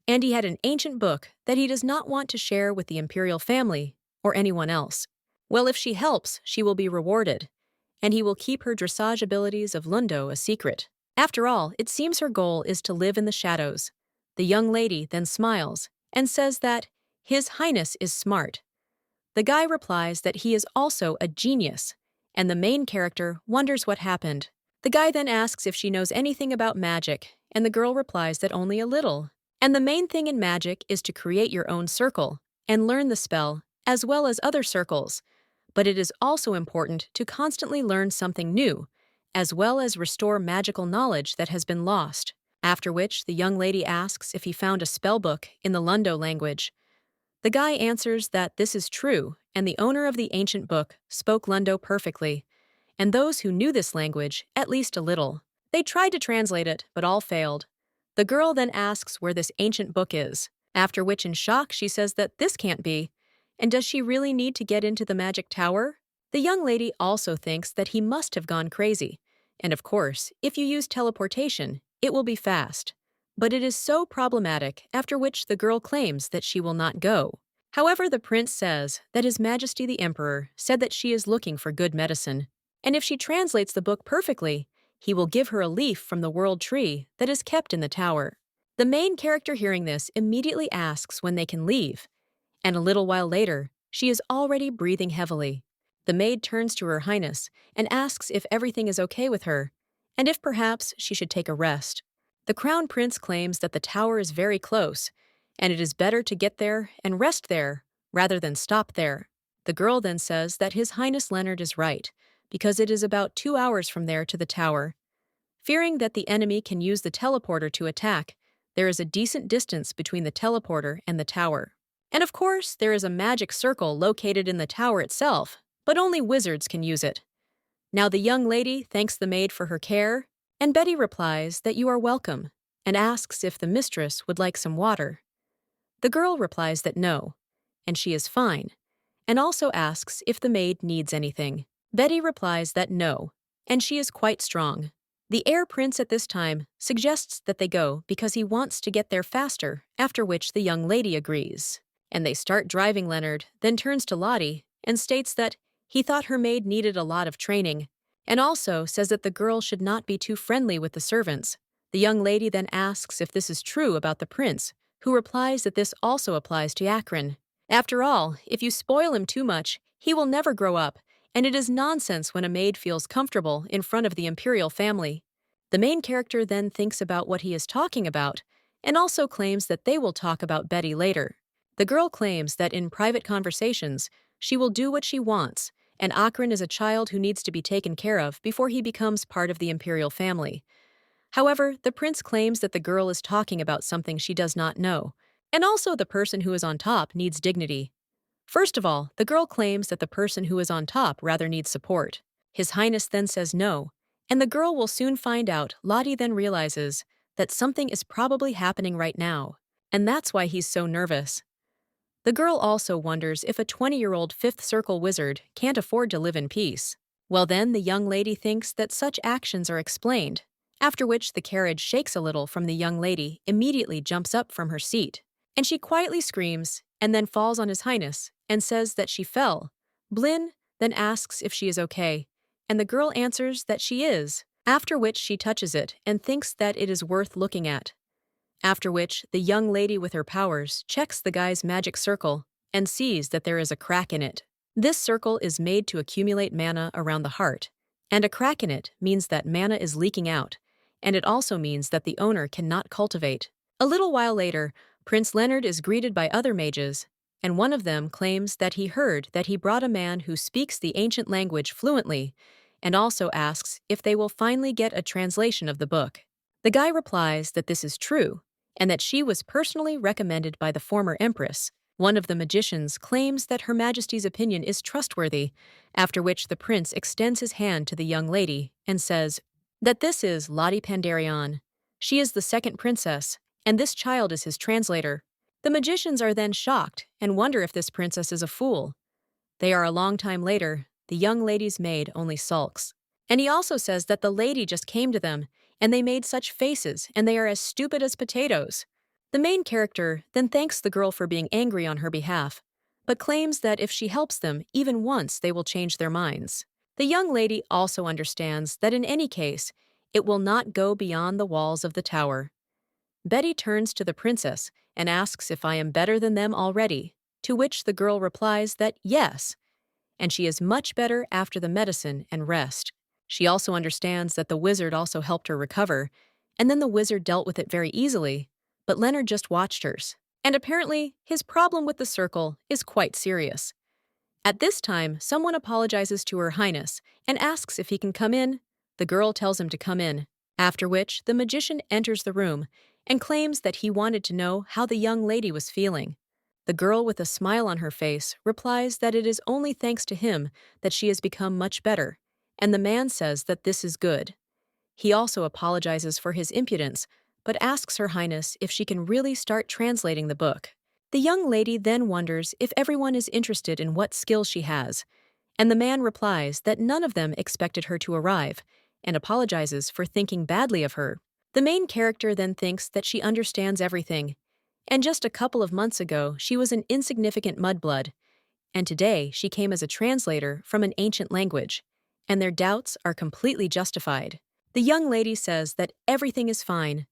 and he had an ancient book that he does not want to share with the imperial family or anyone else. Well, if she helps, she will be rewarded, and he will keep her dressage abilities of Lundo a secret. After all, it seems her goal is to live in the shadows. The young lady then smiles and says that His Highness is smart. The guy replies that he is also a genius, and the main character wonders what happened. The guy then asks if she knows anything about magic, and the girl replies that only a little. And the main thing in magic is to create your own circle and learn the spell, as well as other circles. But it is also important to constantly learn something new, as well as restore magical knowledge that has been lost. After which, the young lady asks if he found a spell book in the Lundo language. The guy answers that this is true, and the owner of the ancient book spoke Lundo perfectly, and those who knew this language, at least a little. They tried to translate it, but all failed. The girl then asks where this ancient book is, after which in shock she says that this can't be. And does she really need to get into the magic tower? The young lady also thinks that he must have gone crazy. And of course, if you use teleportation, it will be fast. But it is so problematic, after which the girl claims that she will not go. However, the prince says that His Majesty the Emperor said that she is looking for good medicine, and if she translates the book perfectly, he will give her a leaf from the world tree that is kept in the tower. The main character hearing this immediately asks when they can leave, and a little while later, she is already breathing heavily. The maid turns to Her Highness and asks if everything is okay with her, and if perhaps she should take a rest. The crown prince claims that the tower is very close, and it is better to get there and rest there rather than stop there. The girl then says that His Highness Leonard is right, because it is about 2 hours from there to the tower. Fearing that the enemy can use the teleporter to attack, there is a decent distance between the teleporter and the tower. And of course, there is a magic circle located in the tower itself, but only wizards can use it. Now the young lady thanks the maid for her care, and Betty replies that you are welcome, and asks if the mistress would like some water. The girl replies that no, and she is fine, and also asks if the maid needs anything. Betty replies that no, and she is quite strong. The heir prince at this time suggests that they go because he wants to get there faster, after which the young lady agrees. And they start driving. Leonard then turns to Lottie and states that he thought her maid needed a lot of training, and also says that the girl should not be too friendly with the servants. The young lady then asks if this is true about the prince, who replies that this also applies to Akron. After all, if you spoil him too much, he will never grow up, and it is nonsense when a maid feels comfortable in front of the imperial family. The main character then thinks about what he is talking about, and also claims that they will talk about Betty later. The girl claims that in private conversations, she will do what she wants, and Akron is a child who needs to be taken care of before he becomes part of the imperial family. However, the prince claims that the girl is talking about something she does not know, and also the person who is on top needs dignity. First of all, the girl claims that the person who is on top rather needs support. His Highness then says no, and the girl will soon find out. Lottie then realizes that something is probably happening right now, and that's why he's so nervous. The girl also wonders if a 20-year-old fifth circle wizard can't afford to live in peace. Well then, the young lady thinks that such actions are explained, after which the carriage shakes a little from the young lady immediately jumps up from her seat, and she quietly screams and then falls on His Highness and says that she fell. Blinn then asks if she is okay, and the girl answers that she is, after which she touches it and thinks that it is worth looking at. After which, the young lady with her powers checks the guy's magic circle and sees that there is a crack in it. This circle is made to accumulate mana around the heart, and a crack in it means that mana is leaking out, and it also means that the owner cannot cultivate. A little while later, Prince Leonard is greeted by other mages, and one of them claims that he heard that he brought a man who speaks the ancient language fluently, and also asks if they will finally get a translation of the book. The guy replies that this is true, and that she was personally recommended by the former empress. One of the magicians claims that Her Majesty's opinion is trustworthy, after which the prince extends his hand to the young lady and says that this is Lottie Pandarion. She is the second princess, and this child is his translator. The magicians are then shocked and wonder if this princess is a fool. They are a long time later, the young lady's maid only sulks. And he also says that the lady just came to them, and they made such faces, and they are as stupid as potatoes. The main character then thanks the girl for being angry on her behalf, but claims that if she helps them even once, they will change their minds. The young lady also understands that in any case, it will not go beyond the walls of the tower. Betty turns to the princess and asks if I am better than them already, to which the girl replies that yes, and she is much better after the medicine and rest. She also understands that the wizard also helped her recover, and then the wizard dealt with it very easily, but Leonard just watched hers. And apparently, his problem with the circle is quite serious. At this time, someone apologizes to Her Highness and asks if he can come in. The girl tells him to come in, after which the magician enters the room and claims that he wanted to know how the young lady was feeling. The girl, with a smile on her face, replies that it is only thanks to him that she has become much better, and the man says that this is good. He also apologizes for his impudence, but asks Her Highness if she can really start translating the book. The young lady then wonders if everyone is interested in what skill she has, and the man replies that none of them expected her to arrive, and apologizes for thinking badly of her. The main character then thinks that she understands everything, and just a couple of months ago she was an insignificant mudblood, and today she came as a translator from an ancient language, and their doubts are completely justified. The young lady says that everything is fine,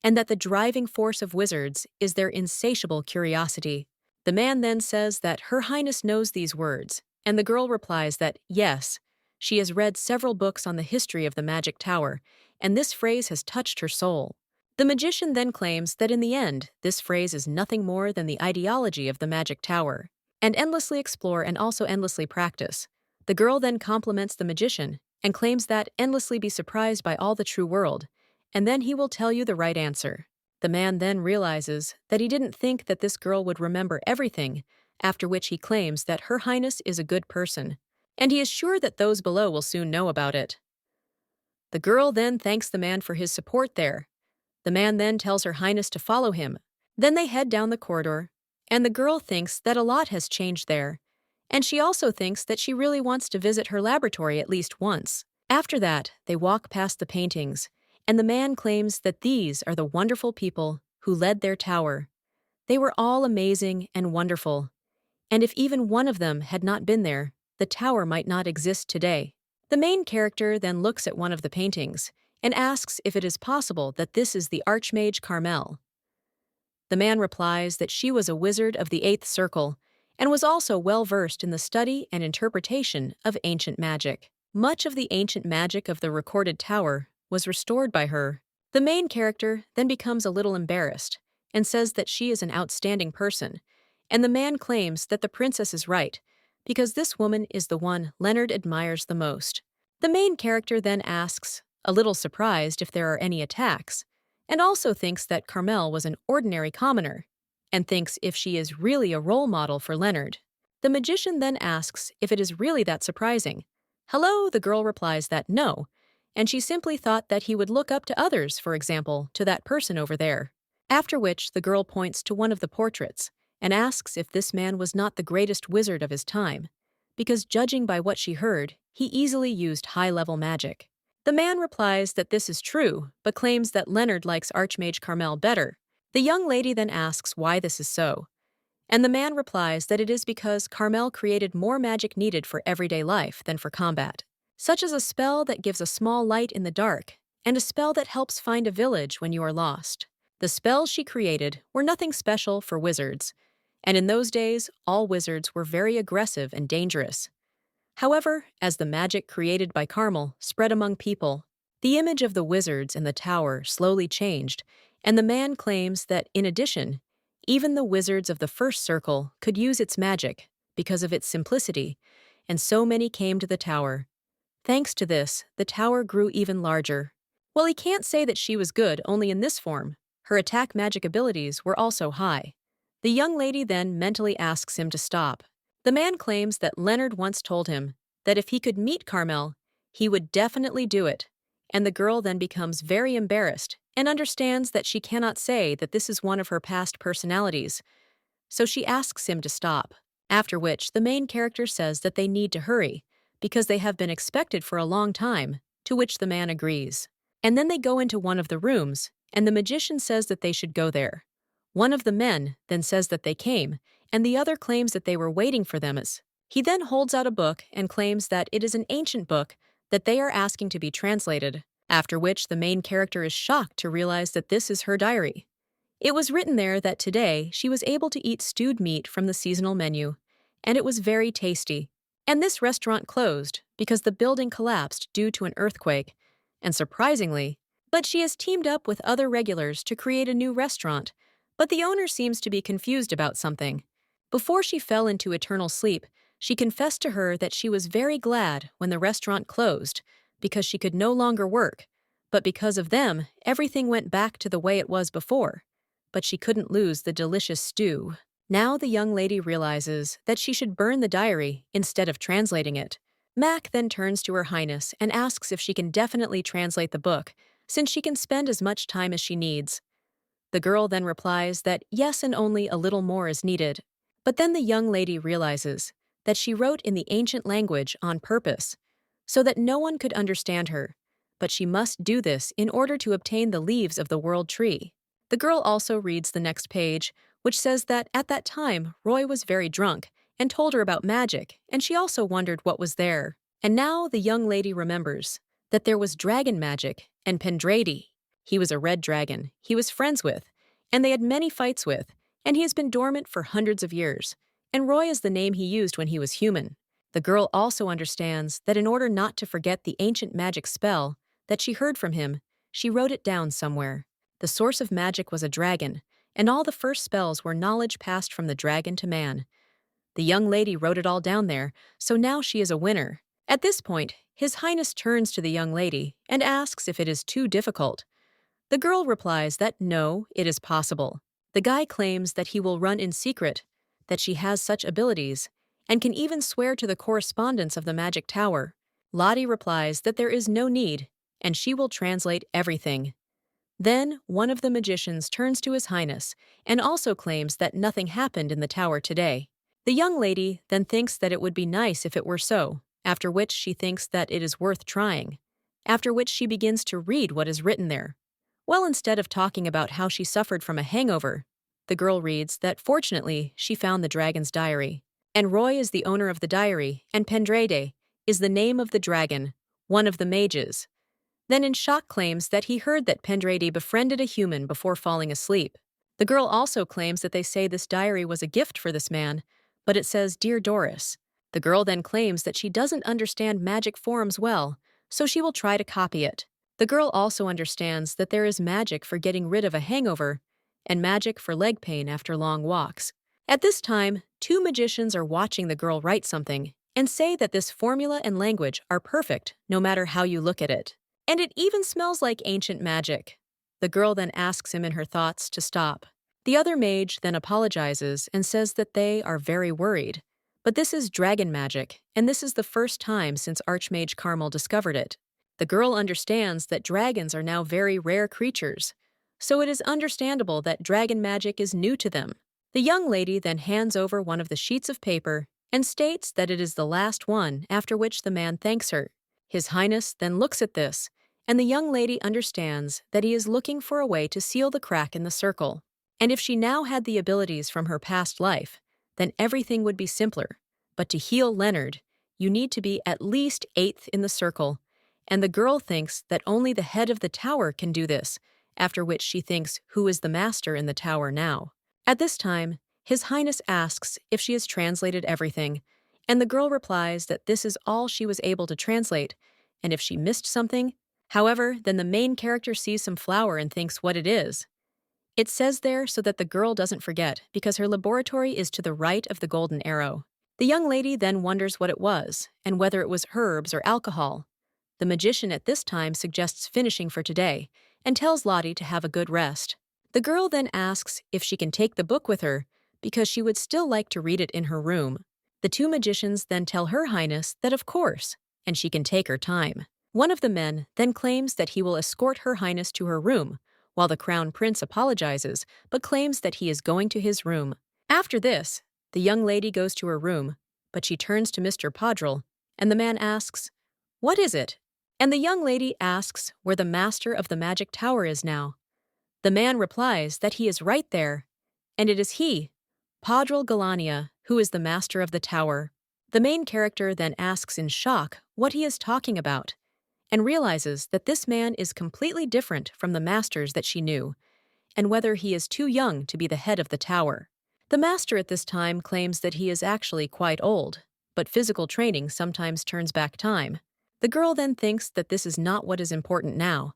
and that the driving force of wizards is their insatiable curiosity. The man then says that Her Highness knows these words, and the girl replies that yes, she has read several books on the history of the magic tower, and this phrase has touched her soul. The magician then claims that in the end, this phrase is nothing more than the ideology of the magic tower, and endlessly explore and also endlessly practice. The girl then compliments the magician and claims that endlessly be surprised by all the true world, and then he will tell you the right answer. The man then realizes that he didn't think that this girl would remember everything, after which he claims that Her Highness is a good person, and he is sure that those below will soon know about it. The girl then thanks the man for his support there. The man then tells Her Highness to follow him. Then they head down the corridor, and the girl thinks that a lot has changed there, and she also thinks that she really wants to visit her laboratory at least once. After that, they walk past the paintings, and the man claims that these are the wonderful people who led their tower. They were all amazing and wonderful, and if even one of them had not been there, the tower might not exist today. The main character then looks at one of the paintings and asks if it is possible that this is the Archmage Carmel. The man replies that she was a wizard of the 8th Circle and was also well-versed in the study and interpretation of ancient magic. Much of the ancient magic of the recorded tower was restored by her. The main character then becomes a little embarrassed and says that she is an outstanding person, and the man claims that the princess is right, because this woman is the one Leonard admires the most. The main character then asks, a little surprised, if there are any attacks, and also thinks that Carmel was an ordinary commoner, and thinks if she is really a role model for Leonard. The magician then asks if it is really that surprising. Hello, the girl replies that no, and she simply thought that he would look up to others, for example, to that person over there. After which the girl points to one of the portraits and asks if this man was not the greatest wizard of his time, because judging by what she heard, he easily used high-level magic. The man replies that this is true, but claims that Leonard likes Archmage Carmel better. The young lady then asks why this is so, and the man replies that it is because Carmel created more magic needed for everyday life than for combat, such as a spell that gives a small light in the dark, and a spell that helps find a village when you are lost. The spells she created were nothing special for wizards, and in those days, all wizards were very aggressive and dangerous. However, as the magic created by Carmel spread among people, the image of the wizards in the tower slowly changed, and the man claims that, in addition, Even the wizards of the first circle could use its magic because of its simplicity, and so many came to the tower. Thanks to this, the tower grew even larger. Well, he can't say that she was good only in this form. Her attack magic abilities were also high. The young lady then mentally asks him to stop. The man claims that Leonard once told him that if he could meet Carmel, he would definitely do it. And the girl then becomes very embarrassed and understands that she cannot say that this is one of her past personalities, so she asks him to stop. After which, the main character says that they need to hurry, because they have been expected for a long time, to which the man agrees. And then they go into one of the rooms, and the magician says that they should go there. One of the men then says that they came, and the other claims that they were waiting for them as. He then holds out a book and claims that it is an ancient book that they are asking to be translated, after which the main character is shocked to realize that this is her diary. It was written there that today she was able to eat stewed meat from the seasonal menu, and it was very tasty. And this restaurant closed because the building collapsed due to an earthquake, and surprisingly, but she has teamed up with other regulars to create a new restaurant, but the owner seems to be confused about something. Before she fell into eternal sleep, she confessed to her that she was very glad when the restaurant closed because she could no longer work, but because of them, everything went back to the way it was before. But she couldn't lose the delicious stew. Now the young lady realizes that she should burn the diary instead of translating it. Mac then turns to Her Highness and asks if she can definitely translate the book, since she can spend as much time as she needs. The girl then replies that yes, and only a little more is needed. But then the young lady realizes that she wrote in the ancient language on purpose, so that no one could understand her, but she must do this in order to obtain the leaves of the world tree. The girl also reads the next page, which says that at that time Roy was very drunk and told her about magic, and she also wondered what was there. And now the young lady remembers that there was dragon magic and Pendrady. He was a red dragon he was friends with, and they had many fights with, and he has been dormant for hundreds of years, and Roy is the name he used when he was human. The girl also understands that in order not to forget the ancient magic spell that she heard from him, she wrote it down somewhere. The source of magic was a dragon, and all the first spells were knowledge passed from the dragon to man. The young lady wrote it all down there, so now she is a winner. At this point, His Highness turns to the young lady and asks if it is too difficult. The girl replies that no, it is possible. The guy claims that he will run in secret, that she has such abilities, and can even swear to the correspondence of the magic tower. Lottie replies that there is no need, and she will translate everything. Then, one of the magicians turns to His Highness and also claims that nothing happened in the tower today. The young lady then thinks that it would be nice if it were so, after which she thinks that it is worth trying, after which she begins to read what is written there. Well, instead of talking about how she suffered from a hangover, the girl reads that fortunately she found the dragon's diary, and Roy is the owner of the diary, and Pendrade is the name of the dragon, one of the mages. Then in shock claims that he heard that Pendrady befriended a human before falling asleep. The girl also claims that they say this diary was a gift for this man, but it says, "Dear Doris." The girl then claims that she doesn't understand magic forms well, so she will try to copy it. The girl also understands that there is magic for getting rid of a hangover and magic for leg pain after long walks. At this time, two magicians are watching the girl write something and say that this formula and language are perfect no matter how you look at it. And it even smells like ancient magic. The girl then asks him in her thoughts to stop. The other mage then apologizes and says that they are very worried. But this is dragon magic, and this is the first time since Archmage Carmel discovered it. The girl understands that dragons are now very rare creatures, so it is understandable that dragon magic is new to them. The young lady then hands over one of the sheets of paper and states that it is the last one, after which the man thanks her. His Highness then looks at this, and the young lady understands that he is looking for a way to seal the crack in the circle. And if she now had the abilities from her past life, then everything would be simpler. But to heal Leonard, you need to be at least 8th in the circle, and the girl thinks that only the head of the tower can do this, after which she thinks who is the master in the tower now. At this time, His Highness asks if she has translated everything, and the girl replies that this is all she was able to translate, and if she missed something, however, then the main character sees some flour and thinks what it is. It says there so that the girl doesn't forget because her laboratory is to the right of the golden arrow. The young lady then wonders what it was and whether it was herbs or alcohol. The magician at this time suggests finishing for today and tells Lottie to have a good rest. The girl then asks if she can take the book with her because she would still like to read it in her room. The two magicians then tell Her Highness that of course, and she can take her time. One of the men then claims that he will escort Her Highness to her room, while the Crown Prince apologizes but claims that he is going to his room. After this, the young lady goes to her room, but she turns to Mr. Podrel, and the man asks, "What is it?" And the young lady asks where the master of the magic tower is now. The man replies that he is right there, and it is he, Podrel Galania, who is the master of the tower. The main character then asks in shock what he is talking about, and realizes that this man is completely different from the masters that she knew, and whether he is too young to be the head of the tower. The master at this time claims that he is actually quite old, but physical training sometimes turns back time. The girl then thinks that this is not what is important now,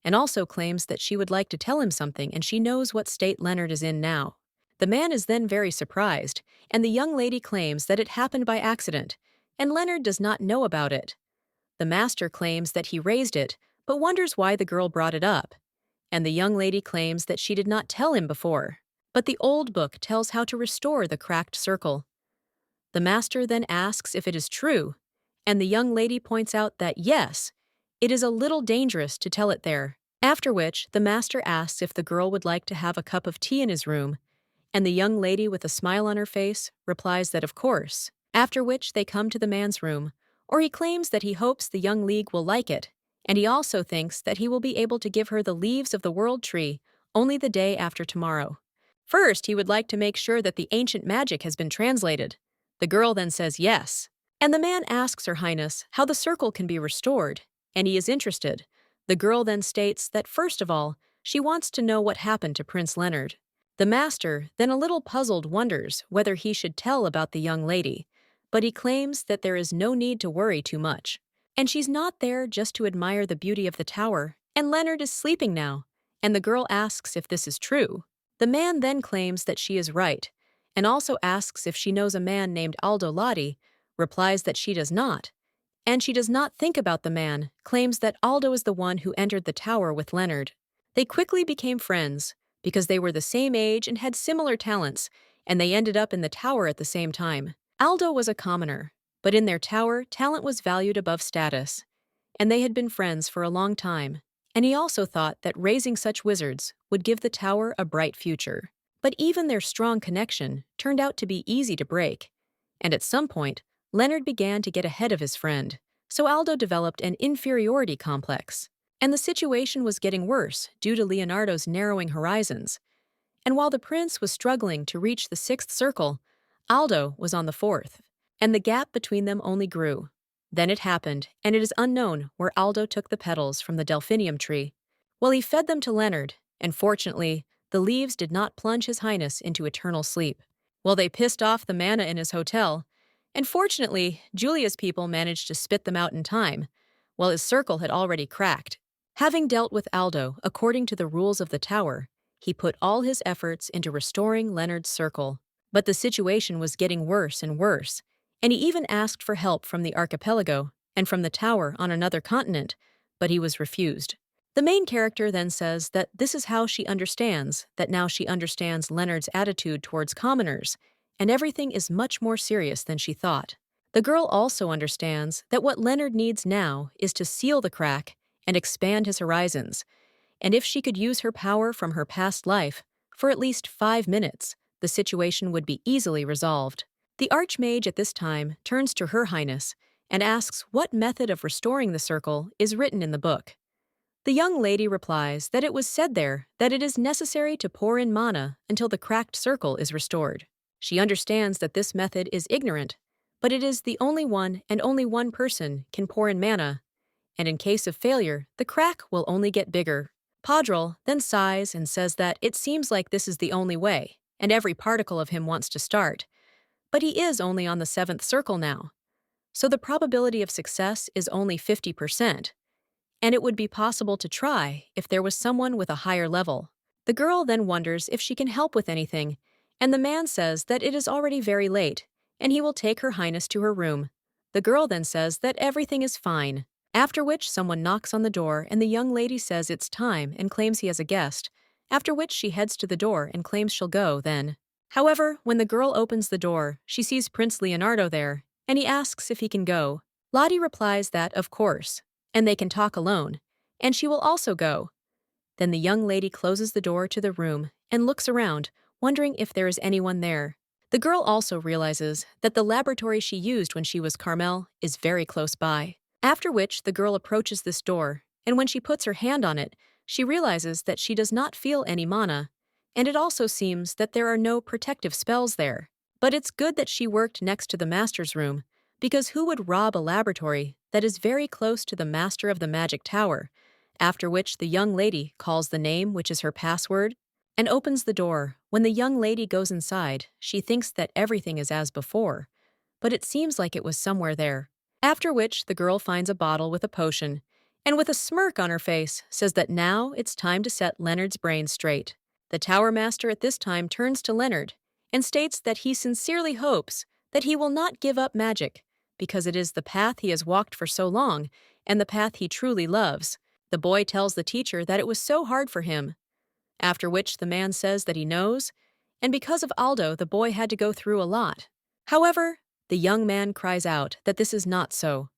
and also claims that she would like to tell him something and she knows what state Leonard is in now. The man is then very surprised, and the young lady claims that it happened by accident, and Leonard does not know about it. The master claims that he raised it, but wonders why the girl brought it up, and the young lady claims that she did not tell him before. But the old book tells how to restore the cracked circle. The master then asks if it is true, and the young lady points out that yes, it is a little dangerous to tell it there. After which, the master asks if the girl would like to have a cup of tea in his room, and the young lady with a smile on her face replies that of course. After which they come to the man's room, or he claims that he hopes the young league will like it, and he also thinks that he will be able to give her the leaves of the world tree only the day after tomorrow. First, he would like to make sure that the ancient magic has been translated. The girl then says yes, and the man asks Her Highness how the circle can be restored, and he is interested. The girl then states that first of all, she wants to know what happened to Prince Leonard. The master, then a little puzzled, wonders whether he should tell about the young lady, but he claims that there is no need to worry too much. And she's not there just to admire the beauty of the tower, and Leonard is sleeping now, and the girl asks if this is true. The man then claims that she is right, and also asks if she knows a man named Aldo Lottie, replies that she does not, and she does not think about the man, claims that Aldo is the one who entered the tower with Leonard. They quickly became friends, because they were the same age and had similar talents, and they ended up in the tower at the same time. Aldo was a commoner, but in their tower, talent was valued above status, and they had been friends for a long time, and he also thought that raising such wizards would give the tower a bright future. But even their strong connection turned out to be easy to break, and at some point, Leonard began to get ahead of his friend, so Aldo developed an inferiority complex, and the situation was getting worse due to Leonardo's narrowing horizons. And while the prince was struggling to reach the sixth circle, Aldo was on the fourth, and the gap between them only grew. Then it happened, and it is unknown where Aldo took the petals from the delphinium tree. Well, he fed them to Leonard, and fortunately, the leaves did not plunge His Highness into eternal sleep. Well, they pissed off the manna in his hotel, and fortunately, Julia's people managed to spit them out in time, while his circle had already cracked. Having dealt with Aldo according to the rules of the tower, he put all his efforts into restoring Leonard's circle. But the situation was getting worse and worse, and he even asked for help from the archipelago and from the tower on another continent, but he was refused. The main character then says that this is how she understands that now she understands Leonard's attitude towards commoners, and everything is much more serious than she thought. The girl also understands that what Leonard needs now is to seal the crack and expand his horizons, and if she could use her power from her past life for at least 5 minutes, the situation would be easily resolved. The Archmage at this time turns to Her Highness and asks what method of restoring the circle is written in the book. The young lady replies that it was said there that it is necessary to pour in mana until the cracked circle is restored. She understands that this method is ignorant, but it is the only one and only one person can pour in mana, and in case of failure, the crack will only get bigger. Podrel then sighs and says that it seems like this is the only way, and every particle of him wants to start. But he is only on the 7th circle now, so the probability of success is only 50%, and it would be possible to try if there was someone with a higher level. The girl then wonders if she can help with anything, and the man says that it is already very late, and he will take Her Highness to her room. The girl then says that everything is fine, after which someone knocks on the door and the young lady says it's time and claims he has a guest, after which she heads to the door and claims she'll go then. However, when the girl opens the door, she sees Prince Leonardo there, and he asks if he can go. Lottie replies that, of course, and they can talk alone, and she will also go. Then the young lady closes the door to the room and looks around, wondering if there is anyone there. The girl also realizes that the laboratory she used when she was Carmel is very close by. After which, the girl approaches this door, and when she puts her hand on it, she realizes that she does not feel any mana, and it also seems that there are no protective spells there. But it's good that she worked next to the master's room, because who would rob a laboratory that is very close to the master of the magic tower? After which the young lady calls the name, which is her password, and opens the door. When the young lady goes inside, she thinks that everything is as before, but it seems like it was somewhere there. After which the girl finds a bottle with a potion, and with a smirk on her face, says that now it's time to set Leonard's brain straight. The tower master at this time turns to Leonard and states that he sincerely hopes that he will not give up magic, because it is the path he has walked for so long and the path he truly loves. The boy tells the teacher that it was so hard for him. After which the man says that he knows, and because of Aldo, the boy had to go through a lot. However, the young man cries out that this is not so.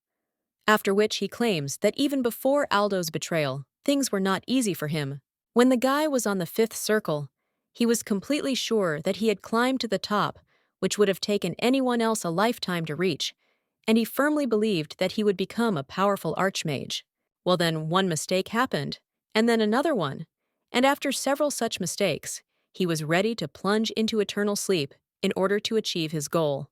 After which he claims that even before Aldo's betrayal, things were not easy for him. When the guy was on the 5th circle, he was completely sure that he had climbed to the top, which would have taken anyone else a lifetime to reach, and he firmly believed that he would become a powerful archmage. Well then, one mistake happened, and then another one, and after several such mistakes, he was ready to plunge into eternal sleep in order to achieve his goal.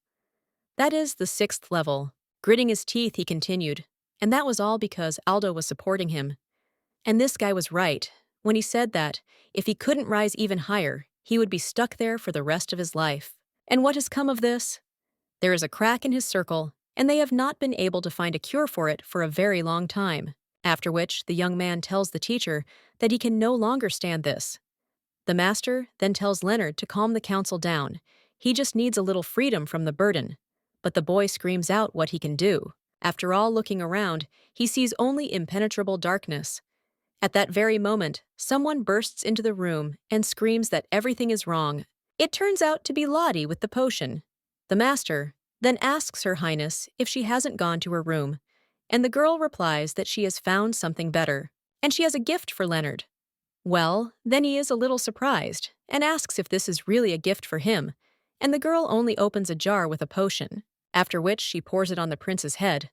That is the 6th level. Gritting his teeth, he continued, and that was all because Aldo was supporting him. And this guy was right when he said that if he couldn't rise even higher, he would be stuck there for the rest of his life. And what has come of this? There is a crack in his circle, and they have not been able to find a cure for it for a very long time. After which, the young man tells the teacher that he can no longer stand this. The master then tells Leonard to calm the council down. He just needs a little freedom from the burden. But the boy screams out what he can do. After all, looking around, he sees only impenetrable darkness. At that very moment, someone bursts into the room and screams that everything is wrong. It turns out to be Lottie with the potion. The master then asks Her Highness if she hasn't gone to her room, and the girl replies that she has found something better, and she has a gift for Leonard. Well, then he is a little surprised, and asks if this is really a gift for him, and the girl only opens a jar with a potion, after which she pours it on the prince's head.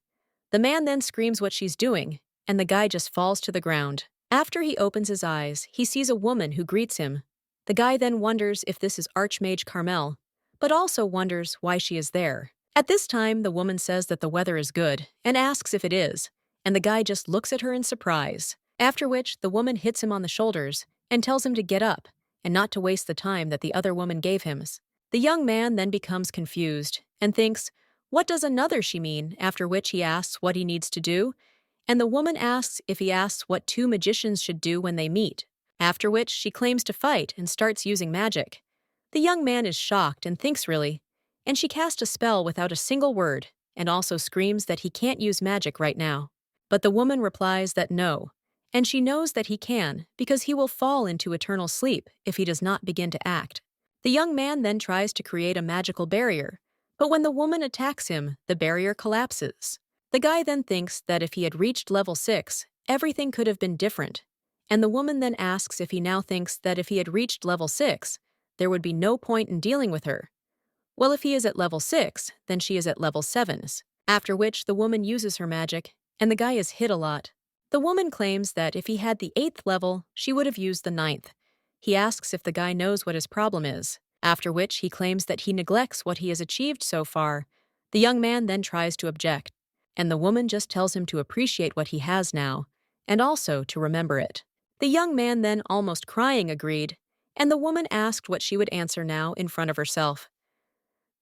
The man then screams what she's doing, and the guy just falls to the ground. After he opens his eyes, he sees a woman who greets him. The guy then wonders if this is Archmage Carmel, but also wonders why she is there. At this time, the woman says that the weather is good, and asks if it is, and the guy just looks at her in surprise. After which, the woman hits him on the shoulders and tells him to get up, and not to waste the time that the other woman gave him. The young man then becomes confused, and thinks, what does another she mean? After which he asks what he needs to do, and the woman asks if he asks what two magicians should do when they meet. After which, she claims to fight and starts using magic. The young man is shocked and thinks really, and she casts a spell without a single word, and also screams that he can't use magic right now. But the woman replies that no, and she knows that he can, because he will fall into eternal sleep if he does not begin to act. The young man then tries to create a magical barrier, but when the woman attacks him, the barrier collapses. The guy then thinks that if he had reached level 6, everything could have been different, and the woman then asks if he now thinks that if he had reached level 6, there would be no point in dealing with her. Well, if he is at level 6, then she is at level 7. After which, the woman uses her magic, and the guy is hit a lot. The woman claims that if he had the 8th level, she would have used the 9th. He asks if the guy knows what his problem is, after which he claims that he neglects what he has achieved so far. The young man then tries to object, and the woman just tells him to appreciate what he has now, and also to remember it. The young man then, almost crying, agreed, and the woman asked what she would answer now in front of herself.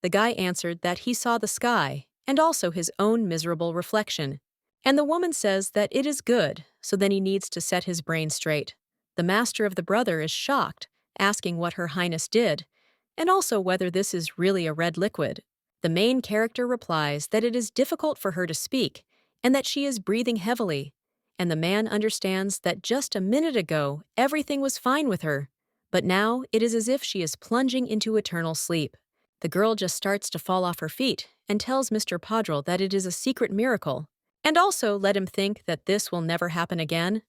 The guy answered that he saw the sky, and also his own miserable reflection. And the woman says that it is good, so then he needs to set his brain straight. The master of the brother is shocked, asking what Her Highness did, and also whether this is really a red liquid. The main character replies that it is difficult for her to speak and that she is breathing heavily, and the man understands that just a minute ago everything was fine with her, but now it is as if she is plunging into eternal sleep. The girl just starts to fall off her feet and tells Mr. Padril that it is a secret miracle, and also let him think that this will never happen again.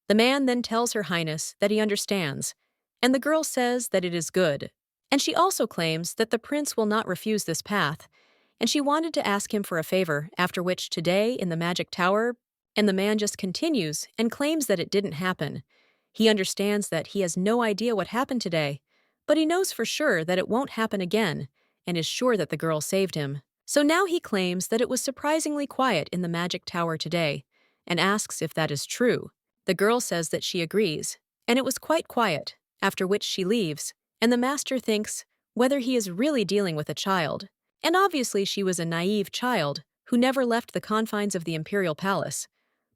The man then tells Her Highness that he understands, and the girl says that it is good. And she also claims that the prince will not refuse this path, and she wanted to ask him for a favor, after which today in the magic tower, and the man just continues and claims that it didn't happen. He understands that he has no idea what happened today, but he knows for sure that it won't happen again, and is sure that the girl saved him. So now he claims that it was surprisingly quiet in the magic tower today, and asks if that is true. The girl says that she agrees, and it was quite quiet, after which she leaves, and the master thinks whether he is really dealing with a child. And obviously she was a naive child who never left the confines of the imperial palace.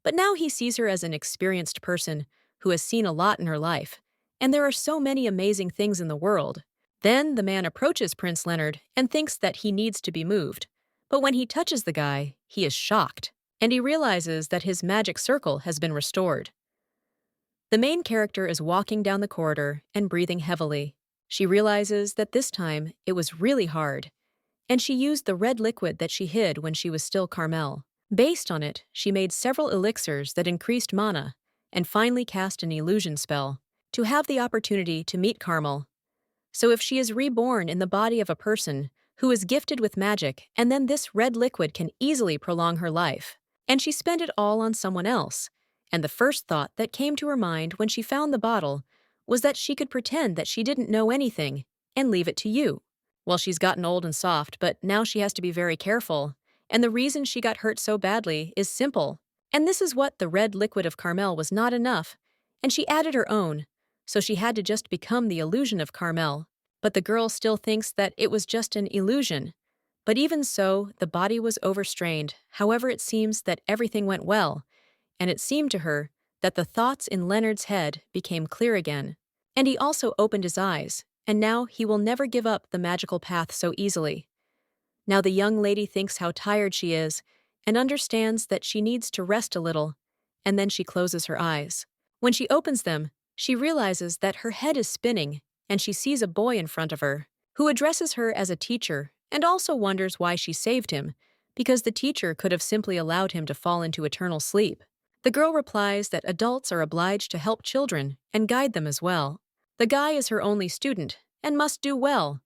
But now he sees her as an experienced person who has seen a lot in her life, and there are so many amazing things in the world. Then the man approaches Prince Leonard and thinks that he needs to be moved. But when he touches the guy, he is shocked, and he realizes that his magic circle has been restored. The main character is walking down the corridor and breathing heavily. She realizes that this time it was really hard, and she used the red liquid that she hid when she was still Carmel. Based on it, she made several elixirs that increased mana, and finally cast an illusion spell to have the opportunity to meet Carmel. So if she is reborn in the body of a person who is gifted with magic, and then this red liquid can easily prolong her life, and she spent it all on someone else. And the first thought that came to her mind when she found the bottle was that she could pretend that she didn't know anything and leave it to you. Well, she's gotten old and soft, but now she has to be very careful, and the reason she got hurt so badly is simple. And this is what the red liquid of Carmel was not enough, and she added her own, so she had to just become the illusion of Carmel. But the girl still thinks that it was just an illusion. But even so, the body was overstrained. However, it seems that everything went well, and it seemed to her that the thoughts in Leonard's head became clear again. And he also opened his eyes, and now he will never give up the magical path so easily. Now the young lady thinks how tired she is, and understands that she needs to rest a little, and then she closes her eyes. When she opens them, she realizes that her head is spinning, and she sees a boy in front of her, who addresses her as a teacher, and also wonders why she saved him, because the teacher could have simply allowed him to fall into eternal sleep. The girl replies that adults are obliged to help children and guide them as well. The guy is her only student and must do well.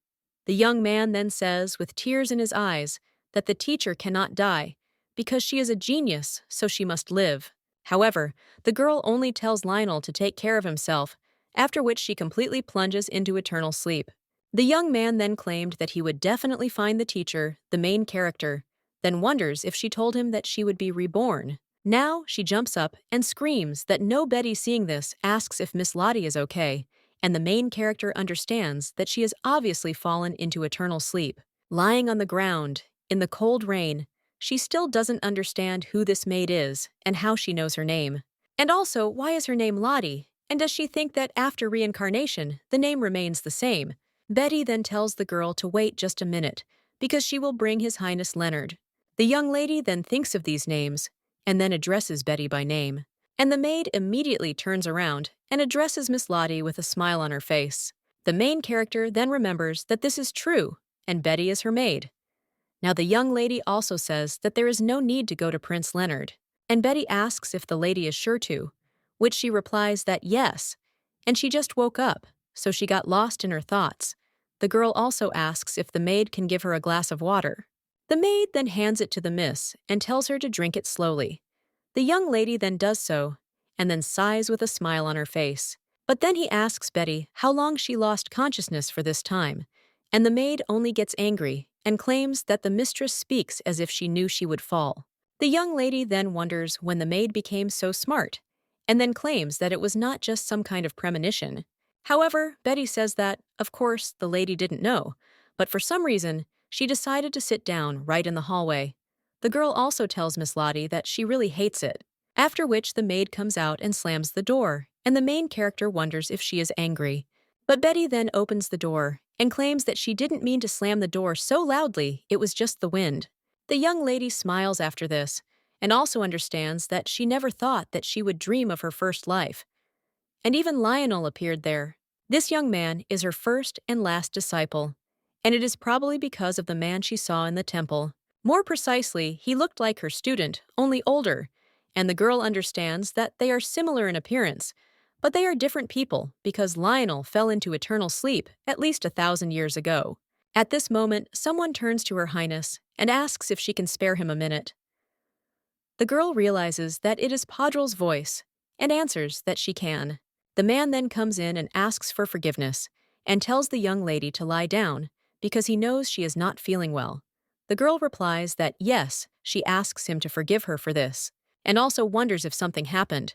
The young man then says, with tears in his eyes, that the teacher cannot die because she is a genius, so she must live. However, the girl only tells Lionel to take care of himself, after which she completely plunges into eternal sleep. The young man then claimed that he would definitely find the teacher, the main character, then wonders if she told him that she would be reborn. Now she jumps up and screams that no Betty seeing this asks if Miss Lottie is okay, and the main character understands that she has obviously fallen into eternal sleep. Lying on the ground, in the cold rain, she still doesn't understand who this maid is and how she knows her name. And also, why is her name Lottie? And does she think that after reincarnation, the name remains the same? Betty then tells the girl to wait just a minute, because she will bring His Highness Leonard. The young lady then thinks of these names, and then addresses Betty by name. And the maid immediately turns around and addresses Miss Lottie with a smile on her face. The main character then remembers that this is true, and Betty is her maid. Now the young lady also says that there is no need to go to Prince Leonard, and Betty asks if the lady is sure to, which she replies that yes, and she just woke up, so she got lost in her thoughts. The girl also asks if the maid can give her a glass of water. The maid then hands it to the miss and tells her to drink it slowly. The young lady then does so, and then sighs with a smile on her face. But then he asks Betty how long she lost consciousness for this time, and the maid only gets angry and claims that the mistress speaks as if she knew she would fall. The young lady then wonders when the maid became so smart, and then claims that it was not just some kind of premonition. However, Betty says that, of course, the lady didn't know, but for some reason, she decided to sit down right in the hallway. The girl also tells Miss Lottie that she really hates it, after which the maid comes out and slams the door, and the main character wonders if she is angry. But Betty then opens the door and claims that she didn't mean to slam the door so loudly, it was just the wind. The young lady smiles after this and also understands that she never thought that she would dream of her first life. And even Lionel appeared there. This young man is her first and last disciple, and it is probably because of the man she saw in the temple. More precisely, he looked like her student, only older, and the girl understands that they are similar in appearance, but they are different people because Lionel fell into eternal sleep at least 1,000 years ago. At this moment, someone turns to Her Highness and asks if she can spare him a minute. The girl realizes that it is Padril's voice and answers that she can. The man then comes in and asks for forgiveness and tells the young lady to lie down because he knows she is not feeling well. The girl replies that yes, she asks him to forgive her for this, and also wonders if something happened.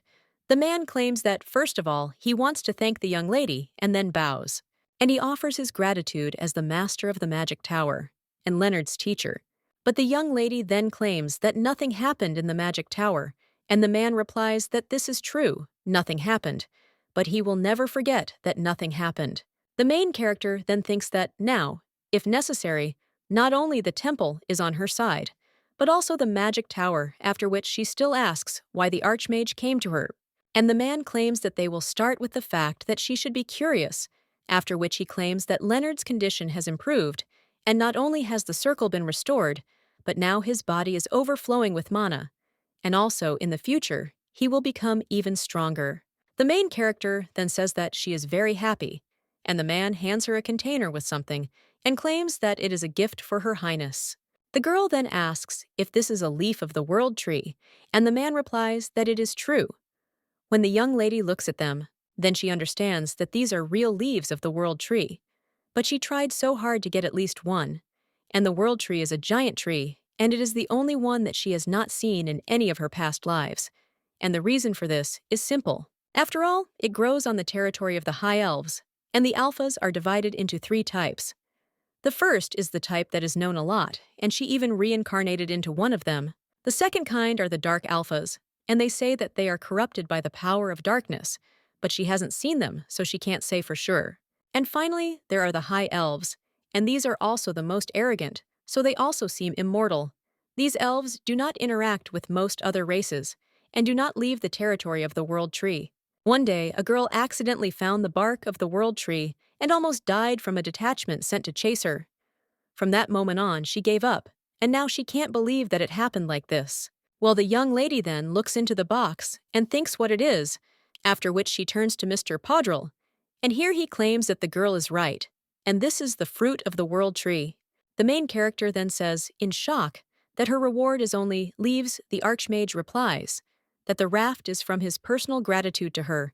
The man claims that, first of all, he wants to thank the young lady and then bows. And he offers his gratitude as the master of the magic tower and Leonard's teacher. But the young lady then claims that nothing happened in the magic tower, and the man replies that this is true, nothing happened, but he will never forget that nothing happened. The main character then thinks that now, if necessary, not only the temple is on her side, but also the magic tower, after which she still asks why the archmage came to her. And the man claims that they will start with the fact that she should be curious, after which he claims that Leonard's condition has improved, and not only has the circle been restored, but now his body is overflowing with mana, and also, in the future, he will become even stronger. The main character then says that she is very happy, and the man hands her a container with something and claims that it is a gift for Her Highness. The girl then asks if this is a leaf of the world tree, and the man replies that it is true. When the young lady looks at them, then she understands that these are real leaves of the world tree. But she tried so hard to get at least one, and the world tree is a giant tree, and it is the only one that she has not seen in any of her past lives. And the reason for this is simple. After all, it grows on the territory of the High Elves, and the Alphas are divided into 3 types. The first is the type that is known a lot, and she even reincarnated into one of them. The second kind are the Dark Alphas, and they say that they are corrupted by the power of darkness, but she hasn't seen them, so she can't say for sure. And finally, there are the High Elves, and these are also the most arrogant, so they also seem immortal. These elves do not interact with most other races, and do not leave the territory of the world tree. One day, a girl accidentally found the bark of the world tree and almost died from a detachment sent to chase her. From that moment on, she gave up, and now she can't believe that it happened like this. Well, the young lady then looks into the box and thinks what it is, after which she turns to Mr. Padril, and here he claims that the girl is right, and this is the fruit of the world tree. The main character then says, in shock, that her reward is only leaves. The archmage replies that the raft is from his personal gratitude to her,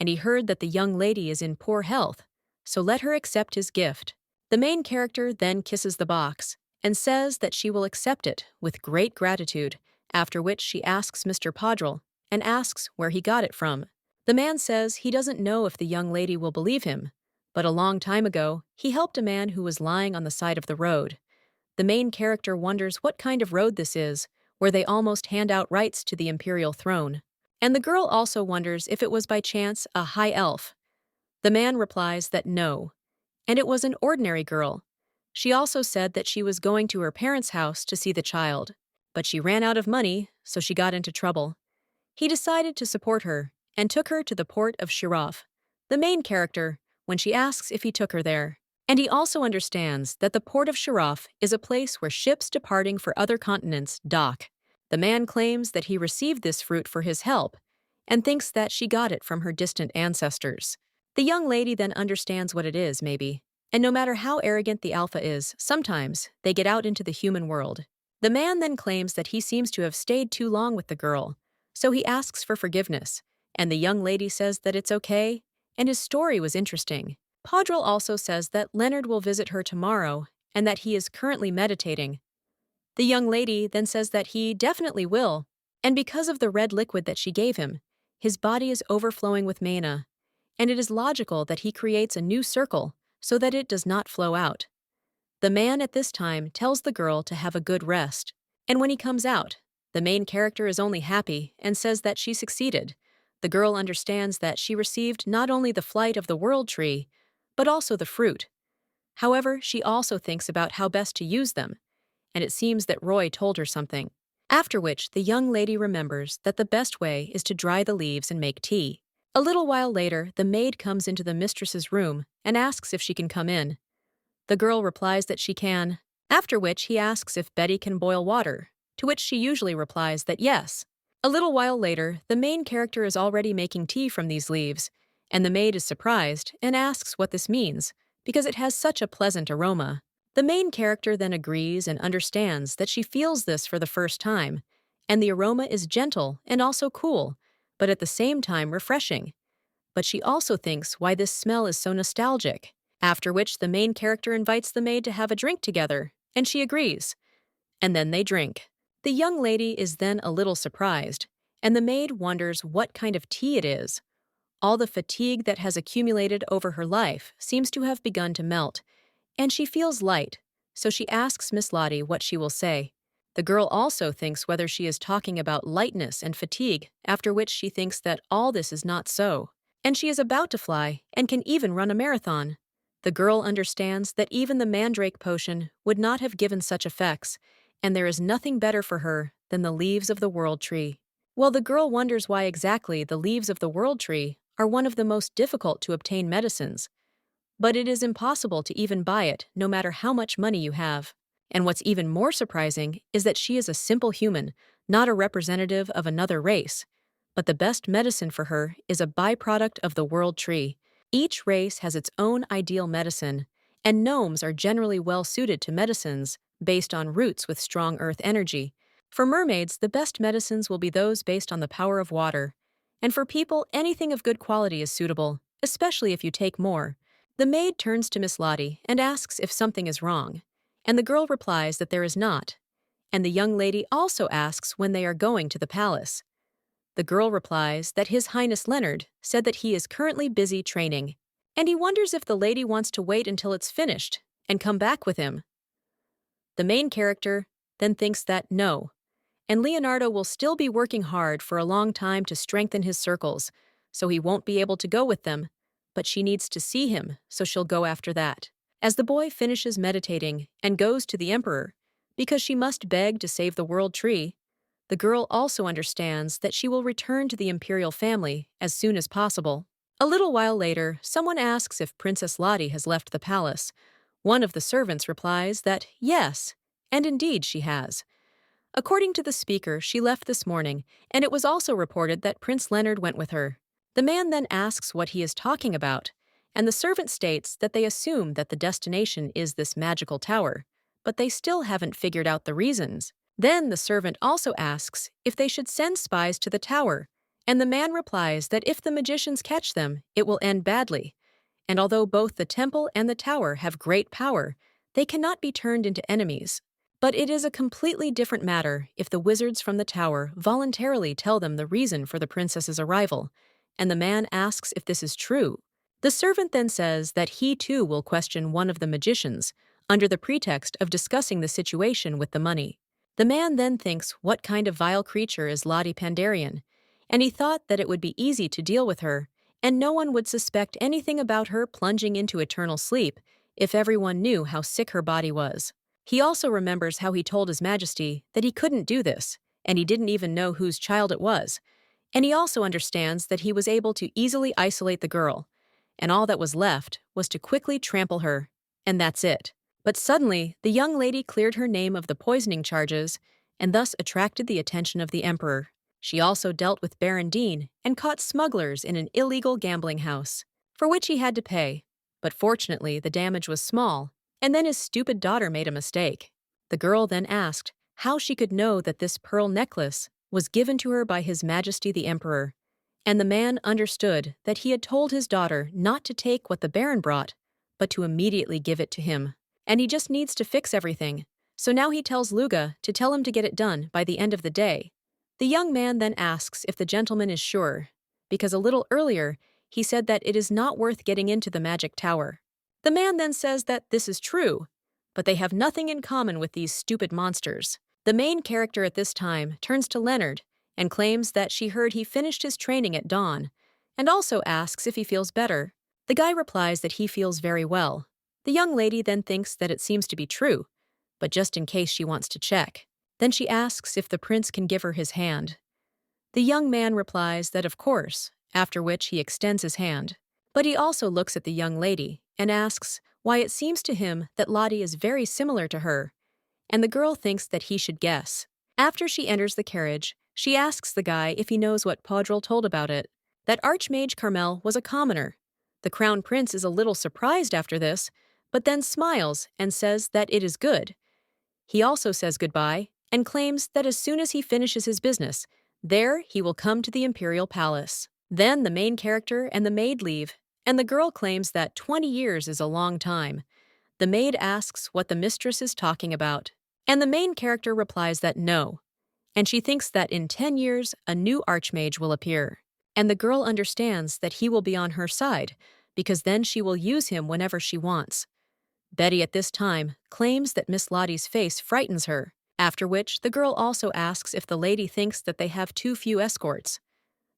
and he heard that the young lady is in poor health, so let her accept his gift. The main character then kisses the box and says that she will accept it with great gratitude, after which she asks Mr. Padril and asks where he got it from. The man says he doesn't know if the young lady will believe him, but a long time ago, he helped a man who was lying on the side of the road. The main character wonders what kind of road this is, where they almost hand out rights to the imperial throne. And the girl also wonders if it was by chance a high elf. The man replies that no, and it was an ordinary girl. She also said that she was going to her parents' house to see the child, but she ran out of money, so she got into trouble. He decided to support her and took her to the port of Shiraf, the main character, when she asks if he took her there. And he also understands that the port of Shiraf is a place where ships departing for other continents dock. The man claims that he received this fruit for his help and thinks that she got it from her distant ancestors. The young lady then understands what it is, maybe. And no matter how arrogant the alpha is, sometimes they get out into the human world. The man then claims that he seems to have stayed too long with the girl, so he asks for forgiveness, and the young lady says that it's okay, and his story was interesting. Padril also says that Leonard will visit her tomorrow and that he is currently meditating. The young lady then says that he definitely will, and because of the red liquid that she gave him, his body is overflowing with mana, and it is logical that he creates a new circle so that it does not flow out. The man at this time tells the girl to have a good rest, and when he comes out, the main character is only happy and says that she succeeded, The girl understands that she received not only the flight of the world tree, but also the fruit. However, she also thinks about how best to use them, and it seems that Roy told her something. After which, the young lady remembers that the best way is to dry the leaves and make tea. A little while later, the maid comes into the mistress's room and asks if she can come in. The girl replies that she can, after which he asks if Betty can boil water, to which she usually replies that yes. A little while later, the main character is already making tea from these leaves, and the maid is surprised and asks what this means, because it has such a pleasant aroma. The main character then agrees and understands that she feels this for the first time, and the aroma is gentle and also cool, but at the same time refreshing. But she also thinks why this smell is so nostalgic, after which the main character invites the maid to have a drink together, and she agrees. And then they drink. The young lady is then a little surprised, and the maid wonders what kind of tea it is. All the fatigue that has accumulated over her life seems to have begun to melt, and she feels light, so she asks Miss Lottie what she will say. The girl also thinks whether she is talking about lightness and fatigue, after which she thinks that all this is not so, and she is about to fly and can even run a marathon. The girl understands that even the mandrake potion would not have given such effects, and there is nothing better for her than the leaves of the world tree. Well, the girl wonders why exactly the leaves of the world tree are one of the most difficult to obtain medicines. But it is impossible to even buy it, no matter how much money you have. And what's even more surprising is that she is a simple human, not a representative of another race. But the best medicine for her is a byproduct of the world tree. Each race has its own ideal medicine, and gnomes are generally well suited to medicines based on roots with strong earth energy. For mermaids, the best medicines will be those based on the power of water. And for people, anything of good quality is suitable, especially if you take more. The maid turns to Miss Lottie and asks if something is wrong, and the girl replies that there is not. And the young lady also asks when they are going to the palace. The girl replies that His Highness Leonard said that he is currently busy training, and he wonders if the lady wants to wait until it's finished and come back with him. The main character then thinks that no, and Leonardo will still be working hard for a long time to strengthen his circles, so he won't be able to go with them, but she needs to see him, so she'll go after that. As the boy finishes meditating and goes to the emperor, because she must beg to save the world tree, the girl also understands that she will return to the imperial family as soon as possible. A little while later, someone asks if Princess Lottie has left the palace. One of the servants replies that yes, and indeed she has. According to the speaker, she left this morning, and it was also reported that Prince Leonard went with her. The man then asks what he is talking about, and the servant states that they assume that the destination is this magical tower, but they still haven't figured out the reasons. Then the servant also asks if they should send spies to the tower, and the man replies that if the magicians catch them, it will end badly. And although both the temple and the tower have great power, they cannot be turned into enemies. But it is a completely different matter if the wizards from the tower voluntarily tell them the reason for the princess's arrival, and the man asks if this is true. The servant then says that he too will question one of the magicians, under the pretext of discussing the situation with the money. The man then thinks what kind of vile creature is Lottie Pandarian, and he thought that it would be easy to deal with her, and no one would suspect anything about her plunging into eternal sleep if everyone knew how sick her body was. He also remembers how he told His Majesty that he couldn't do this, and he didn't even know whose child it was. And he also understands that he was able to easily isolate the girl, and all that was left was to quickly trample her, and that's it. But suddenly, the young lady cleared her name of the poisoning charges, and thus attracted the attention of the emperor. She also dealt with Baron Dean and caught smugglers in an illegal gambling house, for which he had to pay. But fortunately, the damage was small, and then his stupid daughter made a mistake. The girl then asked how she could know that this pearl necklace was given to her by His Majesty the Emperor, and the man understood that he had told his daughter not to take what the Baron brought, but to immediately give it to him. And he just needs to fix everything, so now he tells Luga to tell him to get it done by the end of the day. The young man then asks if the gentleman is sure, because a little earlier he said that it is not worth getting into the magic tower. The man then says that this is true, but they have nothing in common with these stupid monsters. The main character at this time turns to Leonard and claims that she heard he finished his training at dawn, and also asks if he feels better. The guy replies that he feels very well. The young lady then thinks that it seems to be true, but just in case she wants to check. Then she asks if the prince can give her his hand. The young man replies that of course, after which he extends his hand. But he also looks at the young lady and asks why it seems to him that Lottie is very similar to her, and the girl thinks that he should guess. After she enters the carriage, she asks the guy if he knows what Podrel told about it, that Archmage Carmel was a commoner. The crown prince is a little surprised after this, but then smiles and says that it is good. He also says goodbye and claims that as soon as he finishes his business, there he will come to the imperial palace. Then the main character and the maid leave, and the girl claims that 20 years is a long time. The maid asks what the mistress is talking about, and the main character replies that no, and she thinks that in 10 years a new archmage will appear, and the girl understands that he will be on her side, because then she will use him whenever she wants. Betty at this time claims that Miss Lottie's face frightens her, after which the girl also asks if the lady thinks that they have too few escorts.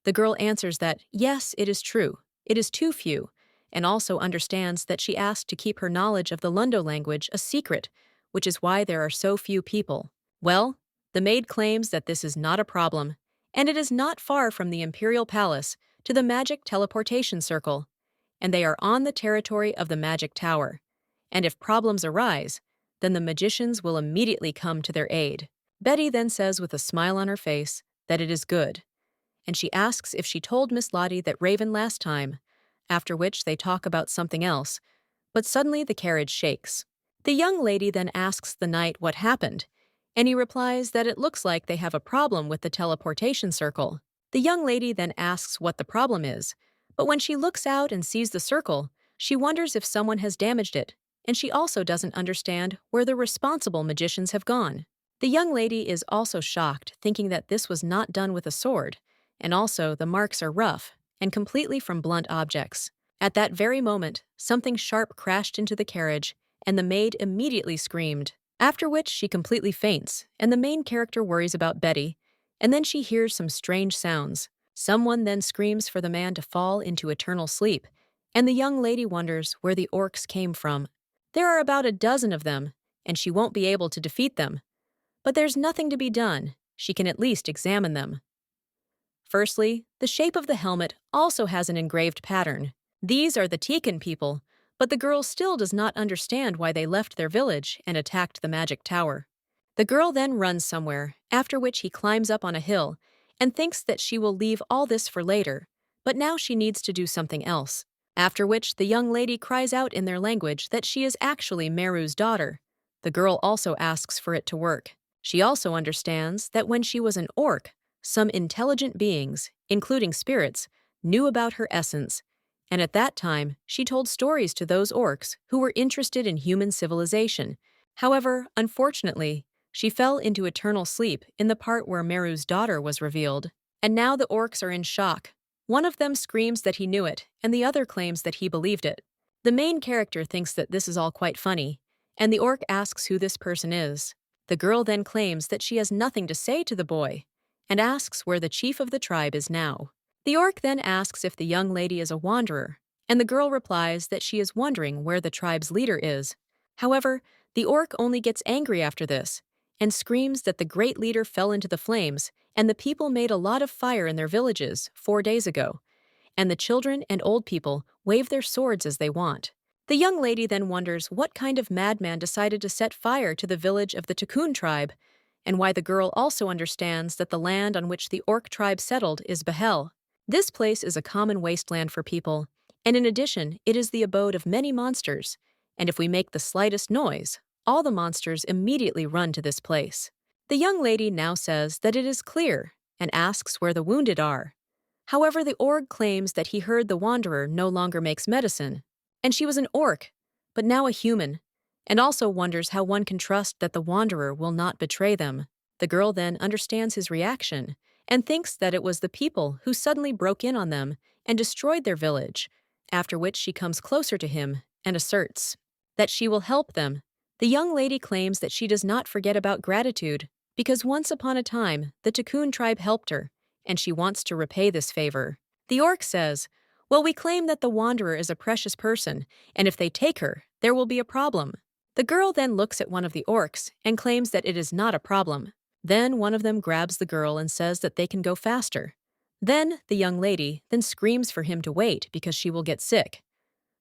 The girl answers that yes, it is true, it is too few, and also understands that she asked to keep her knowledge of the Lundo language a secret, which is why there are so few people. Well, the maid claims that this is not a problem, and it is not far from the imperial palace to the magic teleportation circle, and they are on the territory of the magic tower. And if problems arise, then the magicians will immediately come to their aid. Betty then says with a smile on her face that it is good, and she asks if she told Miss Lottie that Raven last time, after which they talk about something else, but suddenly the carriage shakes. The young lady then asks the knight what happened, and he replies that it looks like they have a problem with the teleportation circle. The young lady then asks what the problem is, but when she looks out and sees the circle, she wonders if someone has damaged it, and she also doesn't understand where the responsible magicians have gone. The young lady is also shocked, thinking that this was not done with a sword, and also the marks are rough and completely from blunt objects. At that very moment, something sharp crashed into the carriage, and the maid immediately screamed, after which she completely faints, and the main character worries about Betty, and then she hears some strange sounds. Someone then screams for the man to fall into eternal sleep, and the young lady wonders where the orcs came from. There are about a dozen of them, and she won't be able to defeat them. But there's nothing to be done. She can at least examine them. Firstly, the shape of the helmet also has an engraved pattern. These are the Tekin people, but the girl still does not understand why they left their village and attacked the magic tower. The girl then runs somewhere, after which he climbs up on a hill, and thinks that she will leave all this for later, but now she needs to do something else. After which the young lady cries out in their language that she is actually Meru's daughter. The girl also asks for it to work. She also understands that when she was an orc, some intelligent beings, including spirits, knew about her essence, and at that time she told stories to those orcs who were interested in human civilization. However, unfortunately, she fell into eternal sleep in the part where Meru's daughter was revealed, and now the orcs are in shock. One of them screams that he knew it, and the other claims that he believed it. The main character thinks that this is all quite funny, and the orc asks who this person is. The girl then claims that she has nothing to say to the boy, and asks where the chief of the tribe is now. The orc then asks if the young lady is a wanderer, and the girl replies that she is wondering where the tribe's leader is. However, the orc only gets angry after this, and screams that the great leader fell into the flames, and the people made a lot of fire in their villages 4 days ago, and the children and old people wave their swords as they want. The young lady then wonders what kind of madman decided to set fire to the village of the Tikkun tribe, and why the girl also understands that the land on which the orc tribe settled is Behel. This place is a common wasteland for people, and in addition, it is the abode of many monsters, and if we make the slightest noise, all the monsters immediately run to this place. The young lady now says that it is clear, and asks where the wounded are. However, the orc claims that he heard the wanderer no longer makes medicine, and she was an orc, but now a human, and also wonders how one can trust that the wanderer will not betray them. The girl then understands his reaction, and thinks that it was the people who suddenly broke in on them and destroyed their village, after which she comes closer to him and asserts that she will help them. The young lady claims that she does not forget about gratitude, because once upon a time, the Tikkun tribe helped her, and she wants to repay this favor. The orc says, "Well, we claim that the wanderer is a precious person, and if they take her, there will be a problem." The girl then looks at one of the orcs and claims that it is not a problem. Then one of them grabs the girl and says that they can go faster. Then the young lady then screams for him to wait because she will get sick.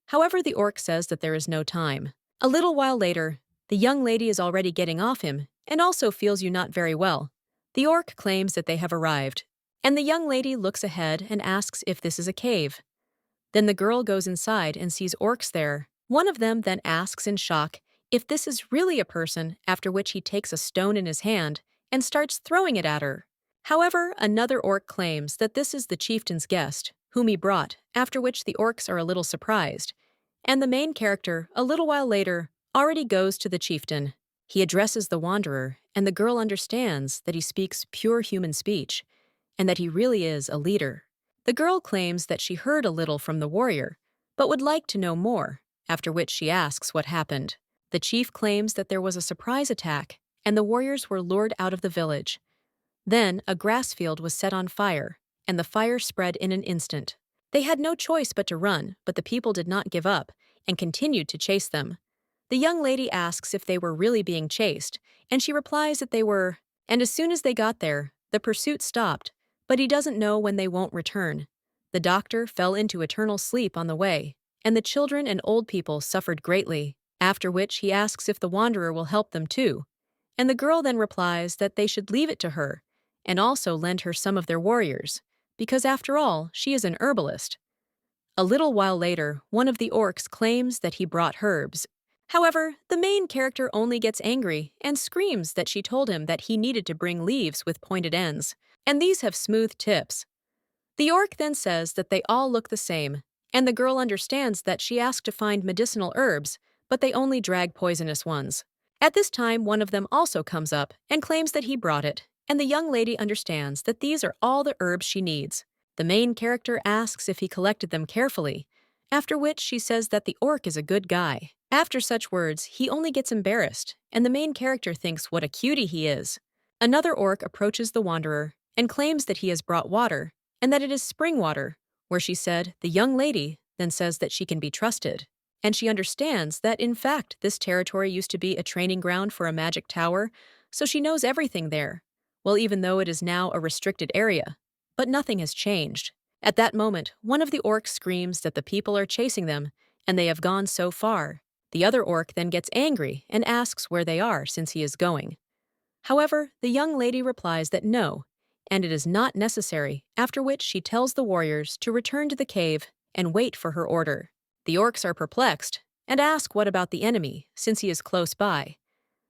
However, the orc says that there is no time. A little while later, the young lady is already getting off him and also feels you not very well. The orc claims that they have arrived, and the young lady looks ahead and asks if this is a cave. Then the girl goes inside and sees orcs there. One of them then asks in shock if this is really a person, after which he takes a stone in his hand and starts throwing it at her. However, another orc claims that this is the chieftain's guest, whom he brought, after which the orcs are a little surprised. And the main character, a little while later, already goes to the chieftain. He addresses the wanderer, and the girl understands that he speaks pure human speech, and that he really is a leader. The girl claims that she heard a little from the warrior, but would like to know more, after which she asks what happened. The chief claims that there was a surprise attack, and the warriors were lured out of the village. Then a grass field was set on fire, and the fire spread in an instant. They had no choice but to run, but the people did not give up and continued to chase them. The young lady asks if they were really being chased, and she replies that they were, and as soon as they got there, the pursuit stopped, but he doesn't know when they won't return. The doctor fell into eternal sleep on the way, and the children and old people suffered greatly, after which he asks if the wanderer will help them too. And the girl then replies that they should leave it to her, and also lend her some of their warriors, because after all, she is an herbalist. A little while later, one of the orcs claims that he brought herbs. However, the main character only gets angry and screams that she told him that he needed to bring leaves with pointed ends, and these have smooth tips. The orc then says that they all look the same, and the girl understands that she asked to find medicinal herbs, but they only drag poisonous ones. At this time, one of them also comes up and claims that he brought it, and the young lady understands that these are all the herbs she needs. The main character asks if he collected them carefully, after which she says that the orc is a good guy. After such words, he only gets embarrassed, and the main character thinks what a cutie he is. Another orc approaches the wanderer and claims that he has brought water, and that it is spring water, where she said the young lady then says that she can be trusted. And she understands that, in fact, this territory used to be a training ground for a magic tower, so she knows everything there. Well, even though it is now a restricted area. But nothing has changed. At that moment, one of the orcs screams that the people are chasing them, and they have gone so far. The other orc then gets angry and asks where they are since he is going. However, the young lady replies that no, and it is not necessary, after which she tells the warriors to return to the cave and wait for her order. The orcs are perplexed and ask what about the enemy, since he is close by.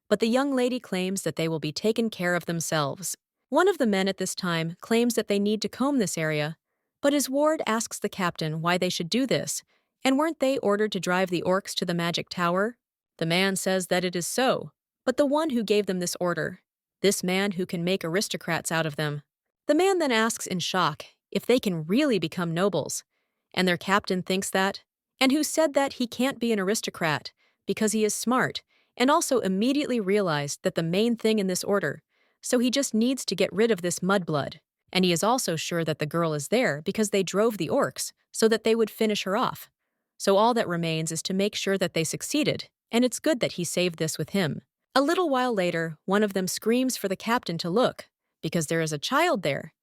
But the young lady claims that they will be taken care of themselves. One of the men at this time claims that they need to comb this area, but his ward asks the captain why they should do this, and weren't they ordered to drive the orcs to the magic tower? The man says that it is so, but the one who gave them this order, this man who can make aristocrats out of them. The man then asks in shock if they can really become nobles, and their captain thinks that, and who said that he can't be an aristocrat because he is smart, and also immediately realized that the main thing in this order, so he just needs to get rid of this mudblood. And he is also sure that the girl is there because they drove the orcs so that they would finish her off. So all that remains is to make sure that they succeeded, and it's good that he saved this with him. A little while later, one of them screams for the captain to look, because there is a child there.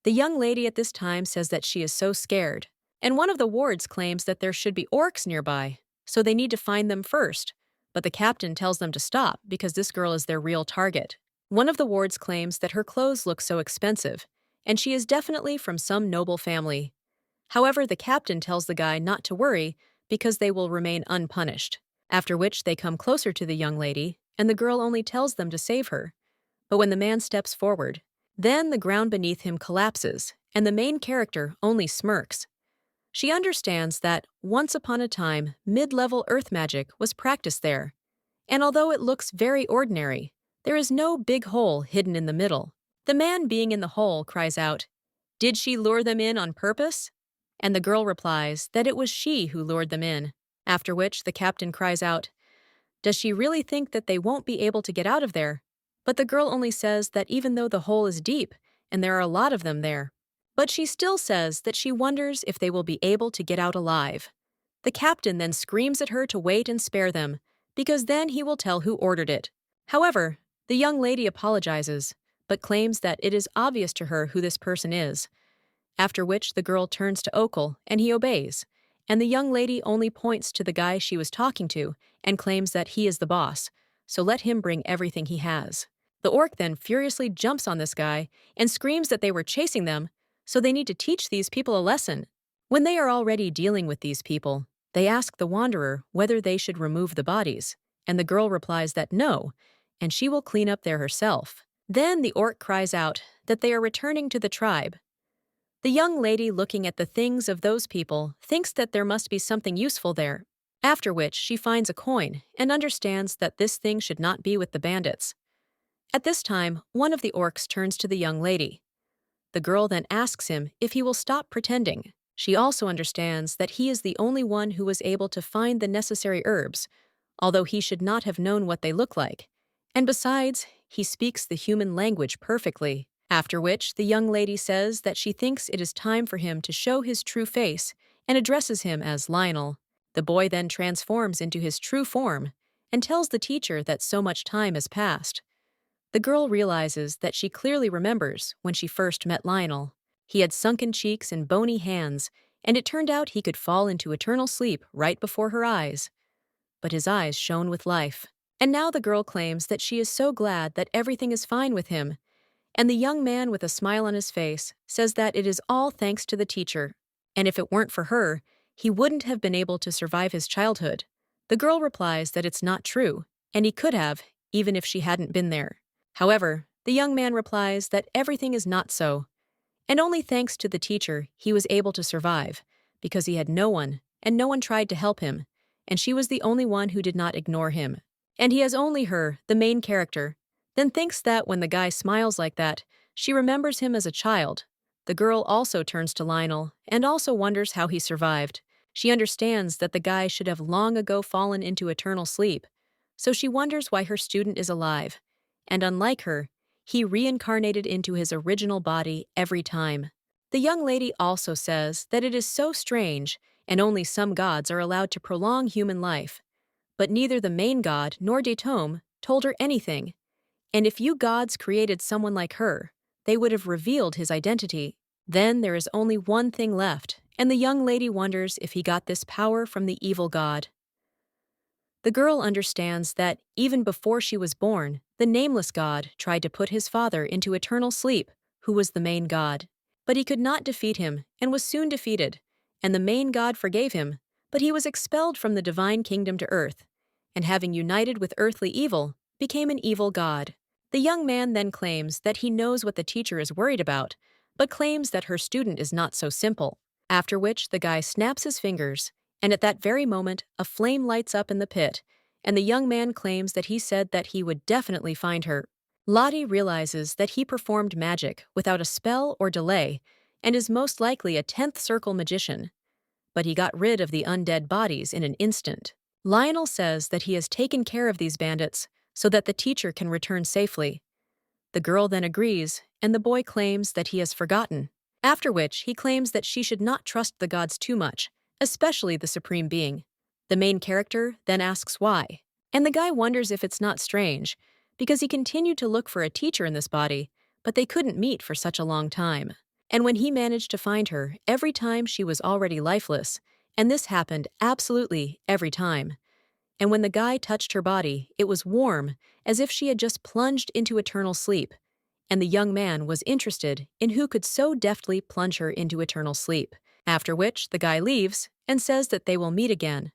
The young lady at this time says that she is so scared, and one of the wards claims that there should be orcs nearby, so they need to find them first, but the captain tells them to stop because this girl is their real target. One of the wards claims that her clothes look so expensive, and she is definitely from some noble family. However, the captain tells the guy not to worry because they will remain unpunished, after which they come closer to the young lady, and the girl only tells them to save her. But when the man steps forward, then the ground beneath him collapses, and the main character only smirks. She understands that, once upon a time, mid-level earth magic was practiced there, and although it looks very ordinary, there is no big hole hidden in the middle. The man being in the hole cries out, "Did she lure them in on purpose?" And the girl replies that it was she who lured them in, after which the captain cries out, "Does she really think that they won't be able to get out of there?" But the girl only says that even though the hole is deep, and there are a lot of them there, but she still says that she wonders if they will be able to get out alive. The captain then screams at her to wait and spare them, because then he will tell who ordered it. However, the young lady apologizes, but claims that it is obvious to her who this person is. After which the girl turns to Okul and he obeys, and the young lady only points to the guy she was talking to and claims that he is the boss, so let him bring everything he has. The orc then furiously jumps on this guy and screams that they were chasing them, so they need to teach these people a lesson. When they are already dealing with these people, they ask the wanderer whether they should remove the bodies, and the girl replies that no, and she will clean up there herself. Then the orc cries out that they are returning to the tribe. The young lady, looking at the things of those people, thinks that there must be something useful there, after which she finds a coin and understands that this thing should not be with the bandits. At this time, one of the orcs turns to the young lady. The girl then asks him if he will stop pretending. She also understands that he is the only one who was able to find the necessary herbs, although he should not have known what they look like. And besides, he speaks the human language perfectly. After which, the young lady says that she thinks it is time for him to show his true face and addresses him as Lionel. The boy then transforms into his true form and tells the teacher that so much time has passed. The girl realizes that she clearly remembers when she first met Lionel. He had sunken cheeks and bony hands, and it turned out he could fall into eternal sleep right before her eyes. But his eyes shone with life. And now the girl claims that she is so glad that everything is fine with him. And the young man, with a smile on his face, says that it is all thanks to the teacher, and if it weren't for her, he wouldn't have been able to survive his childhood. The girl replies that it's not true, and he could have, even if she hadn't been there. However, the young man replies that everything is not so, and only thanks to the teacher he was able to survive, because he had no one, and no one tried to help him, and she was the only one who did not ignore him. And he has only her, the main character, then thinks that when the guy smiles like that, she remembers him as a child. The girl also turns to Lionel and also wonders how he survived. She understands that the guy should have long ago fallen into eternal sleep, so she wonders why her student is alive. And unlike her, he reincarnated into his original body every time. The young lady also says that it is so strange and only some gods are allowed to prolong human life. But neither the main god nor Datom told her anything. And if you gods created someone like her, they would have revealed his identity. Then there is only one thing left, and the young lady wonders if he got this power from the evil god. The girl understands that, even before she was born, the nameless god tried to put his father into eternal sleep, who was the main god. But he could not defeat him, and was soon defeated, and the main god forgave him, but he was expelled from the divine kingdom to earth, and having united with earthly evil, became an evil god. The young man then claims that he knows what the teacher is worried about, but claims that her student is not so simple. After which the guy snaps his fingers, and at that very moment, a flame lights up in the pit, and the young man claims that he said that he would definitely find her. Lottie realizes that he performed magic without a spell or delay, and is most likely a 10th circle magician. But he got rid of the undead bodies in an instant. Lionel says that he has taken care of these bandits so that the teacher can return safely. The girl then agrees, and the boy claims that he has forgotten. After which, he claims that she should not trust the gods too much, especially the Supreme Being. The main character then asks why, and the guy wonders if it's not strange, because he continued to look for a teacher in this body, but they couldn't meet for such a long time. And when he managed to find her, every time she was already lifeless, and this happened absolutely every time. And when the guy touched her body, it was warm, as if she had just plunged into eternal sleep, and the young man was interested in who could so deftly plunge her into eternal sleep. After which, the guy leaves and says that they will meet again.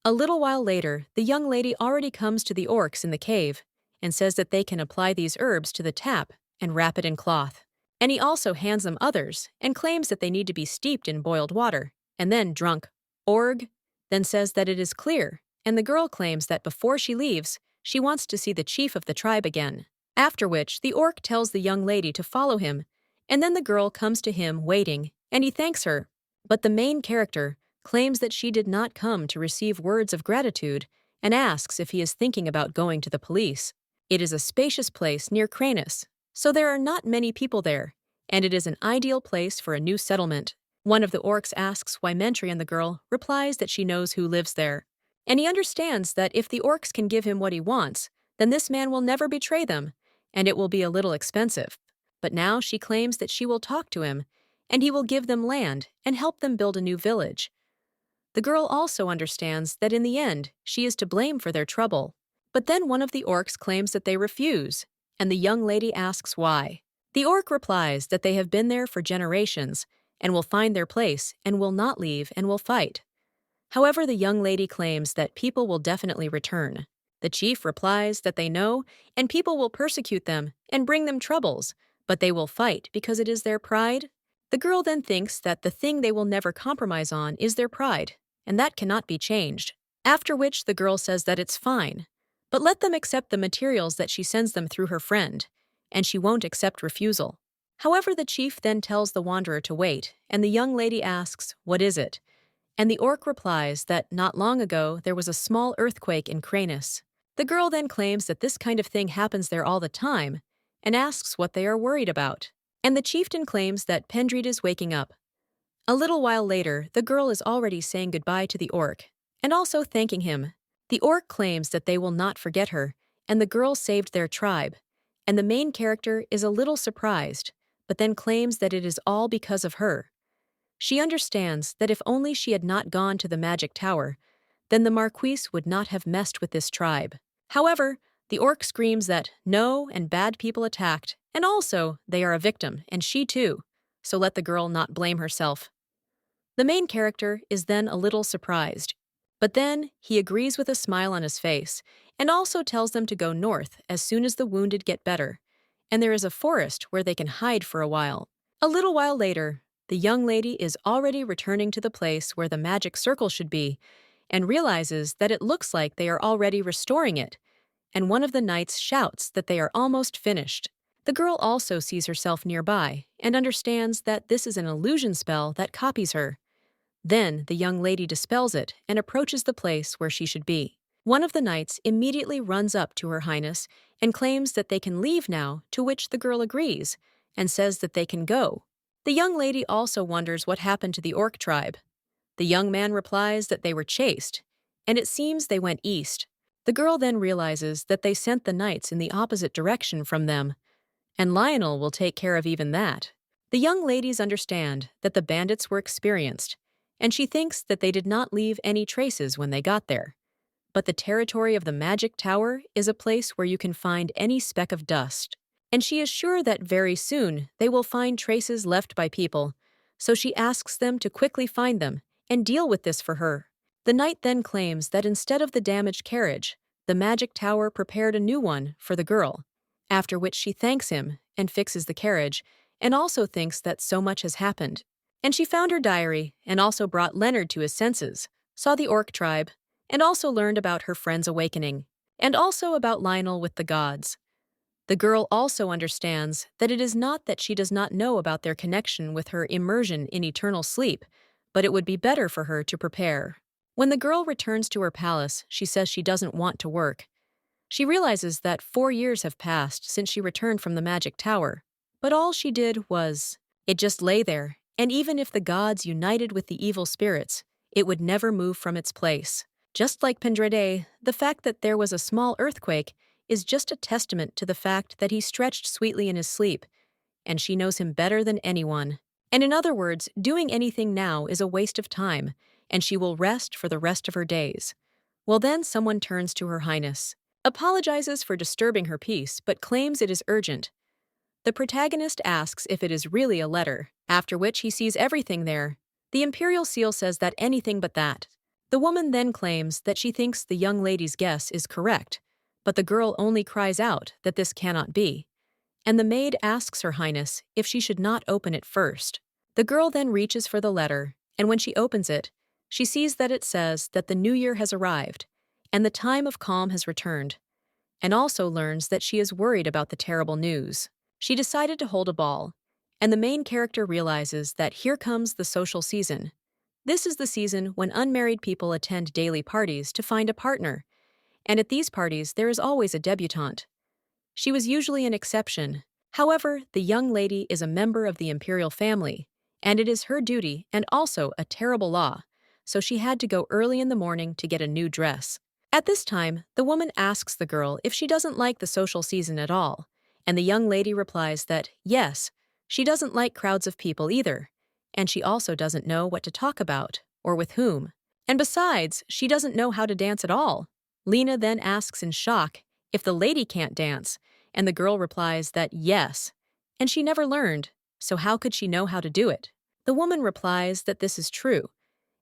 A little while later, the young lady already comes to the orcs in the cave and says that they can apply these herbs to the tap and wrap it in cloth. And he also hands them others and claims that they need to be steeped in boiled water and then drunk. Org then says that it is clear, and the girl claims that before she leaves, she wants to see the chief of the tribe again. After which, the orc tells the young lady to follow him, and then the girl comes to him waiting, and he thanks her. But the main character claims that she did not come to receive words of gratitude and asks if he is thinking about going to the police. It is a spacious place near Cranus, so there are not many people there, and it is an ideal place for a new settlement. One of the orcs asks why Mentry, and the girl replies that she knows who lives there. And he understands that if the orcs can give him what he wants, then this man will never betray them, and it will be a little expensive. But now she claims that she will talk to him, and he will give them land and help them build a new village. The girl also understands that in the end, she is to blame for their trouble. But then one of the orcs claims that they refuse, and the young lady asks why. The orc replies that they have been there for generations, and will find their place, and will not leave, and will fight. However, the young lady claims that people will definitely return. The chief replies that they know, and people will persecute them and bring them troubles, but they will fight because it is their pride. The girl then thinks that the thing they will never compromise on is their pride, and that cannot be changed. After which the girl says that it's fine, but let them accept the materials that she sends them through her friend, and she won't accept refusal. However, the chief then tells the wanderer to wait, and the young lady asks, "What is it?" And the orc replies that not long ago there was a small earthquake in Cranus. The girl then claims that this kind of thing happens there all the time, and asks what they are worried about. And the chieftain claims that Pendred is waking up. A little while later, the girl is already saying goodbye to the orc, and also thanking him. The orc claims that they will not forget her, and the girl saved their tribe, and the main character is a little surprised, but then claims that it is all because of her. She understands that if only she had not gone to the magic tower, then the Marquise would not have messed with this tribe. However, the orc screams that no and bad people attacked, and also they are a victim, and she too, so let the girl not blame herself. The main character is then a little surprised, but then he agrees with a smile on his face, and also tells them to go north as soon as the wounded get better, and there is a forest where they can hide for a while. A little while later, the young lady is already returning to the place where the magic circle should be, and realizes that it looks like they are already restoring it, and one of the knights shouts that they are almost finished. The girl also sees herself nearby, and understands that this is an illusion spell that copies her. Then the young lady dispels it and approaches the place where she should be. One of the knights immediately runs up to Her Highness and claims that they can leave now, to which the girl agrees, and says that they can go. The young lady also wonders what happened to the orc tribe. The young man replies that they were chased, and it seems they went east. The girl then realizes that they sent the knights in the opposite direction from them, and Lionel will take care of even that. The young ladies understand that the bandits were experienced, and she thinks that they did not leave any traces when they got there. But the territory of the magic tower is a place where you can find any speck of dust, and she is sure that very soon they will find traces left by people, so she asks them to quickly find them and deal with this for her. The knight then claims that instead of the damaged carriage, the magic tower prepared a new one for the girl, after which she thanks him and fixes the carriage, and also thinks that so much has happened. And she found her diary, and also brought Leonard to his senses, saw the orc tribe, and also learned about her friend's awakening, and also about Lionel with the gods. The girl also understands that it is not that she does not know about their connection with her immersion in eternal sleep, but it would be better for her to prepare. When the girl returns to her palace, she says she doesn't want to work. She realizes that 4 years have passed since she returned from the magic tower, but all she did was, it just lay there, and even if the gods united with the evil spirits, it would never move from its place. Just like Pendred, the fact that there was a small earthquake is just a testament to the fact that he stretched sweetly in his sleep, and she knows him better than anyone. And in other words, doing anything now is a waste of time, and she will rest for the rest of her days. Well, then someone turns to Her Highness, apologizes for disturbing her peace, but claims it is urgent. The protagonist asks if it is really a letter, after which he sees everything there. The imperial seal says that anything but that. The woman then claims that she thinks the young lady's guess is correct, but the girl only cries out that this cannot be. And the maid asks Her Highness if she should not open it first. The girl then reaches for the letter, and when she opens it, she sees that it says that the new year has arrived, and the time of calm has returned, and also learns that she is worried about the terrible news. She decided to hold a ball, and the main character realizes that here comes the social season. This is the season when unmarried people attend daily parties to find a partner, and at these parties there is always a debutante. She was usually an exception. However, the young lady is a member of the imperial family, and it is her duty and also a terrible law, so she had to go early in the morning to get a new dress. At this time, the woman asks the girl if she doesn't like the social season at all, and the young lady replies that, yes, she doesn't like crowds of people either, and she also doesn't know what to talk about, or with whom. And besides, she doesn't know how to dance at all. Lena then asks in shock if the lady can't dance, and the girl replies that yes, and she never learned, so how could she know how to do it? The woman replies that this is true,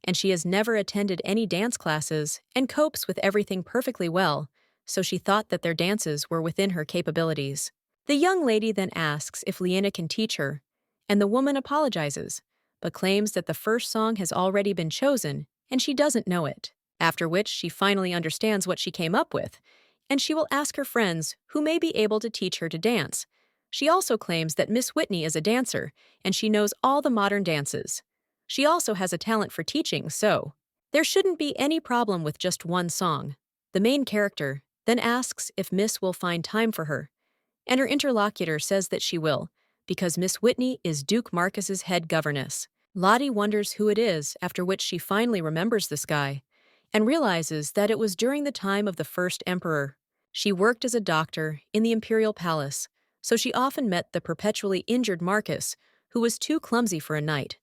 and she has never attended any dance classes and copes with everything perfectly well, so she thought that their dances were within her capabilities. The young lady then asks if Lena can teach her, and the woman apologizes, but claims that the first song has already been chosen and she doesn't know it, after which she finally understands what she came up with, and she will ask her friends who may be able to teach her to dance. She also claims that Miss Whitney is a dancer, and she knows all the modern dances. She also has a talent for teaching, so there shouldn't be any problem with just one song. The main character then asks if Miss will find time for her, and her interlocutor says that she will, because Miss Whitney is Duke Marcus's head governess. Lottie wonders who it is, after which she finally remembers this guy, and realizes that it was during the time of the first emperor. She worked as a doctor in the imperial palace, so she often met the perpetually injured Marcus, who was too clumsy for a knight.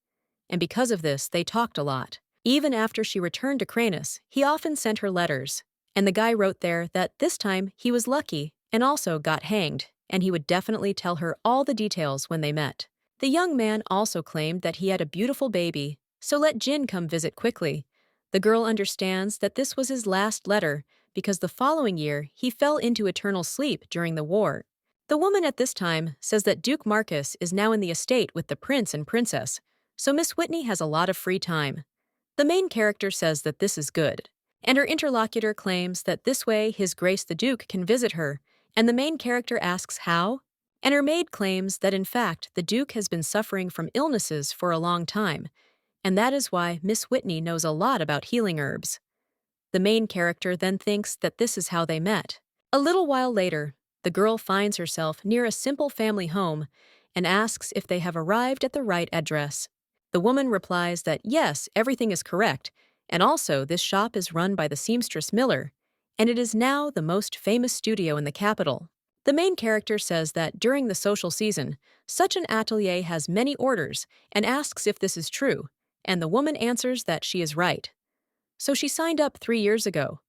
And because of this, they talked a lot. Even after she returned to Cranus, he often sent her letters, and the guy wrote there that this time he was lucky and also got hanged, and he would definitely tell her all the details when they met. The young man also claimed that he had a beautiful baby, so let Jin come visit quickly. The girl understands that this was his last letter because the following year he fell into eternal sleep during the war. The woman at this time says that Duke Marcus is now in the estate with the prince and princess, so Miss Whitney has a lot of free time. The main character says that this is good, and her interlocutor claims that this way His Grace the Duke can visit her, and the main character asks how? And her maid claims that in fact the Duke has been suffering from illnesses for a long time, and that is why Miss Whitney knows a lot about healing herbs. The main character then thinks that this is how they met. A little while later, the girl finds herself near a simple family home and asks if they have arrived at the right address. The woman replies that yes, everything is correct, and also this shop is run by the seamstress Miller, and it is now the most famous studio in the capital. The main character says that during the social season, such an atelier has many orders and asks if this is true, and the woman answers that she is right. So she signed up 3 years ago.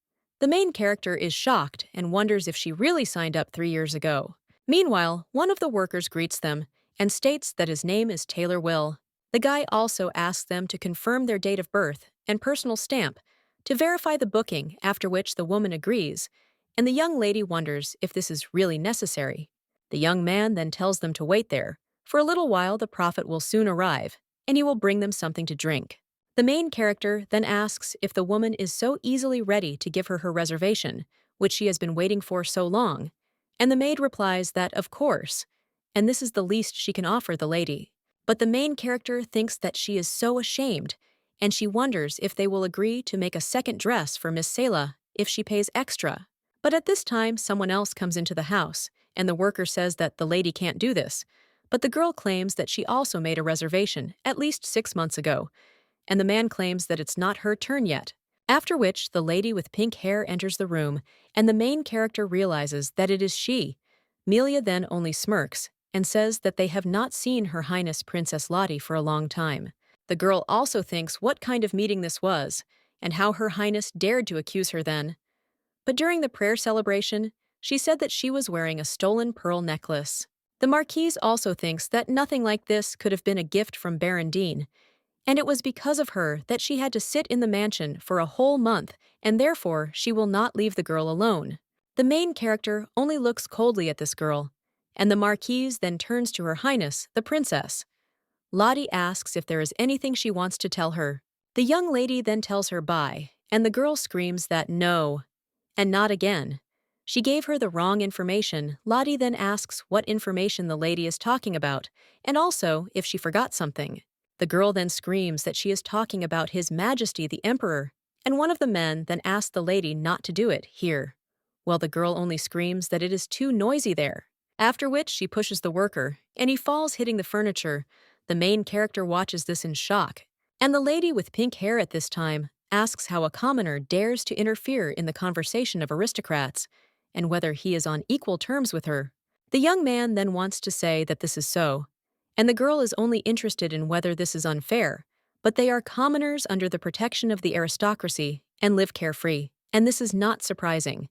The main character is shocked and wonders if she really signed up 3 years ago. Meanwhile, one of the workers greets them and states that his name is Taylor Will. The guy also asks them to confirm their date of birth and personal stamp to verify the booking, after which the woman agrees, and the young lady wonders if this is really necessary. The young man then tells them to wait there. For a little while the prophet will soon arrive, and he will bring them something to drink. The main character then asks if the woman is so easily ready to give her reservation, which she has been waiting for so long, and the maid replies that of course, and this is the least she can offer the lady. But the main character thinks that she is so ashamed, and she wonders if they will agree to make a second dress for Miss Selah if she pays extra. But at this time, someone else comes into the house, and the worker says that the lady can't do this. But the girl claims that she also made a reservation at least 6 months ago, and the man claims that it's not her turn yet. After which, the lady with pink hair enters the room, and the main character realizes that it is she. Melia then only smirks and says that they have not seen Her Highness Princess Lottie for a long time. The girl also thinks what kind of meeting this was, and how Her Highness dared to accuse her then. But during the prayer celebration, she said that she was wearing a stolen pearl necklace. The Marquise also thinks that nothing like this could have been a gift from Baron Dean, and it was because of her that she had to sit in the mansion for a whole month, and therefore she will not leave the girl alone. The main character only looks coldly at this girl, and the Marquise then turns to Her Highness, the princess. Lottie asks if there is anything she wants to tell her. The young lady then tells her bye, and the girl screams that no, and not again. She gave her the wrong information. Lottie then asks what information the lady is talking about, and also if she forgot something. The girl then screams that she is talking about His Majesty the Emperor, and one of the men then asks the lady not to do it here. while the girl only screams that it is too noisy there. After which, she pushes the worker, and he falls hitting the furniture. The main character watches this in shock. And the lady with pink hair at this time asks how a commoner dares to interfere in the conversation of aristocrats, and whether he is on equal terms with her. The young man then wants to say that this is so, and the girl is only interested in whether this is unfair, but they are commoners under the protection of the aristocracy and live carefree, and this is not surprising.